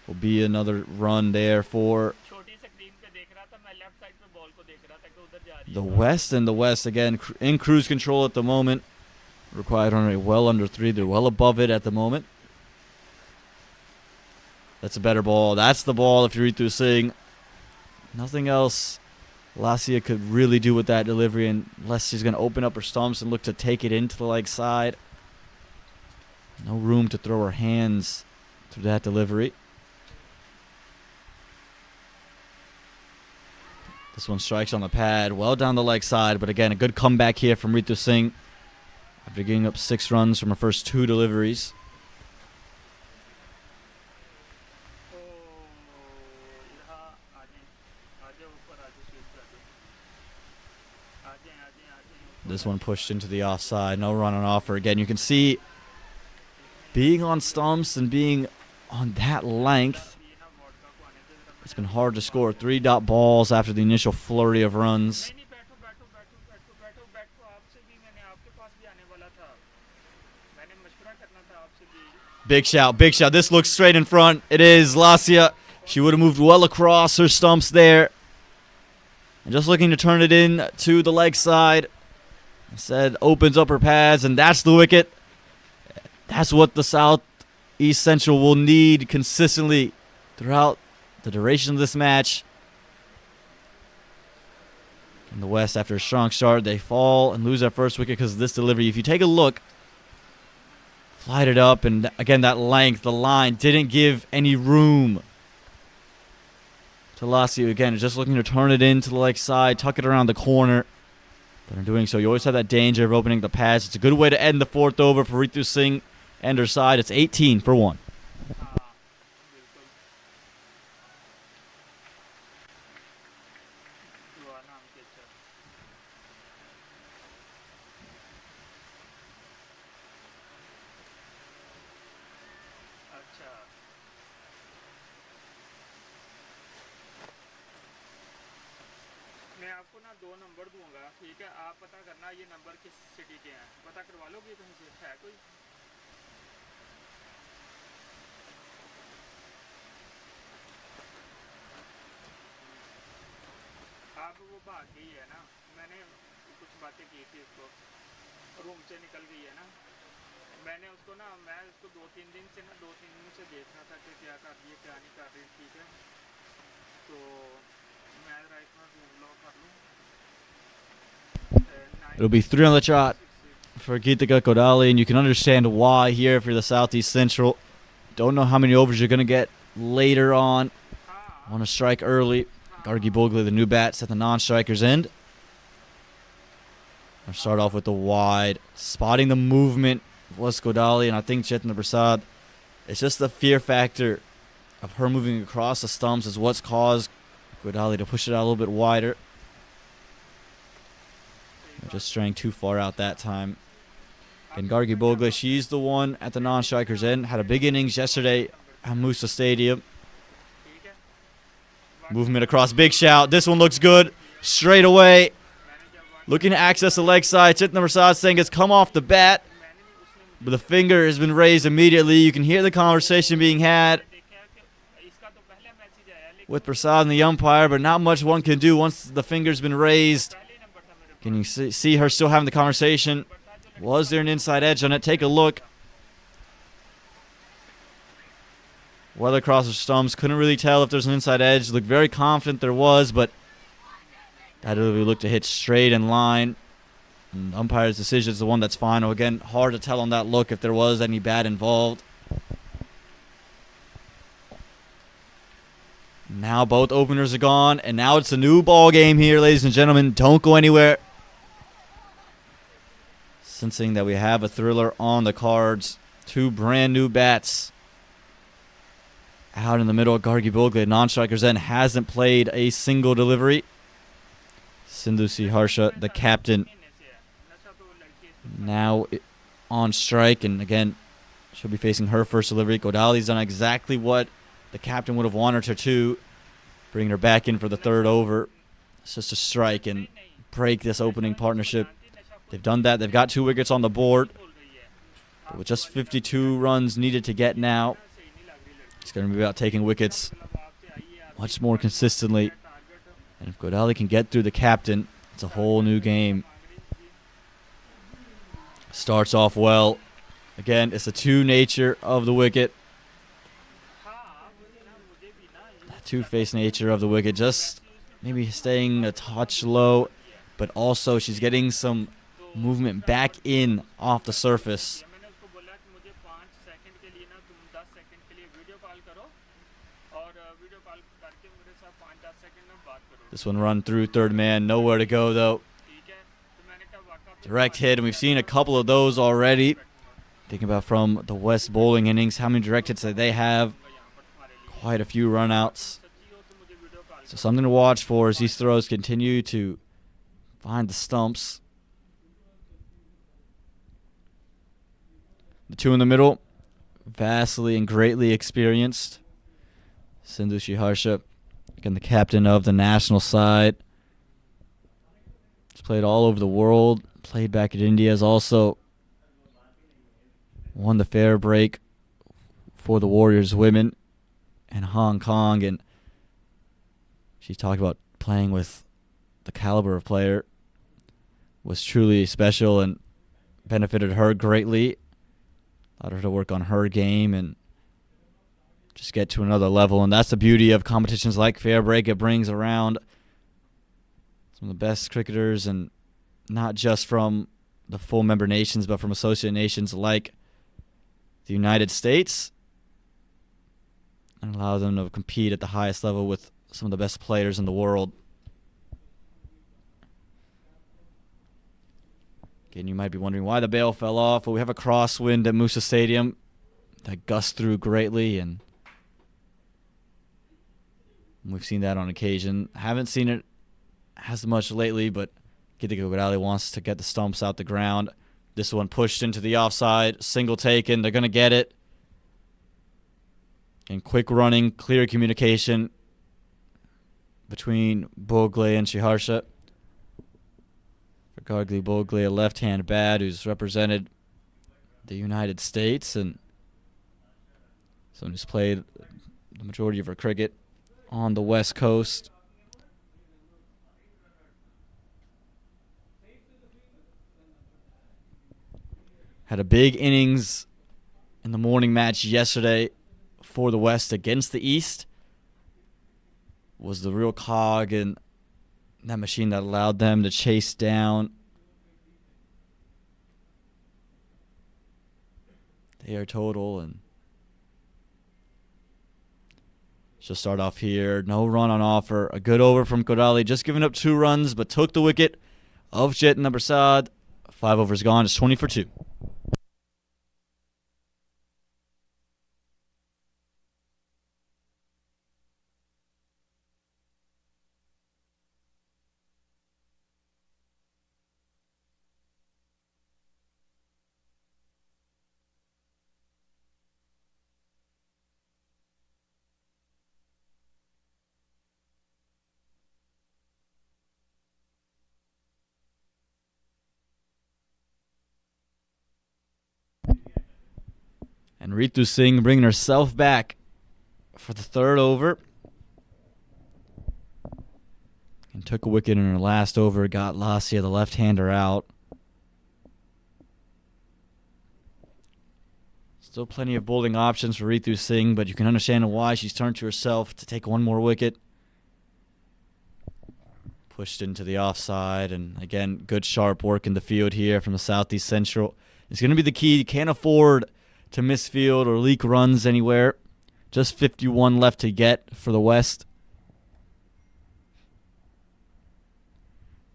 Will be another run there for छोटी screen पे देख रहा था मैं left side पे ball को देख रहा था कि उधर जा रही है the West, and the West again in cruise control at the moment. Required run rate well under 3. They're well above it at the moment. That's a better ball. That's the ball if you're Ritu Singh. Nothing else Lassia could really do with that delivery unless she's going to open up her stumps and look to take it into the leg side. No room to throw her hands through that delivery. This one strikes on the pad, well down the leg side, but again, a good comeback here from Ritu Singh after giving up 6 runs from her first 2 deliveries. तो यहाँ आ जाए ऊपर आ जाए SVEEP कर दो आ जाए This one pushed into the offside. No run on offer. Again, you can see being on stumps and being on that length, ये ना वोडका को आने दे जरा it's been hard to score. 3 dot balls after the initial flurry of runs. नहीं बैठो बैठो बैठो बैठो बैठो बैठो आपसे भी मैंने आपके पास भी आने वाला था मैंने मशवरा करना था आपसे भी Big shout, big shout. This looks straight in front. It is Lassia. She would have moved well across her stumps there. And just looking to turn it in to the leg side. Instead, opens up her pads, and that's the wicket. That's what the Southeast Central will need consistently throughout the duration of this match. In the West, after a strong start, they fall and lose their first wicket because of this delivery. If you take a look, flied it up, and again, that length, the line didn't give any room to Lassia. Again, just looking to turn it into the leg side, tuck it around the corner. But in doing so, you always have that danger of opening the pads. It's a good way to end the 4th over for Ritu Singh and her side. It's 18 for 1. हाँ बिल्कुल दुआ नाम के अच्छा ना 2 number दूंगा, ठीक है, आप पता करना ये नंबर किस सिटी के हैं, पता करवा लोगे कहीं से, है कोई? आप वो भाग गई है ना, मैंने कुछ बातें की थी उसको, रूम से निकल गई है ना, मैंने उसको ना, मैं उसको 2-3 दिन से ना 2-3 दिन से देख रहा था कि क्या कर रही है क्या नहीं कर रही, ठीक है, तो मैं राइट में रूम लॉक कर लूँ। It'll be 3 on the trot for Geetika Kodali, and you can understand why here if you're the Southeast Central. Don't know how many overs you're going to get later on. Want to strike early. Gargi Bogle, the new bats at the non-striker's end. I'll start off with the wide. Spotting the movement was Kodali, and I think Chetna Prasad. It's just the fear factor of her moving across the stumps is what's caused Kodali to push it out a little bit wider. Just straying too far out that time. And Gargi Bogle, she's the one at the non-striker's end. Had a big innings yesterday at Musa Stadium. Movement across, big shout. This one looks good. Straight away. Looking to access the leg side. Chitna Prasad saying it's come off the bat. But the finger has been raised immediately. You can hear the conversation being had with Prasad and the umpire, but not much one can do once the finger's been raised. Can you see her still having the conversation? Was there an inside edge on it? Take a look. Weather across the stumps. Couldn't really tell if there's an inside edge. Looked very confident there was, but that really looked to hit straight in line. And umpire's decision is the one that's final. Again, hard to tell on that look if there was any bat involved. Now both openers are gone, and now it's a new ball game here, ladies and gentlemen. Don't go anywhere. Sensing that we have a thriller on the cards. 2 brand new bats out in the middle. Gargi Bogle, non-striker's end, hasn't played a single delivery. Sindhu C. Harsha, the captain, now on strike, and again, she'll be facing her first delivery. Kodali's done exactly what the captain would have wanted her to, bringing her back in for the 3rd over. It's just a strike and break this opening partnership. They've done that. They've got 2 wickets on the board. But with just 52 runs needed to get now, it's going to be about taking wickets much more consistently. And if Kodali can get through the captain, it's a whole new game. Starts off well. Again, it's the 2 nature of the wicket. That 2-face nature of the wicket. Just maybe staying a touch low, but also she's getting some movement back in off the surface. This one run through 3rd man, nowhere to go though. Direct hit, and we've seen a couple of those already. Thinking about from the West bowling innings, how many direct hits that they have. Quite a few runouts. So something to watch for as these throws continue to find the stumps. The 2 in the middle, vastly and greatly experienced. Sindhu Harsha, again the captain of the national side. He's played all over the world, played back at India, has also won the fair break for the Warriors women in Hong Kong, and she talked about playing with the caliber of player was truly special and benefited her greatly. Allowed her to work on her game and just get to another level. And that's the beauty of competitions like Fair Break. It brings around some of the best cricketers, and not just from the full member nations, but from associate nations like the United States, and allow them to compete at the highest level with some of the best players in the world. Again, you might be wondering why the bail fell off, but we have a crosswind at Musa Stadium that gusts through greatly, and we've seen that on occasion. Haven't seen it as much lately, but Geetika Kodali wants to get the stumps out the ground. This one pushed into the offside, single taken. They're going to get it. And quick running, clear communication between Bogle and Shiharsha. Gargly Bogley, a left-hand bat who's represented the United States and someone who's played the majority of her cricket on the West Coast. Had a big innings in the morning match yesterday for the West against the East. Was the real cog in that machine that allowed them to chase down their total. And she'll start off here. No run on offer. A good over from Korali. Just giving up 2 runs, but took the wicket of Chetan Prasad. 5 overs gone. It's 20 for 2. And Ritu Singh bringing herself back for the 3rd over. And took a wicket in her last over. Got Lassia, the left-hander, out. Still plenty of bowling options for Ritu Singh, but you can understand why she's turned to herself to take one more wicket. Pushed into the offside, and again, good sharp work in the field here from the Southeast Central. It's going to be the key. You can't afford to miss field or leak runs anywhere. Just 51 left to get for the West.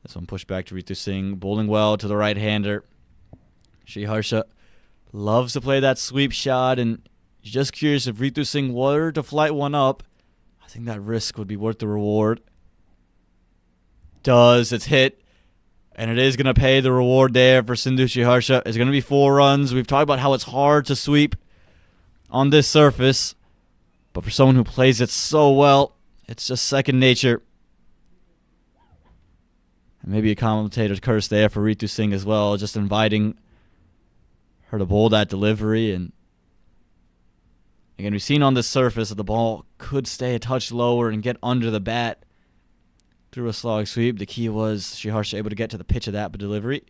This one pushed back to Ritu Singh. Bowling well to the right-hander. Harsha loves to play that sweep shot, and just curious if Ritu Singh were to flight one up, I think that risk would be worth the reward. Does. It's hit. And it is going to pay the reward there for Sindhu Harsha. It's going to be 4 runs. We've talked about how it's hard to sweep on this surface. But for someone who plays it so well, it's just second nature. And maybe a commentator's curse there for Ritu Singh as well, just inviting her to bowl that delivery. And again, we've seen on this surface that the ball could stay a touch lower and get under the bat through a slog sweep. The key was Harsha able to get to the pitch of that delivery.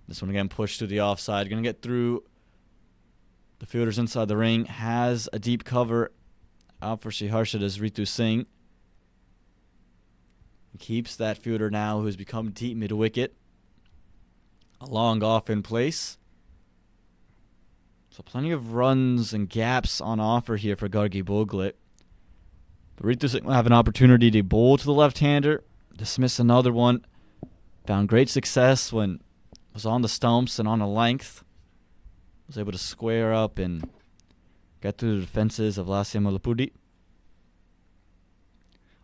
This one again pushed to the offside. Going to get through the fielders inside the ring. Has a deep cover out for Harsha as Ritu Singh. Keeps that fielder now who has become deep mid-wicket. A long off in place. So plenty of runs and gaps on offer here for Gargi Bogley. But Ritu Singh will have an opportunity to bowl to the left-hander, dismiss another one. Found great success when it was on the stumps and on a length. Was able to square up and get through the defenses of Lassia Malapudi.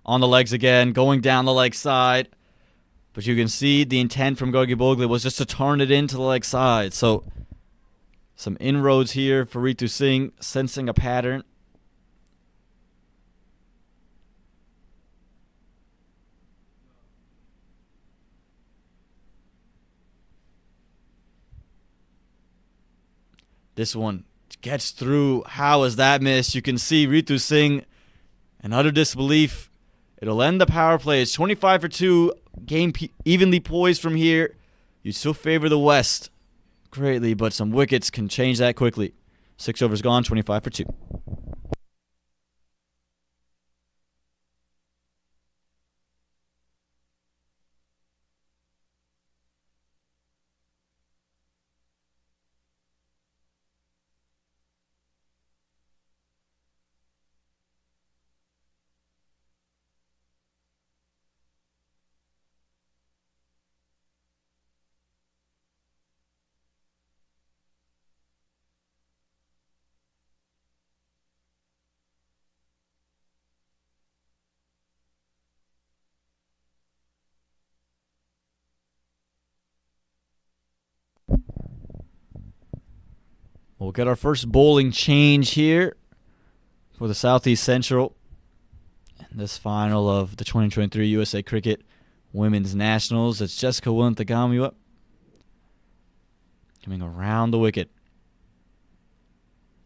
On the legs again, going down the leg side. But you can see the intent from Gargi Bogley was just to turn it into the leg side. So some inroads here for Ritu Singh, sensing a pattern. This one gets through. How is that missed? You can see Ritu Singh in utter disbelief. It'll end the power play. It's 25 for 2. Game evenly poised from here. You still favor the West greatly, but some wickets can change that quickly. 6 overs gone, 25 for 2. We'll get our first bowling change here for the Southeast Central in this final of the 2023 USA Cricket Women's Nationals. It's Jessica Willen-Tagamua coming around the wicket.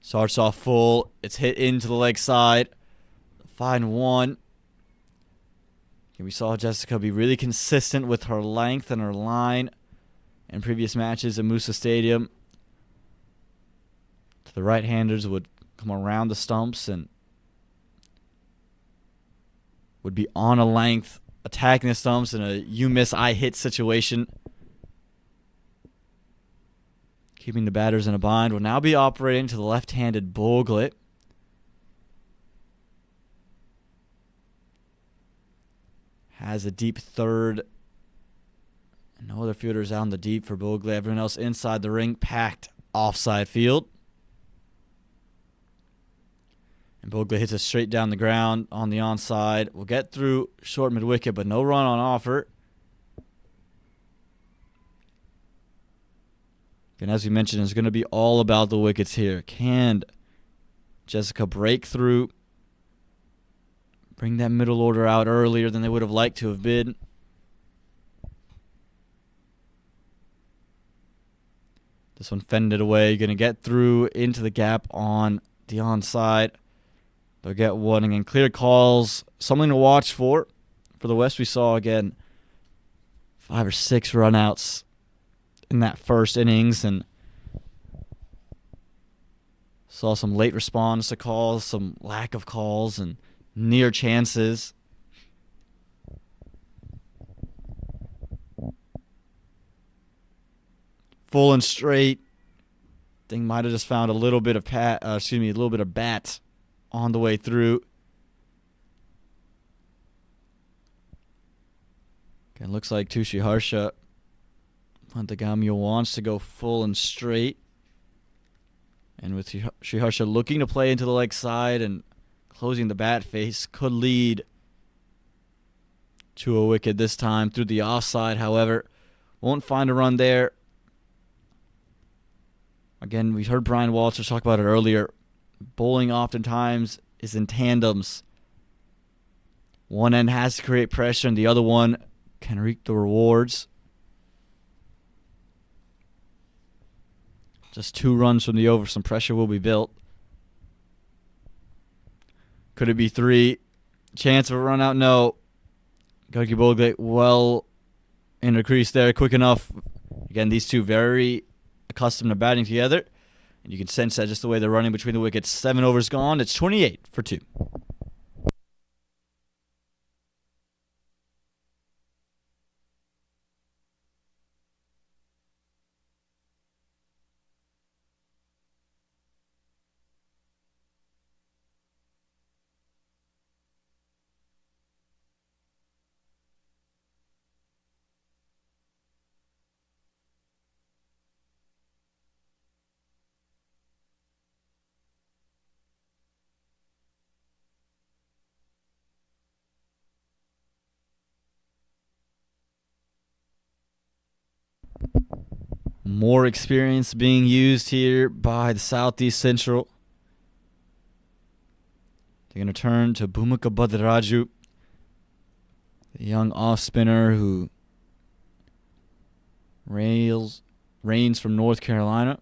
Starts off full. It's hit into the leg side. Fine one. And we saw Jessica be really consistent with her length and her line in previous matches at Musa Stadium. The right-handers would come around the stumps and would be on a length, attacking the stumps in a you miss, I hit situation. Keeping the batters in a bind. Will now be operating to the left-handed Bogle. Has a deep third. No other fielders out in the deep for Bogle. Everyone else inside the ring, packed offside field. And Bogle hits it straight down the ground on the onside. Will get through short mid-wicket, but no run on offer. And as we mentioned, it's going to be all about the wickets here. Can Jessica break through? Bring that middle order out earlier than they would have liked to have been. This one fended away. Going to get through into the gap on the onside. They'll get one and clear calls. Something to watch for. For the West, we saw again 5 or 6 runouts in that first innings, and saw some late response to calls, some lack of calls, and near chances. Full and straight. Thing might have just found a little bit of a little bit of bat on the way through. Okay, looks like Tushi Harsha Willen-Tagamua wants to go full and straight. And with Sriharsha looking to play into the leg side and closing the bat face, could lead to a wicket this time through the offside. However, won't find a run there. Again, we heard Brian Walters talk about it earlier. Bowling oftentimes is in tandems. One end has to create pressure and the other one can reap the rewards. Just 2 runs from the over. Some pressure will be built. Could it be 3? Chance of a run out? No. Goki Bogle well in the crease there. Quick enough. Again, these two very accustomed to batting together. And you can sense that just the way they're running between the wickets. 7 overs gone. It's 28 for 2. More experience being used here by the Southeast Central. They're going to turn to Bhumika Bhadraju, the young off-spinner who reigns from North Carolina.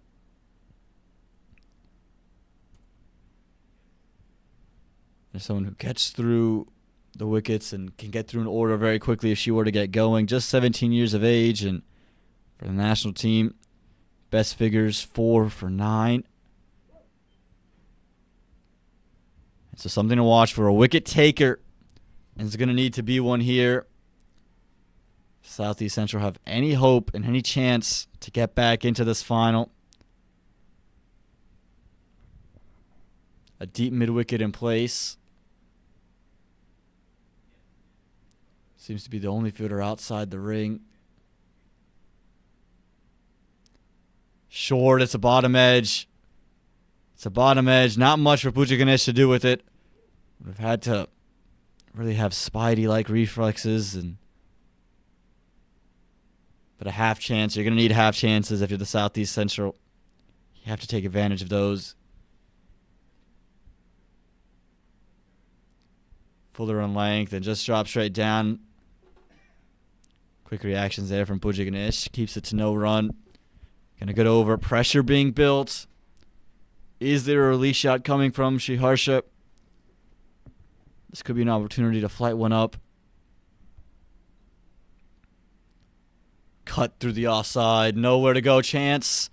There's someone who gets through the wickets and can get through an order very quickly if she were to get going. Just 17 years of age, and for the national team, best figures 4 for 9. And so something to watch for, a wicket taker. And it's going to need to be one here. Southeast Central have any hope and any chance to get back into this final. A deep mid-wicket in place. Seems to be the only fielder outside the ring. Short, it's a bottom edge. It's a bottom edge. Not much for Puja Ganesh to do with it. Would have had to really have Spidey-like reflexes. But a half chance. You're going to need half chances if you're the Southeast Central. You have to take advantage of those. Fuller on length and just drop straight down. Quick reactions there from Bujignish. Keeps it to no run. Gonna get over. Pressure being built. Is there a release shot coming from Shiharsha? This could be an opportunity to flight one up. Cut through the offside. Nowhere to go. Chance.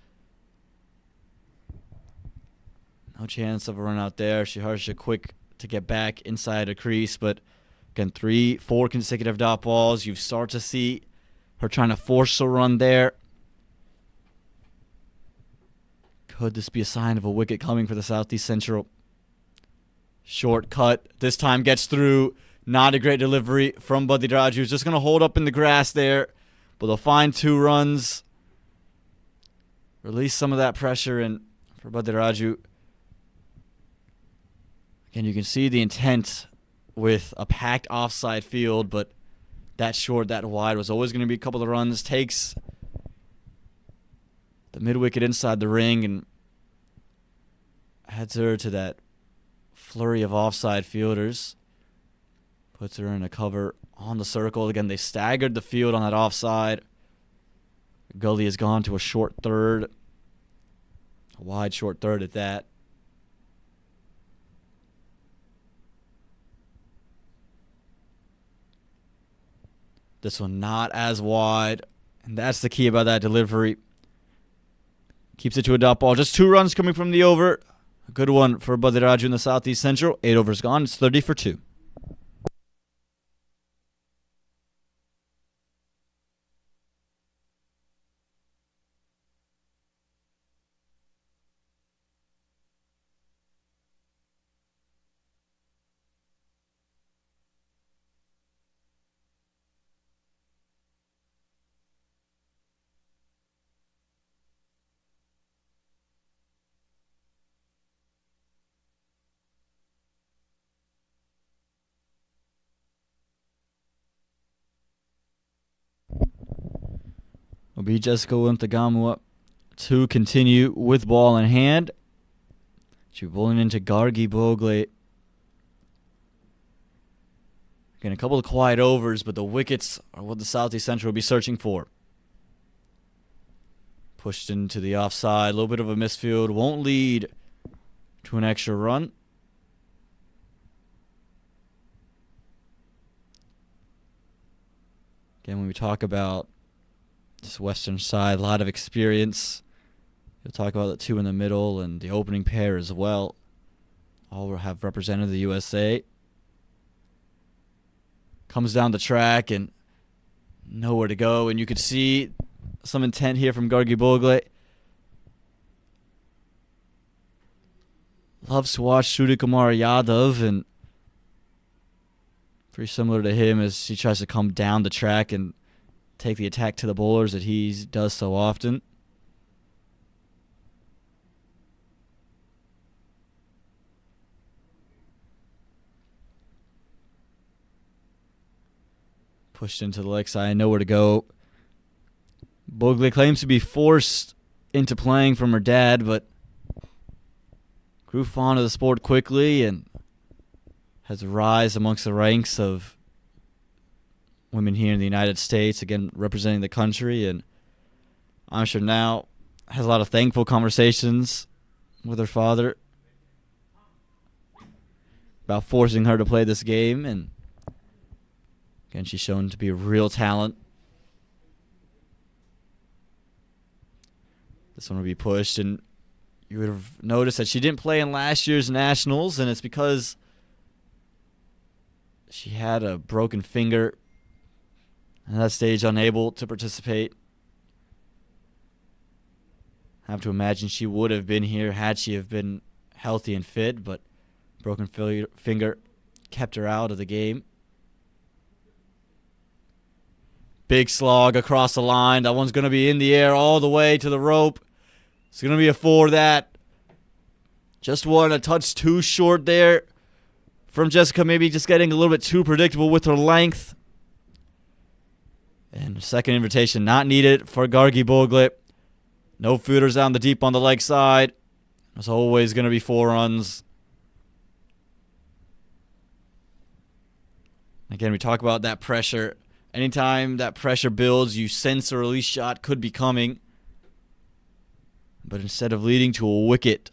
No chance of a run out there. Shiharsha quick to get back inside a crease, but again, 3-4 consecutive dot balls. You start to see her trying to force a run there. Could this be a sign of a wicket coming for the Southeast Central? Short cut. This time gets through. Not a great delivery from Badiraju. Who's just going to hold up in the grass there, but they'll find 2 runs. Release some of that pressure, and for Badiraju, again, you can see the intent with a packed offside field, but that short, that wide was always going to be a couple of runs. Takes the mid-wicket inside the ring and heads her to that flurry of offside fielders. Puts her in a cover on the circle. Again, they staggered the field on that offside. Gully has gone to a short third. A wide short third at that. This one not as wide. And that's the key about that delivery. Keeps it to a dot ball. Just 2 runs coming from the over. A good one for Badiraju in the Southeast Central. 8 overs gone. It's 30 for 2. Will be Jessica Wimtagamua to continue with ball in hand. She'll be bowling into Gargi Bogle. Again, a couple of quiet overs, but the wickets are what the Southeast Central will be searching for. Pushed into the offside. A little bit of a misfield. Won't lead to an extra run. Again, when we talk about this western side, a lot of experience. You'll talk about the 2 in the middle and the opening pair as well. All have represented the USA. Comes down the track and nowhere to go. And you could see some intent here from Gargi Bogle. Loves to watch Suryakumar Yadav, and pretty similar to him as he tries to come down the track and take the attack to the bowlers that he does so often. Pushed into the leg side, nowhere to go. Bogle claims to be forced into playing from her dad, but grew fond of the sport quickly and has a rise amongst the ranks of women here in the United States, again, representing the country. And I'm sure now has a lot of thankful conversations with her father about forcing her to play this game. And again, she's shown to be a real talent. This one will be pushed, and you would have noticed that she didn't play in last year's Nationals, and it's because she had a broken finger. At that stage, unable to participate. I have to imagine she would have been here had she have been healthy and fit, but broken finger kept her out of the game. Big slog across the line. That one's going to be in the air all the way to the rope. It's going to be a 4 that. Just one a touch too short there from Jessica, maybe just getting a little bit too predictable with her length. And second invitation not needed for Gargi Bogle. No footers down the deep on the leg side. There's always going to be 4 runs. Again, we talk about that pressure Anytime that pressure builds, you sense a release shot could be coming. But instead of leading to a wicket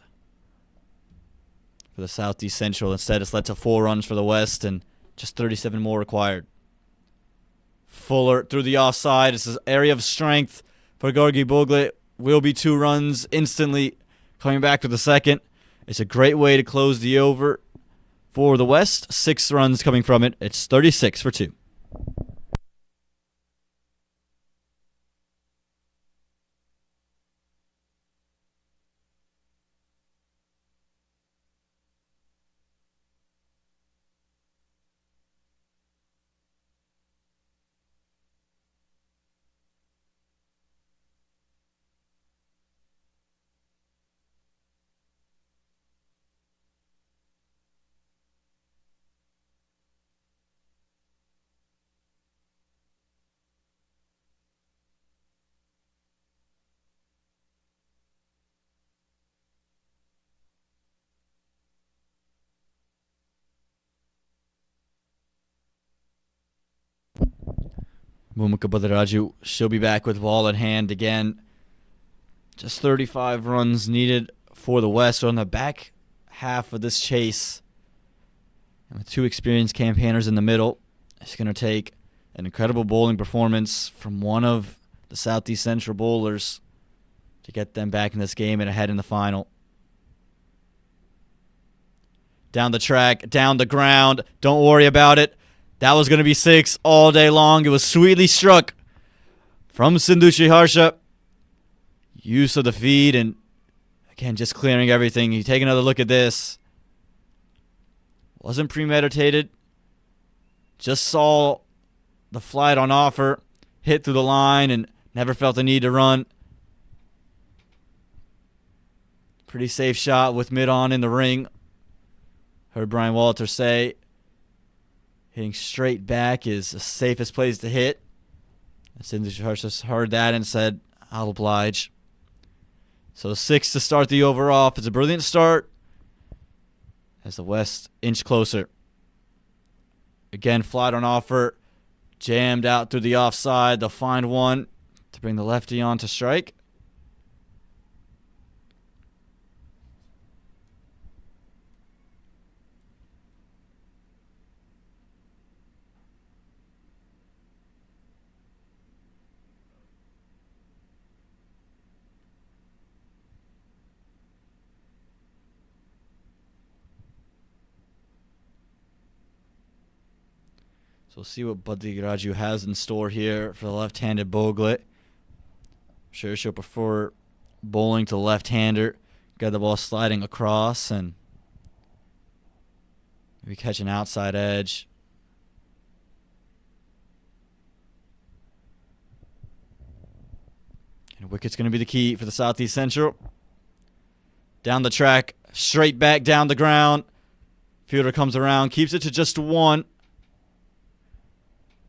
for the Southeast Central, instead it's led to 4 runs for the West and just 37 more required. Fuller through the offside. This is area of strength for Gargi Bogle. Will be 2 runs instantly coming back to the second. It's a great way to close the over for the West. 6 runs coming from it. It's 36 for 2. Mumika Badaraju, she'll be back with ball in hand again. Just 35 runs needed for the West. We're on the back half of this chase. And with 2 experienced campaigners in the middle, it's going to take an incredible bowling performance from one of the Southeast Central bowlers to get them back in this game and ahead in the final. Down the track, down the ground. Don't worry about it. That was going to be 6 all day long. It was sweetly struck from Sindhu Harsha. Use of the feed and, again, just clearing everything. You take another look at this. Wasn't premeditated. Just saw the flight on offer, hit through the line, and never felt the need to run. Pretty safe shot with mid-on in the ring. Heard Brian Walter say hitting straight back is the safest place to hit. Sindhu Harsha heard that and said, I'll oblige. So 6 to start the over off. It's a brilliant start as the West inch closer. Again, flight on offer. Jammed out through the offside. They'll find one to bring the lefty on to strike. So we'll see what Badiraju has in store here for the left-handed Bogle. I'm sure she'll prefer bowling to the left-hander. Got the ball sliding across and maybe catch an outside edge. And wicket's going to be the key for the Southeast Central. Down the track, straight back down the ground. Fielder comes around, keeps it to just 1.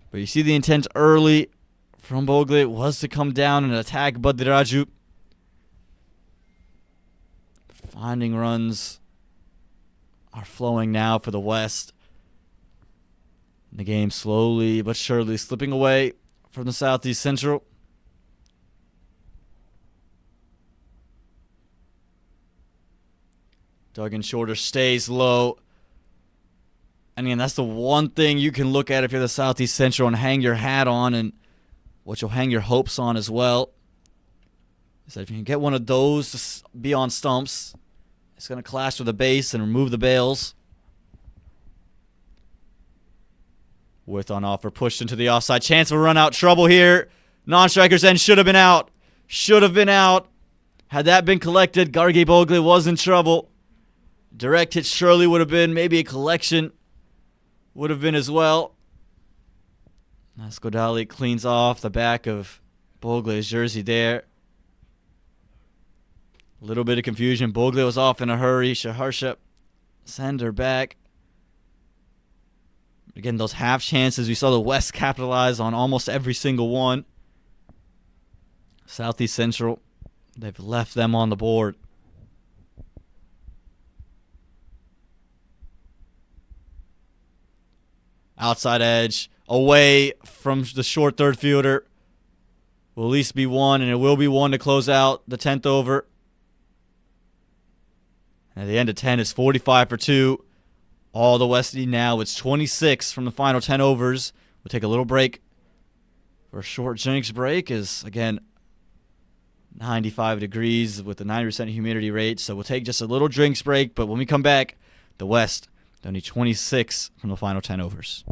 But you see the intent early from Bogle was to come down and attack Badiraju. Finding runs are flowing now for the West. The game slowly but surely slipping away from the Southeast Central. Duggan Shorter stays low. I mean, that's the one thing you can look at if you're the Southeast Central and hang your hat on, and what you'll hang your hopes on as well is that if you can get one of those to be on stumps, it's going to clash with the base and remove the bails. With on offer, pushed into the offside. Chance of a run out. Trouble here. Non-strikers end. Should have been out. Should have been out. Had that been collected, Gargi Bogle was in trouble. Direct hit surely would have been. Maybe a collection would have been as well. Naskodali cleans off the back of Bogle's jersey there. A little bit of confusion. Bogle was off in a hurry. Shaharsha send her back. Again, those half chances. We saw the West capitalize on almost every single one. Southeast Central, they've left them on the board. Outside edge, away from the short third fielder. Will at least be one, and it will be one to close out the 10th over. And at the end of 10, it's 45 for 2. All the West need now. It's 26 from the final 10 overs. We'll take a little break for a short drinks break. Is again 95 degrees with a 90% humidity rate. So we'll take just a little drinks break. But when we come back, the West, they need 26 from the final 10 overs.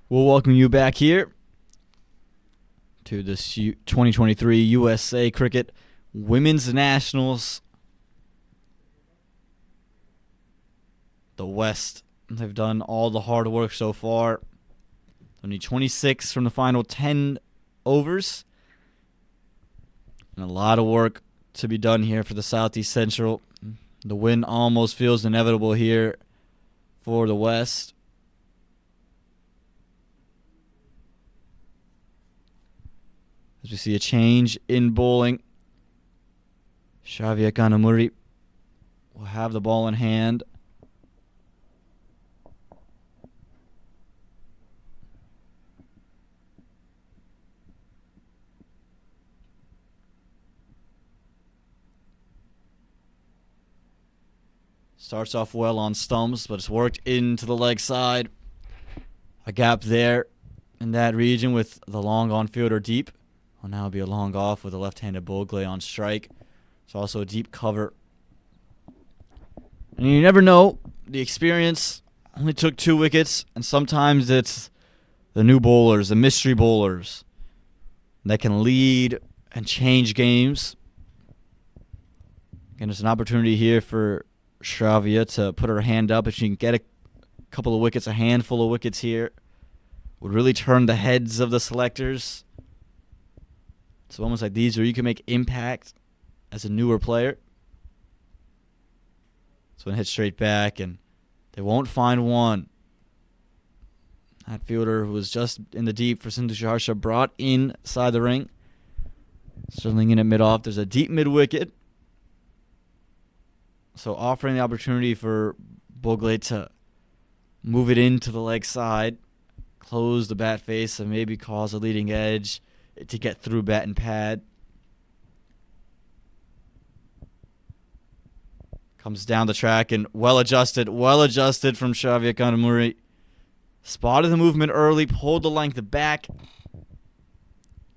We'll welcome you back here to this 2023 USA Cricket Women's Nationals. The West, they've done all the hard work so far. Only 26 from the final 10 overs. And a lot of work to be done here for the Southeast Central. The win almost feels inevitable here for the West. As we see a change in bowling. Xavier Kanamuri will have the ball in hand. Starts off well on stumps, but it's worked into the leg side. A gap there in that region with the long on fielder deep. Will now be a long off with a left-handed Bogle on strike. It's also a deep cover. And you never know. The experience only took 2 wickets, and sometimes it's the new bowlers, the mystery bowlers, that can lead and change games. Again, it's an opportunity here for Shravia to put her hand up. If she can get a couple of wickets, a handful of wickets here, would really turn the heads of the selectors. It's almost like these where you can make impact as a newer player. So one hit straight back, and they won't find one. That fielder who was just in the deep for Sindhu Harsha brought inside the ring. Sterling in at mid-off. There's a deep mid-wicket. So offering the opportunity for Bogle to move it into the leg side, close the bat face, and maybe cause a leading edge to get through bat and pad. Comes down the track and well adjusted from Xavier Kanamuri. Spotted the movement early, pulled the length back.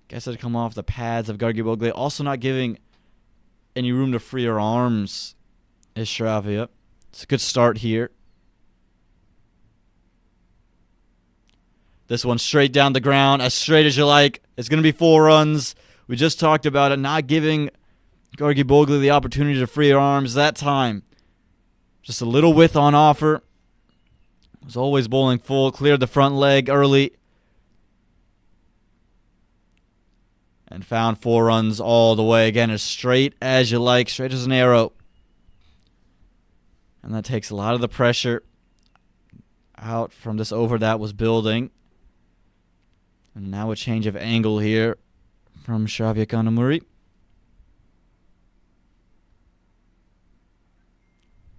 Guess it come off the pads of Gargi Bogle. Also not giving any room to free her arms is Shravia. It's a good start here. This one straight down the ground, as straight as you like. It's going to be 4 runs. We just talked about it, not giving Gargi Bogley the opportunity to free her arms that time. Just a little width on offer. Was always bowling full. Cleared the front leg early. And found 4 runs all the way. Again, as straight as you like. Straight as an arrow. And that takes a lot of the pressure out from this over that was building. And now a change of angle here from Shravya Kanamuri.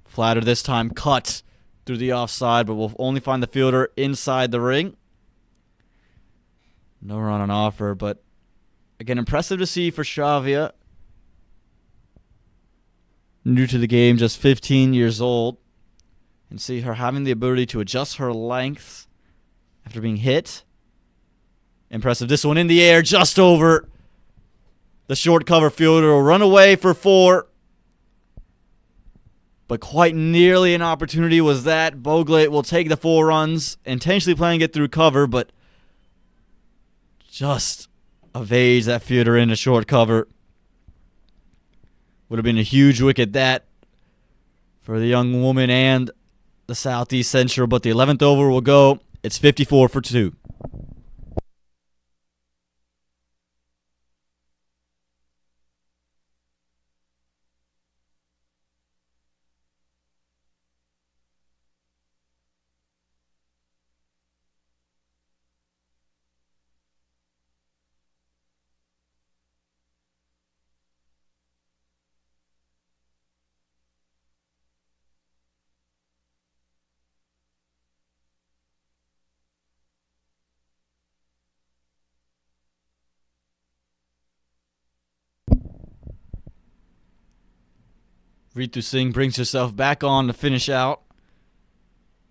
Flatter this time, cut through the offside, but we'll only find the fielder inside the ring. No run on offer, but again, impressive to see for Shravya. New to the game, just 15 years old. And see her having the ability to adjust her length after being hit. Impressive. This one in the air, just over. The short cover fielder will run away for 4. But quite nearly an opportunity was that. Bogley will take the 4 runs, intentionally playing it through cover, but just evades that fielder into short cover. Would have been a huge wicket that for the young woman and the Southeast Central, but the 11th over will go. It's 54 for 2. Ritu Singh brings herself back on to finish out.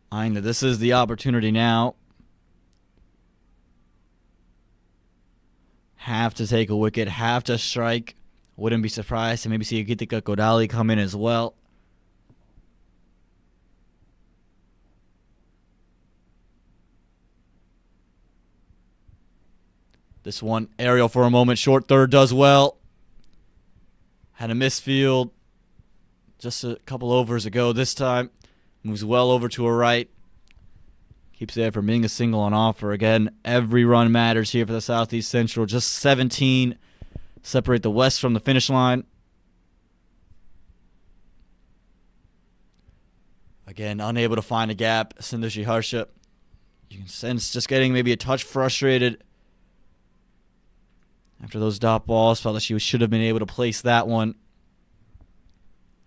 I know this is the opportunity now. Have to take a wicket, have to strike. Wouldn't be surprised to maybe see Gitika Kodali come in as well. This one, aerial for a moment, short third does well. Had a misfield just a couple overs ago. This time, moves well over to her right. Keeps there from being a single on offer. Again, every run matters here for the Southeast Central. Just 17 separate the West from the finish line. Again, unable to find a gap. Sindushi Harsha, you can sense just getting maybe a touch frustrated after those dot balls. Felt like she should have been able to place that one.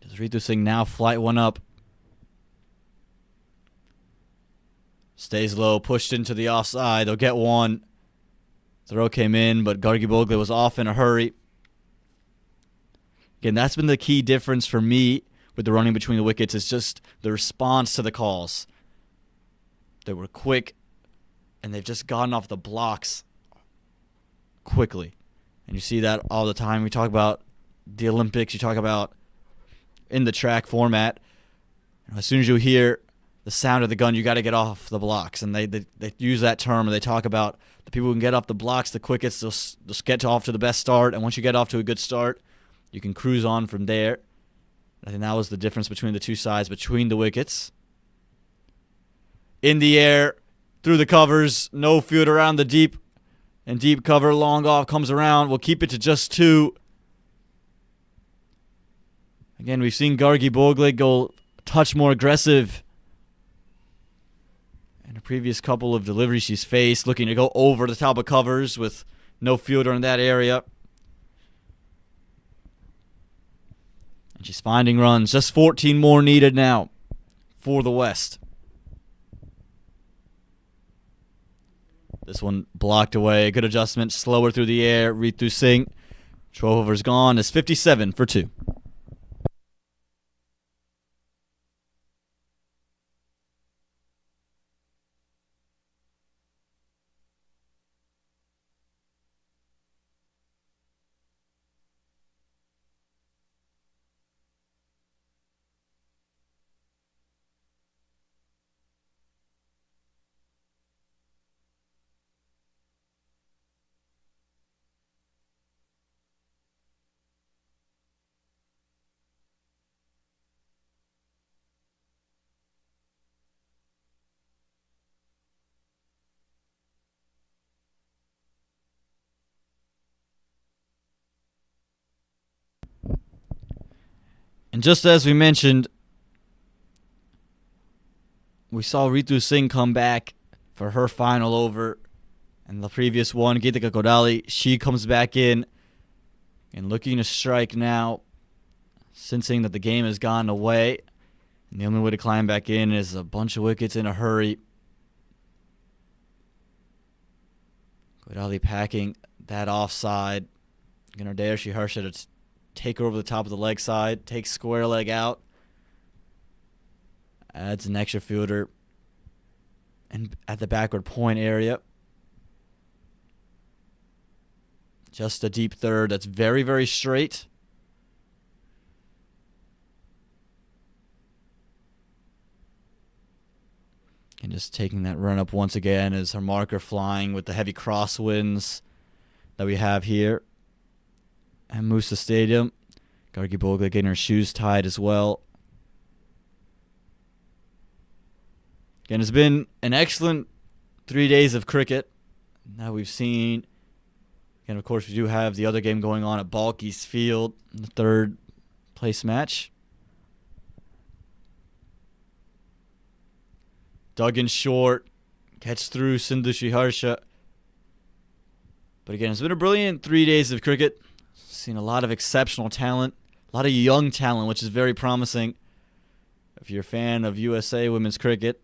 Does Ritu Singh now flight one up? Stays low, pushed into the offside. They'll get one. Throw came in, but Gargi Bogley was off in a hurry. Again, that's been the key difference for me with the running between the wickets, is just the response to the calls. They were quick, and they've just gotten off the blocks quickly. And you see that all the time. We talk about the Olympics, you talk about in the track format. As soon as you hear the sound of the gun, you got to get off the blocks. And they use that term, and they talk about the people who can get off the blocks the quickest, they'll get off to the best start. And once you get off to a good start, you can cruise on from there. I think that was the difference between the two sides, between the wickets. In the air, through the covers, no field around the deep. And deep cover, long off, comes around. We'll keep it to just 2. Again, we've seen Gargi Bogley go a touch more aggressive in a previous couple of deliveries she's faced, looking to go over the top of covers with no fielder in that area. And she's finding runs. Just 14 more needed now for the West. This one blocked away. Good adjustment. Slower through the air. Ritu Singh. 12 overs gone. Is 57 for 2. And just as we mentioned, we saw Ritu Singh come back for her final over. And the previous one, Geetika Kodali, she comes back in and looking to strike now, sensing that the game has gone away. And the only way to climb back in is a bunch of wickets in a hurry. Kodali packing that offside. Gonna dare Shiharsha to take her over the top of the leg side, take square leg out. Adds an extra fielder and at the backward point area. Just a deep third that's very, very straight. And just taking that run up once again as her marker flying with the heavy crosswinds that we have here at Musa Stadium. Gargi Bogla getting her shoes tied as well. Again, it's been an excellent 3 days of cricket. Now we've seen, and of course we do have the other game going on at Balky's Field, the third place match. Dug in short, gets through Sindhu Shiharsha. But again, it's been a brilliant 3 days of cricket. Seen a lot of exceptional talent, a lot of young talent, which is very promising if you're a fan of USA women's cricket.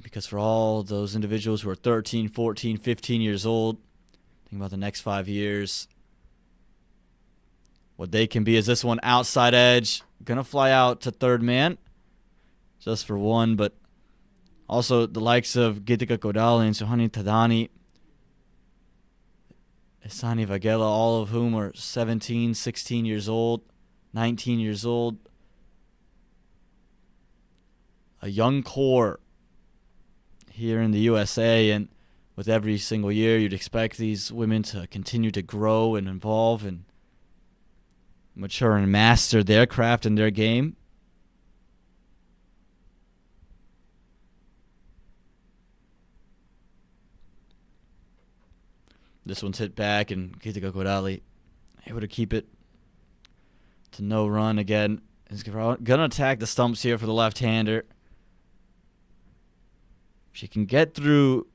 Because for all those individuals who are 13, 14, 15 years old, think about the next 5 years. What they can be is this one outside edge. Gonna fly out to third man. Just for one, but also the likes of Geetika Kodali and Suhani Tadani, Isani Vagela, all of whom are 17, 16 years old, 19 years old. A young core here in the USA, and with every single year you'd expect these women to continue to grow and evolve and mature and master their craft and their game. This one's hit back, and Geetika Kodali able to keep it to no run again. He's going to attack the stumps here for the left-hander. She can get through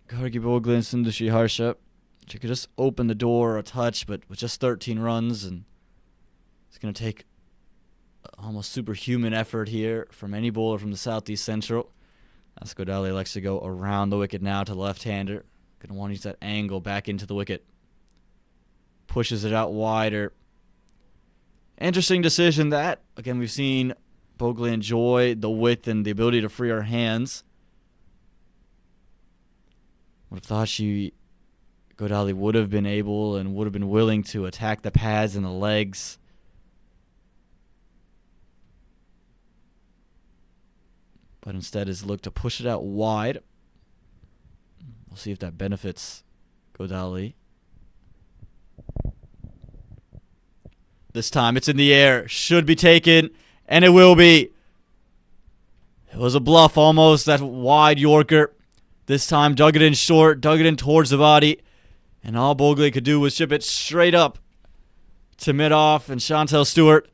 Gargi Bogla and Sindhu Shiharsha. She could just open the door a touch, but with just 13 runs, and it's going to take almost superhuman effort here from any bowler from the Southeast Central. As Kodali elects to go around the wicket now to the left-hander. Going to want to use that angle back into the wicket. Pushes it out wider. Interesting decision that. Again, we've seen Bogla enjoy the width and the ability to free her hands. Would have thought Kodali would have been able and would have been willing to attack the pads and the legs. But instead has looked to push it out wide. We'll see if that benefits Kodali. This time it's in the air. Should be taken, and it will be. It was a bluff almost, that wide Yorker. This time dug it in short, dug it in towards the body, and all Bogla could do was chip it straight up to mid-off, and Chantel Stewart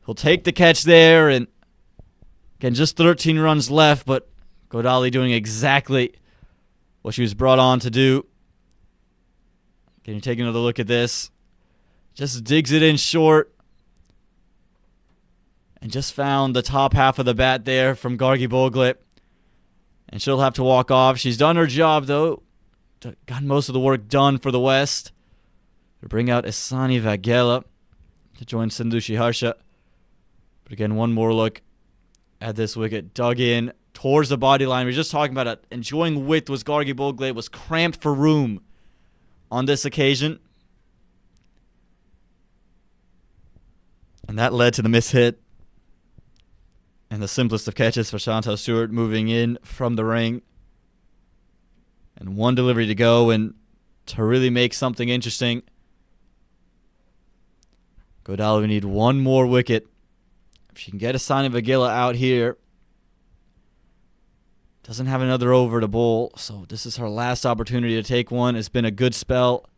will take the catch there, and again, just 13 runs left, but Kodali doing exactly what she was brought on to do. Can you take another look at this? Just digs it in short, and just found the top half of the bat there from Gargi Bogla. And she'll have to walk off. She's done her job, though. Got most of the work done for the West. To bring out Isani Vagela to join Sindhu Shiharsha. But again, one more look at this wicket. Dug in towards the body line. We were just talking about it. Enjoying width was Gargi Bogla. It was cramped for room on this occasion. And that led to the mishit. And the simplest of catches for Chantel Stewart, moving in from the ring. And one delivery to go, and to really make something interesting, Kodali will need one more wicket. If she can get Isani Vagela out here. Doesn't have another over to bowl, so this is her last opportunity to take one. It's been a good spell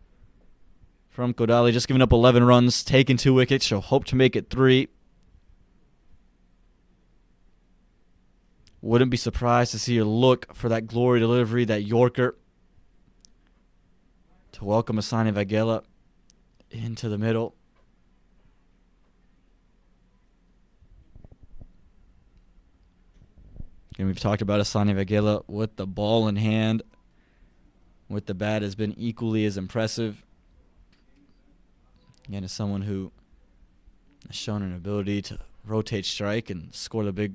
from Kodali, just giving up 11 runs, taking 2 wickets. She'll hope to make it 3. Wouldn't be surprised to see her look for that glory delivery, that Yorker, to welcome Asani Vagela into the middle. And we've talked about Asani Vagela with the ball in hand. With the bat has been equally as impressive. Again, as someone who has shown an ability to rotate strike and score the big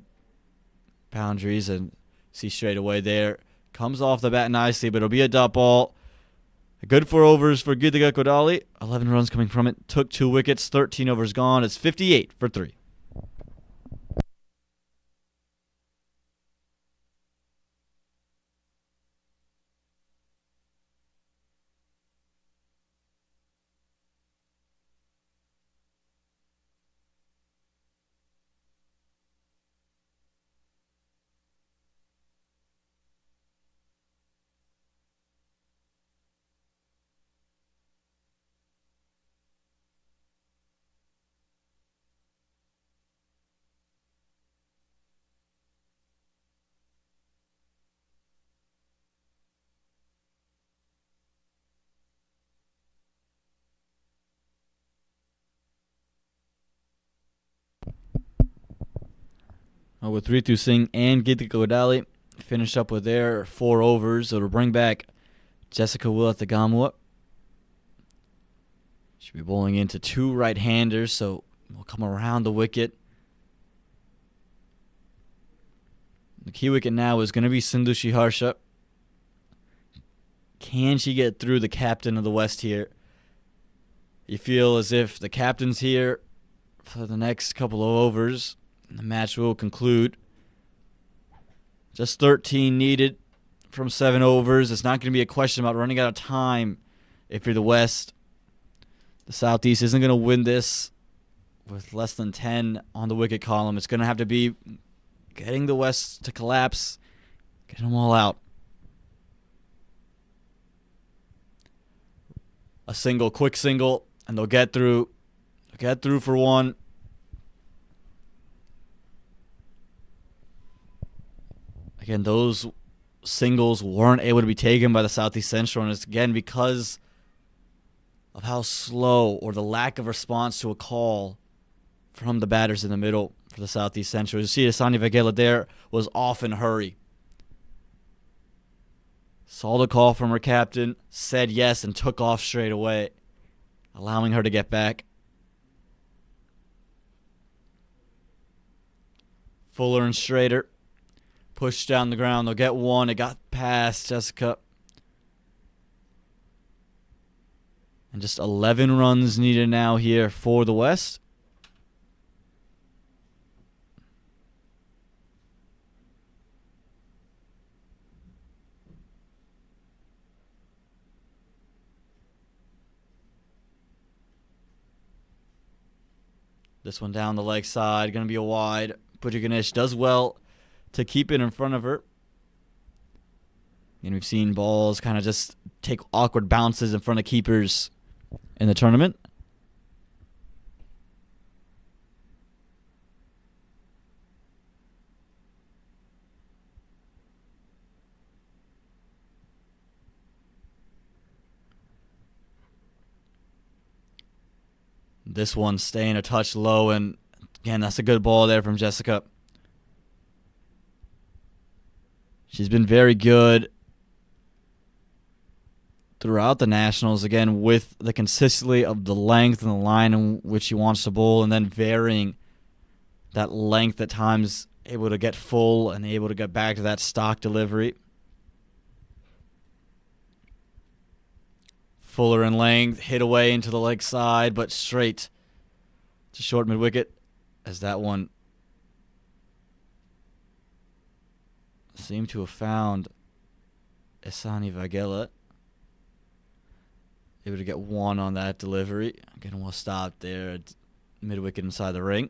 boundaries, and see straight away there. Comes off the bat nicely, but it'll be a dot ball. Good 4 overs for Gitika Kodali. 11 runs coming from it. Took 2 wickets. 13 overs gone. It's 58 for 3. With Ritu Singh and Gitika Kodali finished up with their 4 overs, it'll bring back Jessica Willett-Tagamua. She'll be bowling into 2 right-handers, so we'll come around the wicket. The key wicket now is going to be Sindhu Shiharsha. Can she get through the captain of the West here? You feel as if the captain's here for the next couple of overs, the match will conclude. Just 13 needed from 7 overs. It's not going to be a question about running out of time if you're the West. The Southeast isn't going to win this with less than 10 on the wicket column. It's going to have to be getting the West to collapse, getting them all out. A single, quick single, and they'll get through. They'll get through for 1. Again, those singles weren't able to be taken by the Southeast Central, and it's again because of how slow or the lack of response to a call from the batters in the middle for the Southeast Central. You see Asani Vagela there was off in a hurry. Saw the call from her captain, said yes, and took off straight away, allowing her to get back. Fuller and Schrader pushed down the ground. They'll get 1. It got past Jessica. And just 11 runs needed now here for the West. This one down the leg side, going to be a wide. Pooja Ganesh does well to keep it in front of her. And we've seen balls kind of just take awkward bounces in front of keepers in the tournament. This one staying a touch low, and again, that's a good ball there from Jessica. She's been very good throughout the Nationals, again, with the consistency of the length and the line in which she wants to bowl, and then varying that length at times, able to get full and able to get back to that stock delivery. Fuller in length, hit away into the leg side, but straight to short mid-wicket as that one seemed to have found Asani Vagela. Able to get 1 on that delivery. Again, we'll stop there at mid-wicket inside the ring.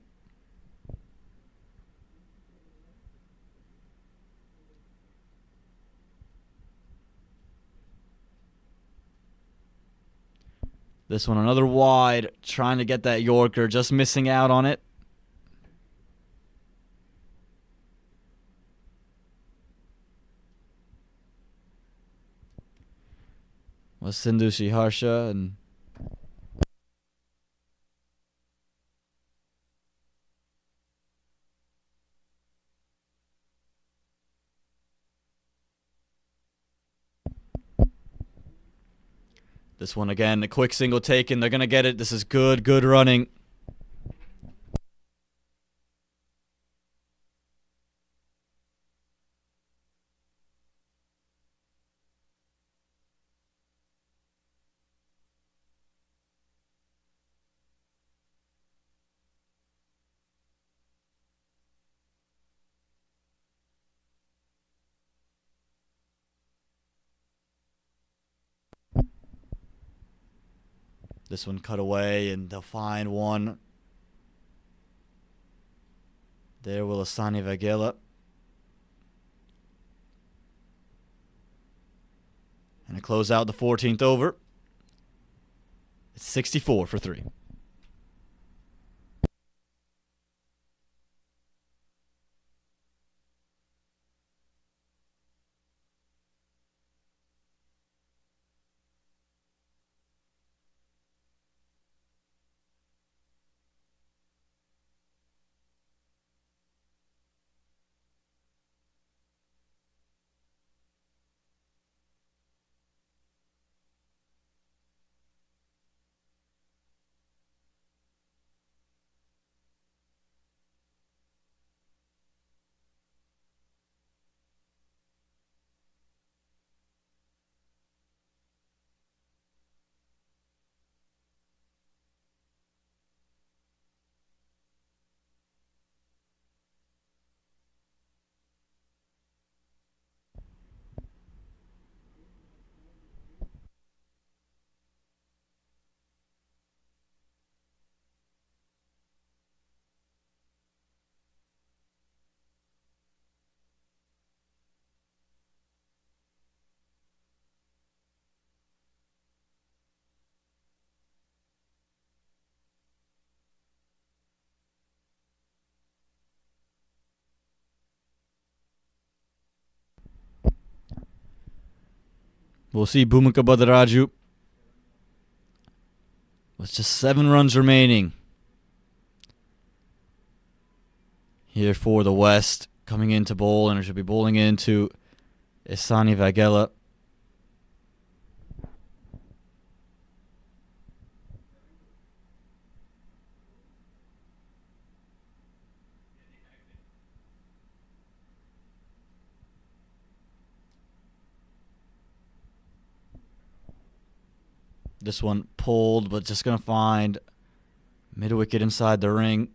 This one another wide, trying to get that Yorker, just missing out on it. Was Sindhu Harsha and this one again, a quick single taken. They're going to get it. This is good running. This one cut away, and they'll find one. There will Asani Vagela. And to close out the 14th over, it's 64 for 3. We'll see Bhumika Badaraju with just 7 runs remaining here for the West. Coming into bowl, and it should be bowling into Asani Vagela. This one pulled, but just going to find mid-wicket inside the ring.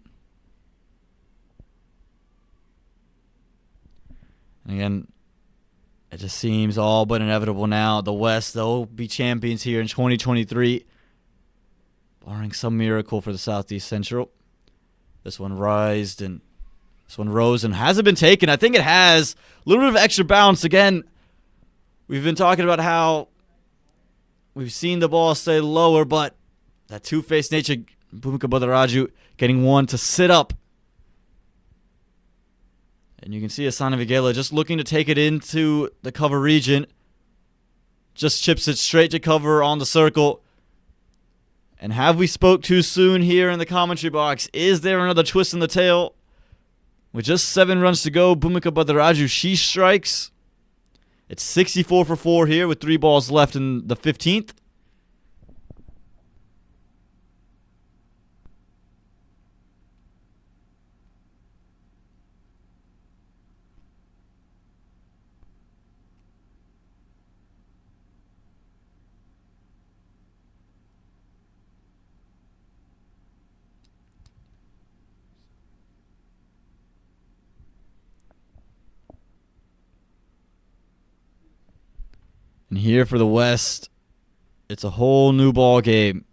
And again, it just seems all but inevitable now. The West, they'll be champions here in 2023, barring some miracle for the Southeast Central. This one rised, and this one rose, and hasn't been taken. I think it has. A little bit of extra bounce. Again, we've been talking about how we've seen the ball stay lower, but that two-faced nature, Bhumika Badaraju getting one to sit up. And you can see Asani Vagela just looking to take it into the cover region. Just chips it straight to cover on the circle. And have we spoke too soon here in the commentary box? Is there another twist in the tail? With just 7 runs to go, Bhumika Badaraju, she strikes. It's 64 for 4 here with 3 balls left in the 15th. And here for the West, it's a whole new ball game.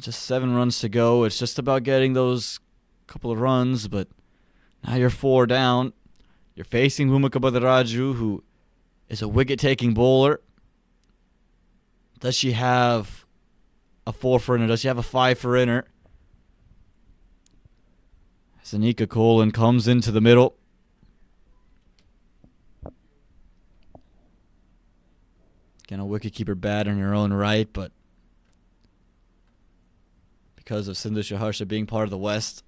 Just 7 runs to go. It's just about getting those couple of runs, but now you're 4 down. You're facing Bhumika Badaraju, who is a wicket-taking bowler. Does she have a 4 for inner? Does she have a 5 for inner? As Anika Colin comes into the middle. Again, a wicketkeeper bad in her own right, but because of Sindhu Shaharsha being part of the West,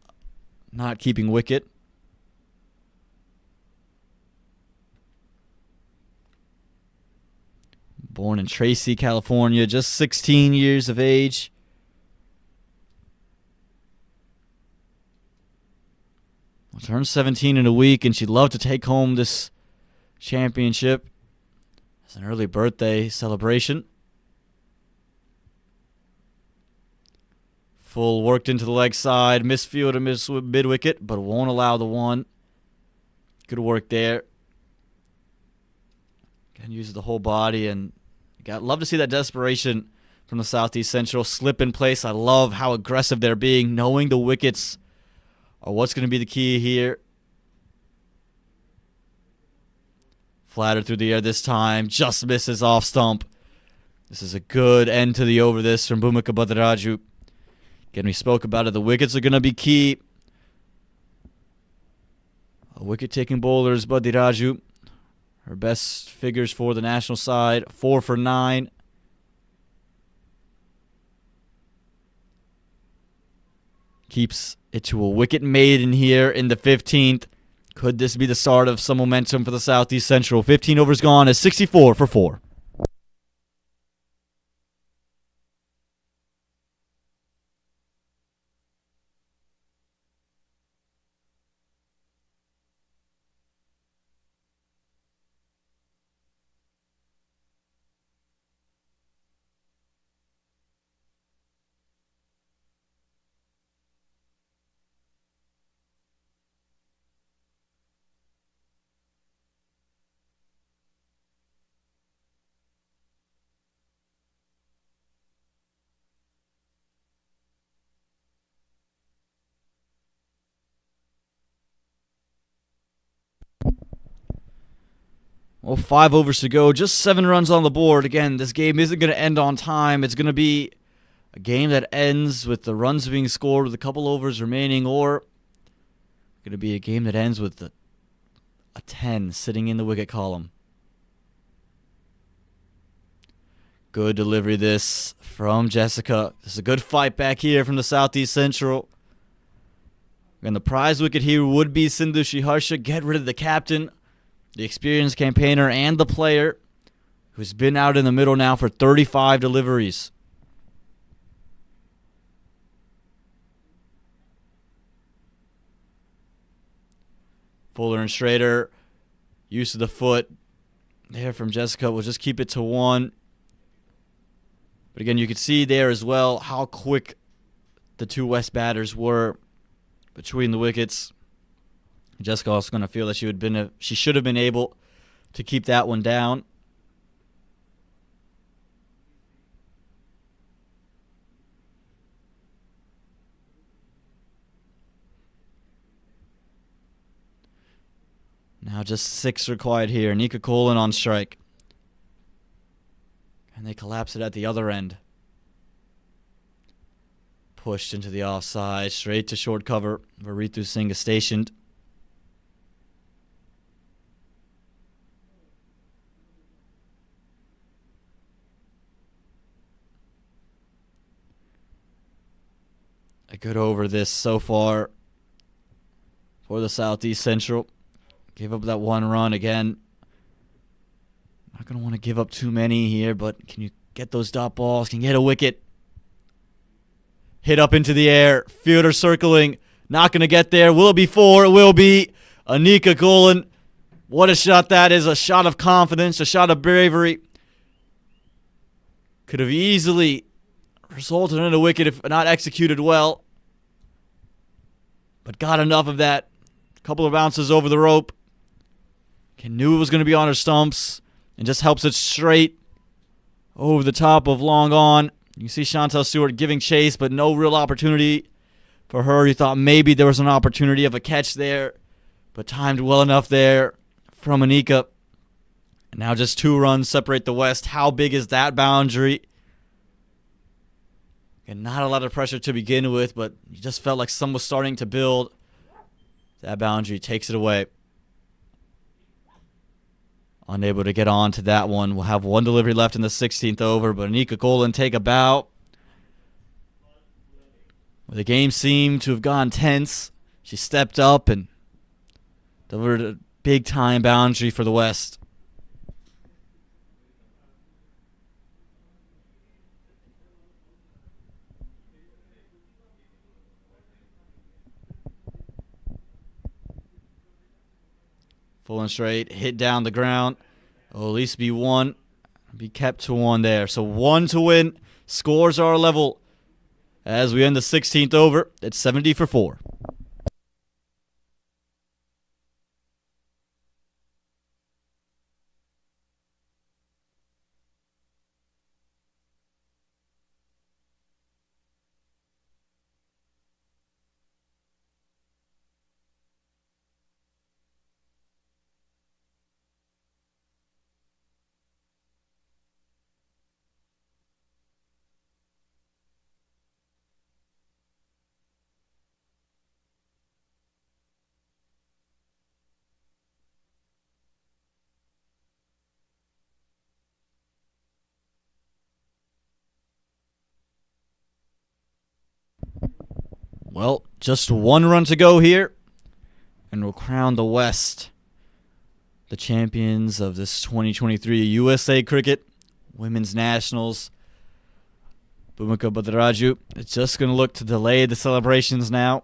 not keeping wicket. Born in Tracy, California, just 16 years of age. Will turn 17 in a week, and she'd love to take home this championship as an early birthday celebration. Full worked into the leg side, misfield and mid wicket, but won't allow the one. Good work there. Again, uses the whole body, and love to see that desperation from the Southeast Central. Slip in place. I love how aggressive they're being, knowing the wickets are what's going to be the key here. Flattered through the air this time. Just misses off stump. This is a good end to the over this from Bhumika Bhadraju. Again, we spoke about it. The wickets are going to be key. A wicket-taking bowler is Bhadraju. Her best figures for the national side, 4 for 9. Keeps it to a wicket maiden here in the 15th. Could this be the start of some momentum for the Southeast Central? 15 overs gone is 64 for 4. Well, 5 overs to go, just 7 runs on the board. Again, this game isn't going to end on time. It's going to be a game that ends with the runs being scored with a couple overs remaining, or going to be a game that ends with a 10 sitting in the wicket column. Good delivery this from Jessica. This is a good fight back here from the Southeast Central. And the prize wicket here would be Sindhu Shaharsha. Get rid of the captain, the experienced campaigner, and the player who's been out in the middle now for 35 deliveries. Fuller and Schrader, use of the foot there from Jessica. We'll just keep it to 1. But again, you could see there as well how quick the two West batters were between the wickets. Jessica also going to feel that she should have been able to keep that one down. Now just 6 required here. Anika Colin on strike. And they collapse it at the other end. Pushed into the offside, straight to short cover. Varithu Singh is stationed. A good over this so far for the Southeast Central. Gave up that 1 run again. Not going to want to give up too many here, but can you get those dot balls? Can you get a wicket? Hit up into the air. Fielder circling. Not going to get there. Will it be 4? It will be. Anika Colin. What a shot that is. A shot of confidence. A shot of bravery. Could have easily resulted in a wicket if not executed well. But got enough of that. A couple of bounces over the rope. Knew it was going to be on her stumps. And just helps it straight over the top of long on. You see Chantel Stewart giving chase, but no real opportunity for her. You thought maybe there was an opportunity of a catch there, but timed well enough there from Anika. And now just 2 runs separate the West. How big is that boundary? And not a lot of pressure to begin with, but you just felt like some was starting to build. That boundary takes it away. Unable to get on to that one. We'll have one delivery left in the 16th over, but Anika Golan take a bow. The game seemed to have gone tense. She stepped up and delivered a big-time boundary for the West. Full and straight, hit down the ground. It'll at least be one. Be kept to one there. So 1 to win. Scores are level as we end the 16th over. It's 70 for 4. Well, just 1 run to go here, and we'll crown the West the champions of this 2023 USA Cricket Women's Nationals. Bhumika Badaraju, it's just going to look to delay the celebrations now.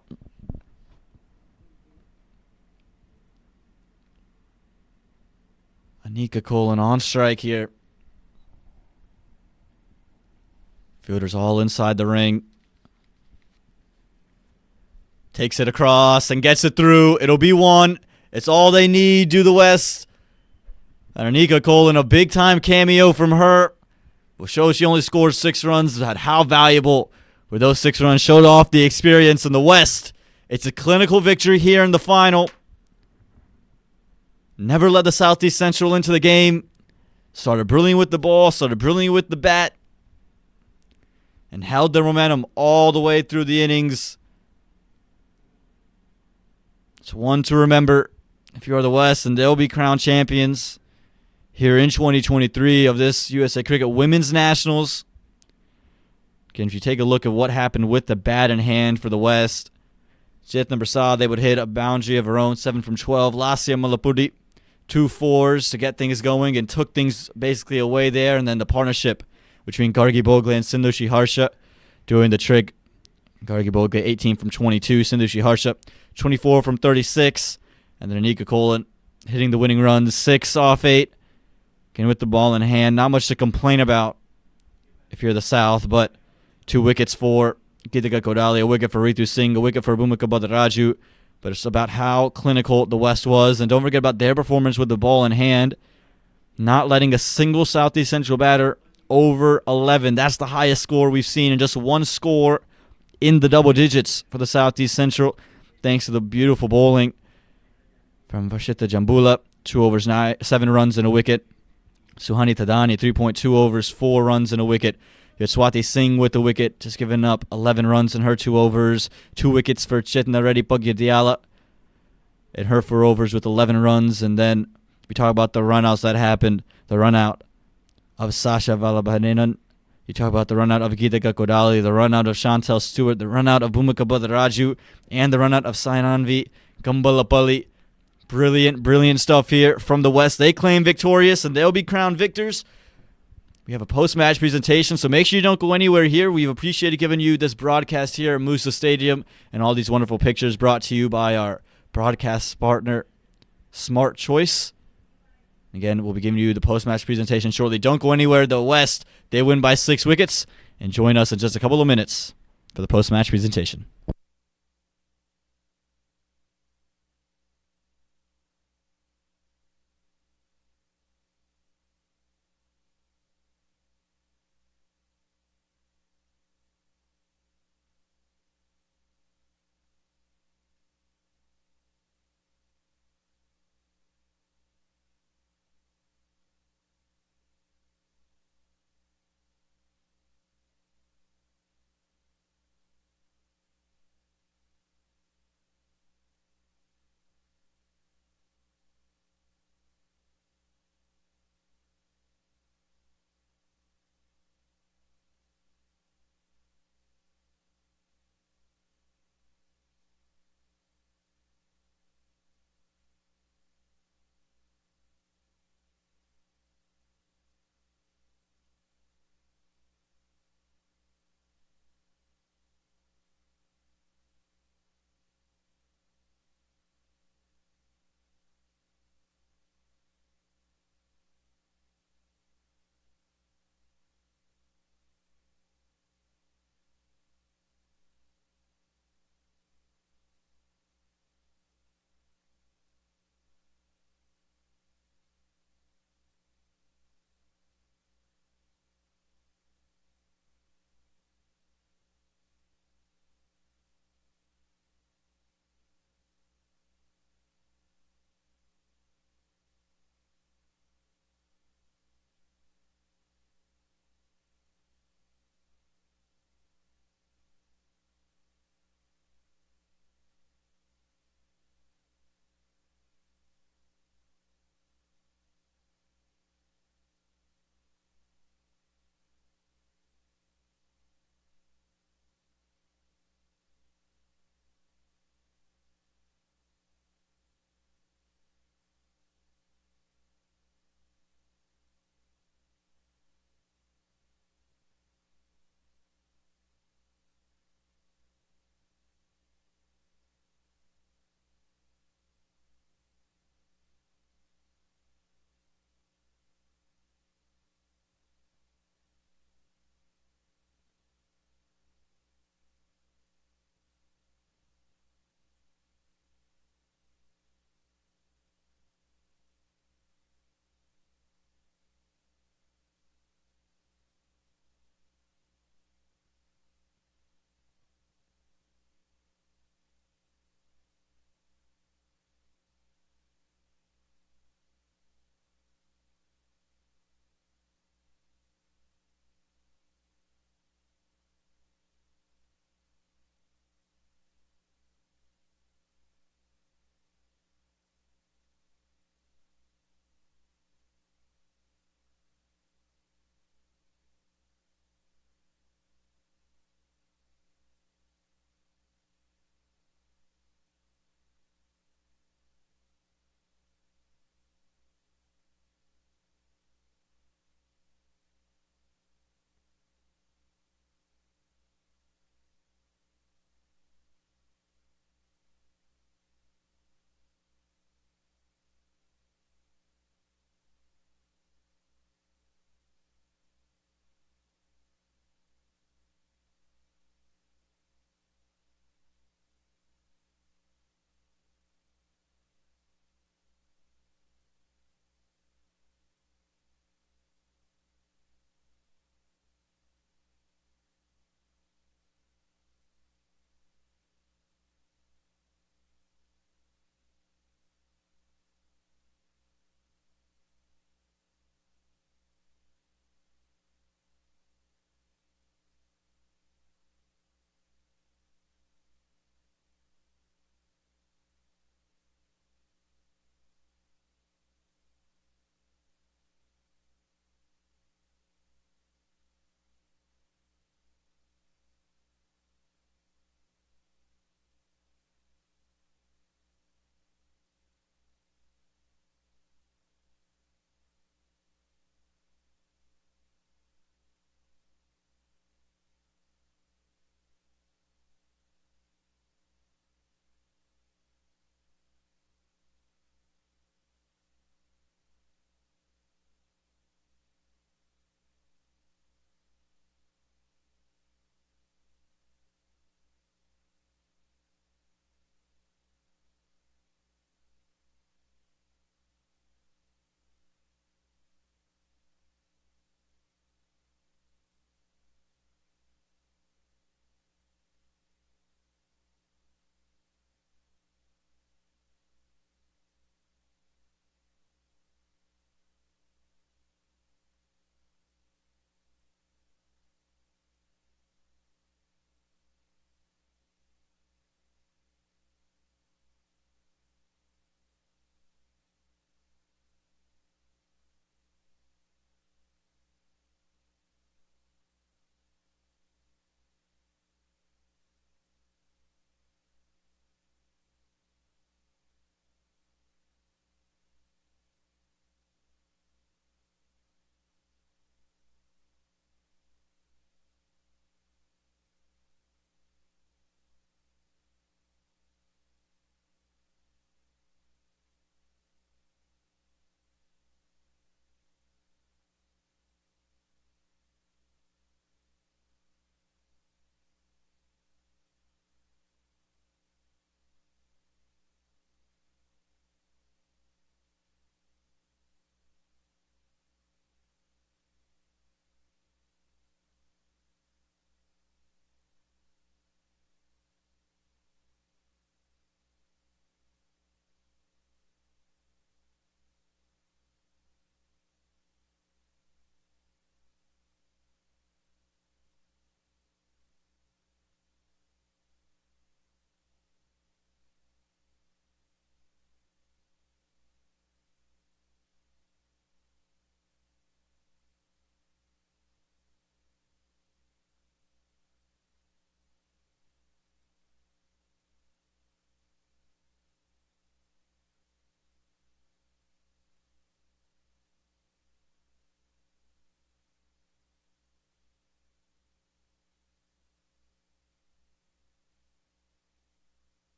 Anika Golan on strike here. Fielders all inside the ring. Takes it across and gets it through. It'll be one. It's all they need. Do the West. And Anika Golan, a big-time cameo from her. Will show she only scored 6 runs. But how valuable were those 6 runs? Showed off the experience in the West. It's a clinical victory here in the final. Never let the Southeast Central into the game. Started brilliant with the ball. Started brilliant with the bat. And held their momentum all the way through the innings. It's one to remember if you are the West, and they'll be crowned champions here in 2023 of this USA Cricket Women's Nationals. Again, if you take a look at what happened with the bat in hand for the West, Chetna Prasad, they would hit a boundary of her own, 7 from 12. Lasya Malapudi, 2 4s to get things going and took things basically away there. And then the partnership between Gargi Bogle and Sindhu Harsha doing the trick. Gargi Bogle, 18 from 22. Sindhu Harsha, 24 from 36. And then Anika Golan hitting the winning run, 6 off 8. Again, with the ball in hand. Not much to complain about if you're the South, but 2 wickets for Geetika Kodali, a wicket for Ritu Singh, a wicket for Bhumika Badaraju. But it's about how clinical the West was. And don't forget about their performance with the ball in hand. Not letting a single Southeast Central batter over 11. That's the highest score we've seen in just one score in the double digits for the Southeast Central. Thanks to the beautiful bowling from Varshita Jambula. 2 overs, 7 runs and a wicket. Suhani Tadani, 3.2 overs, 4 runs and a wicket. You had Swati Singh with the wicket, just giving up 11 runs in her 2 overs. 2 wickets for Chetna Reddy Pagyadiala in her 4 overs with 11 runs. And then we talk about the runouts that happened. The runout of Sasha Vallabhanenan. You talk about the runout of Geetika Kodali, the runout of Chantel Stewart, the runout of Bhumika Badaraju, and the runout of Sainanvi Gambalapalli. Brilliant stuff here from the West. They claim victorious, and they'll be crowned victors. We have a post-match presentation, so make sure you don't go anywhere here. We've appreciated giving you this broadcast here at Musa Stadium and all these wonderful pictures brought to you by our broadcast partner, Smart Choice. Again, we'll be giving you the post-match presentation shortly. Don't go anywhere. The West, they win by 6 wickets. And join us in just a couple of minutes for the post-match presentation.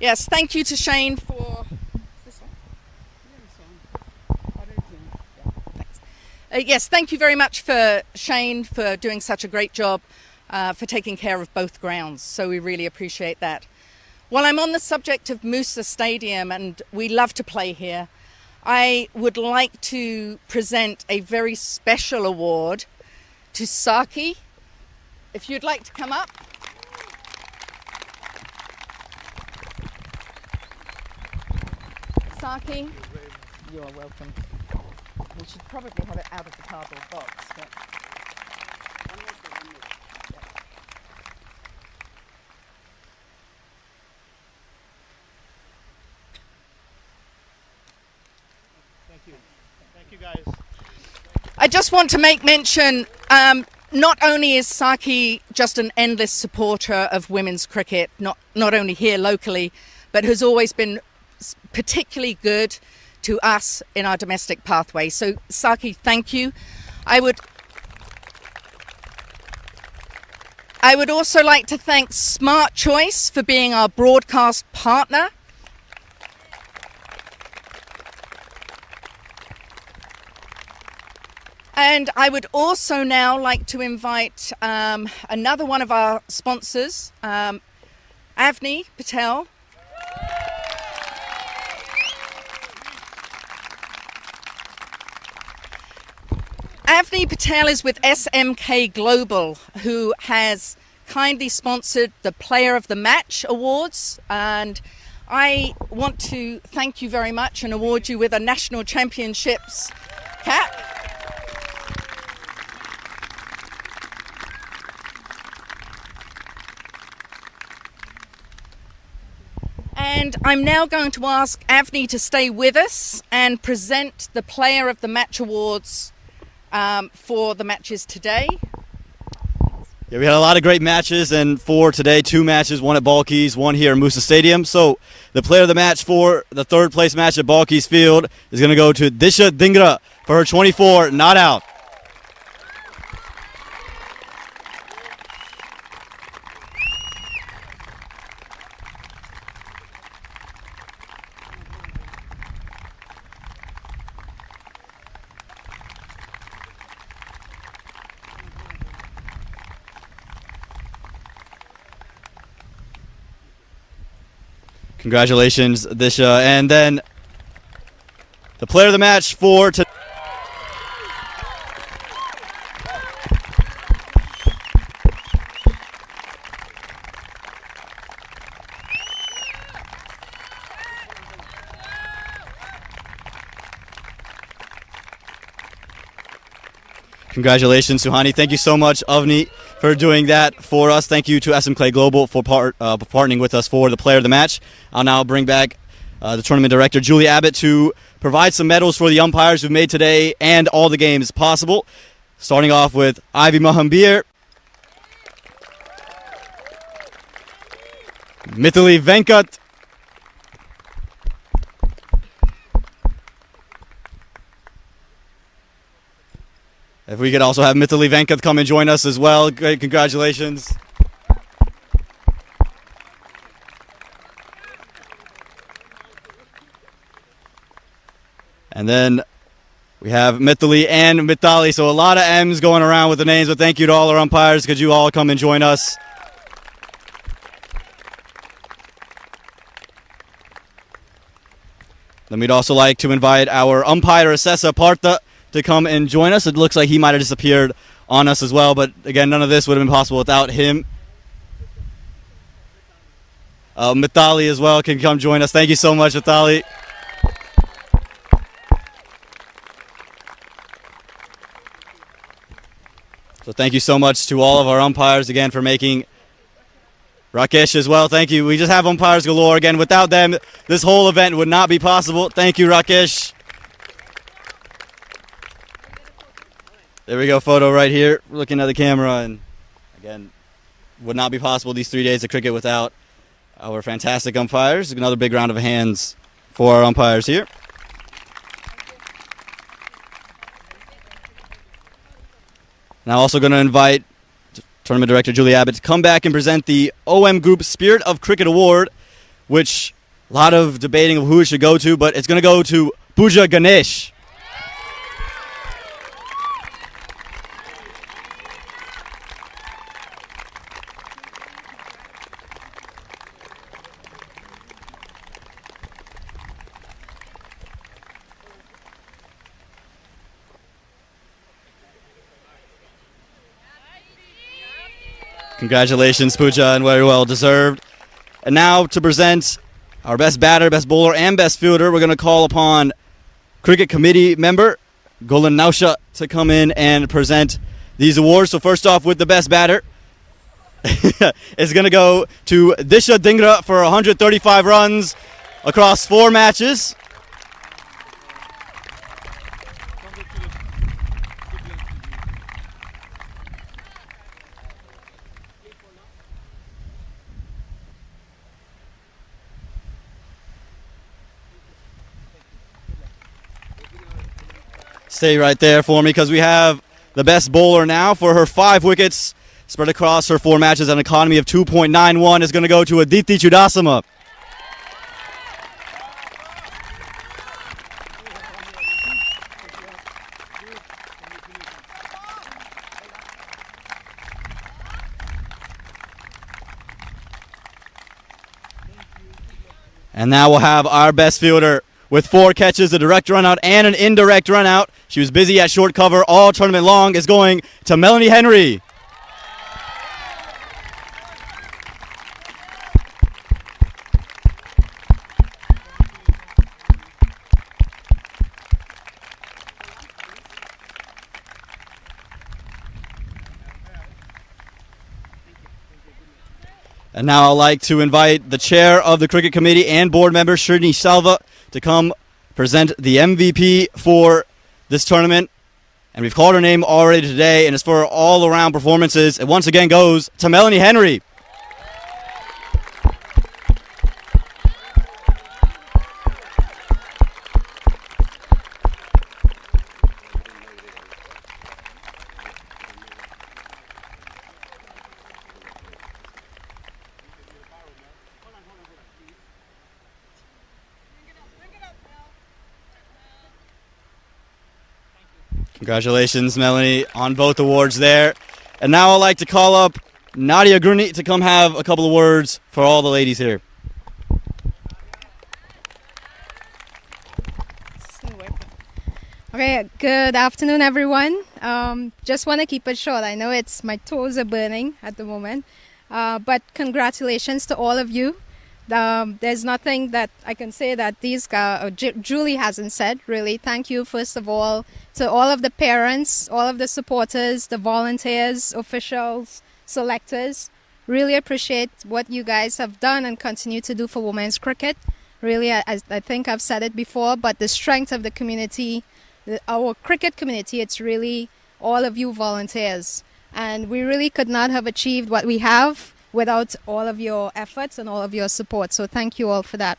Yes, thank you to Shane for... Yes, thank you very much for Shane for doing such a great job for taking care of both grounds. So we really appreciate that. While I'm on the subject of Musa Stadium, and we love to play here, I would like to present a very special award to Saki. If you'd like to come up. Saki, you are welcome. We should probably have it out of the cardboard box. But... Thank you guys. I just want to make mention, not only is Saki just an endless supporter of women's cricket, not only here locally, but has always been particularly good to us in our domestic pathway. So Saki, thank you. I would also like to thank Smart Choice for being our broadcast partner. And I would also now like to invite another one of our sponsors, Avni Patel. Avni Patel is with SMK Global, who has kindly sponsored the Player of the Match Awards. And I want to thank you very much and award you with a National Championships cap. And I'm now going to ask Avni to stay with us and present the Player of the Match Awards for the matches today. Yeah, we had a lot of great matches, and for today, 2 matches, one at Balkis, one here at Musa Stadium. So the player of the match for the 3rd place match at Balkis Field is going to go to Disha Dhingra for her 24 not out. Congratulations, Disha. And then the player of the match for today. Congratulations, Suhani. Thank you so much, Avni, for doing that for us. Thank you to SMK Global for partnering with us for the player of the match. I'll now bring back the tournament director, Julie Abbott, to provide some medals for the umpires who made today and all the games possible. Starting off with Ivy Mahambir, Mithili Venkat, if we could also have Mithili Venkat come and join us as well. Great, congratulations. And then we have Mithili and Mithali, so a lot of M's going around with the names, but thank you to all our umpires. Could you all come and join us? Then we'd also like to invite our umpire, Assessa Partha, to come and join us. It looks like he might have disappeared on us as well, but again, none of this would have been possible without him. Mithali as well can come join us. Thank you so much, Mithali. So thank you so much to all of our umpires again for making Rakesh as well. Thank you. We just have umpires galore again. Without them, this whole event would not be possible. Thank you, Rakesh. There we go, photo right here, looking at the camera, and again, would not be possible these 3 days of cricket without our fantastic umpires. Another big round of hands for our umpires here. Now also going to invite Tournament Director Julie Abbott to come back and present the OM Group Spirit of Cricket Award, which a lot of debating of who it should go to, but it's going to go to Pooja Ganesh. Congratulations, Pooja, and very well deserved. And now to present our best batter, best bowler, and best fielder, we're going to call upon cricket committee member Golan Nausha to come in and present these awards. So first off, with the best batter, it's going to go to Disha Dhingra for 135 runs across 4 matches. Stay right there for me because we have the best bowler now for her 5 wickets spread across her 4 matches. An economy of 2.91 is going to go to Aditi Chudasama. And now we'll have our best fielder with 4 catches, a direct run out and an indirect run out. She was busy at short cover all tournament long, is going to Melanie Henry. And now I'd like to invite the chair of the cricket committee and board member, Srini Salva, to come present the MVP for this tournament. And we've called her name already today, and it's for her all-around performances. It once again goes to Melanie Henry. Congratulations, Melanie, on both awards there. And now I'd like to call up Nadia Gruni to come have a couple of words for all the ladies here. Okay, good afternoon, everyone. Just want to keep it short. I know my toes are burning at the moment, but congratulations to all of you. There's nothing that I can say that Julie hasn't said, really. Thank you, first of all, to all of the parents, all of the supporters, the volunteers, officials, selectors. Really appreciate what you guys have done and continue to do for women's cricket. Really, I think I've said it before, but the strength of the community, our cricket community, it's really all of you volunteers. And we really could not have achieved what we have without all of your efforts and all of your support. So thank you all for that.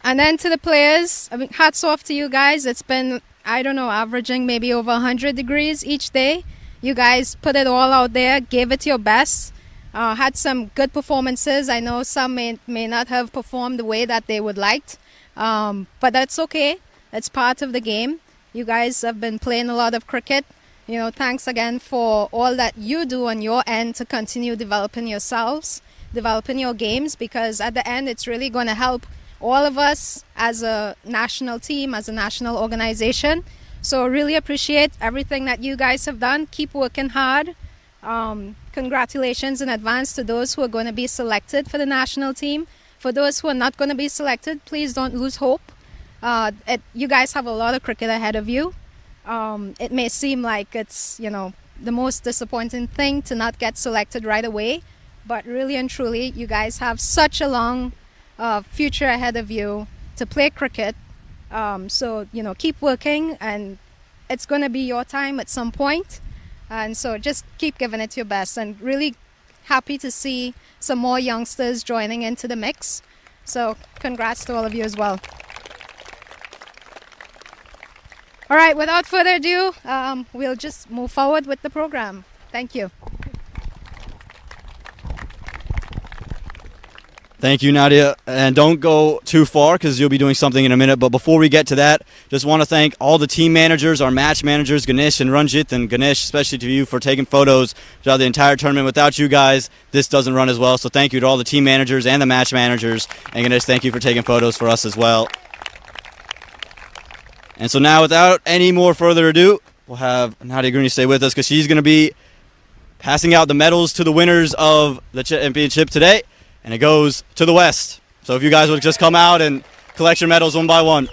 And then to the players, hats off to you guys. It's been, I don't know, averaging maybe over 100 degrees each day. You guys put it all out there, gave it your best, had some good performances. I know some may not have performed the way that they would like, but that's okay. It's part of the game. You guys have been playing a lot of cricket. You know, thanks again for all that you do on your end to continue developing yourselves, developing your games, because at the end it's really going to help all of us as a national team, as a national organization. So really appreciate everything that you guys have done. Keep working hard. Congratulations in advance to those who are going to be selected for the national team. For those who are not going to be selected, please don't lose hope. You guys have a lot of cricket ahead of you. It may seem like it's, the most disappointing thing to not get selected right away, but really and truly, you guys have such a long future ahead of you to play cricket. So, keep working, and it's going to be your time at some point. And so just keep giving it your best, and really happy to see some more youngsters joining into the mix. So congrats to all of you as well. All right, without further ado, we'll just move forward with the program. Thank you. Thank you, Nadia. And don't go too far because you'll be doing something in a minute. But before we get to that, just want to thank all the team managers, our match managers, Ganesh and Ranjit. And Ganesh, especially to you for taking photos throughout the entire tournament. Without you guys, this doesn't run as well. So thank you to all the team managers and the match managers. And Ganesh, thank you for taking photos for us as well. And so now, without any more further ado, we'll have Nadia Green stay with us because she's going to be passing out the medals to the winners of the championship today. And it goes to the West. So if you guys would just come out and collect your medals one by one.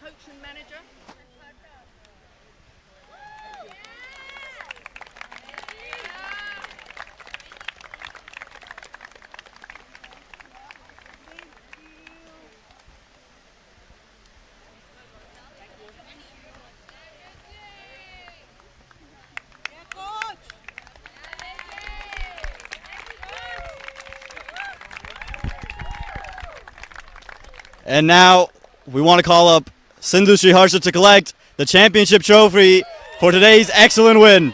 Coach and manager. And now we want to call up Sindhu Sriharsha to collect the championship trophy for today's excellent win.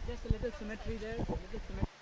Just a little symmetry there.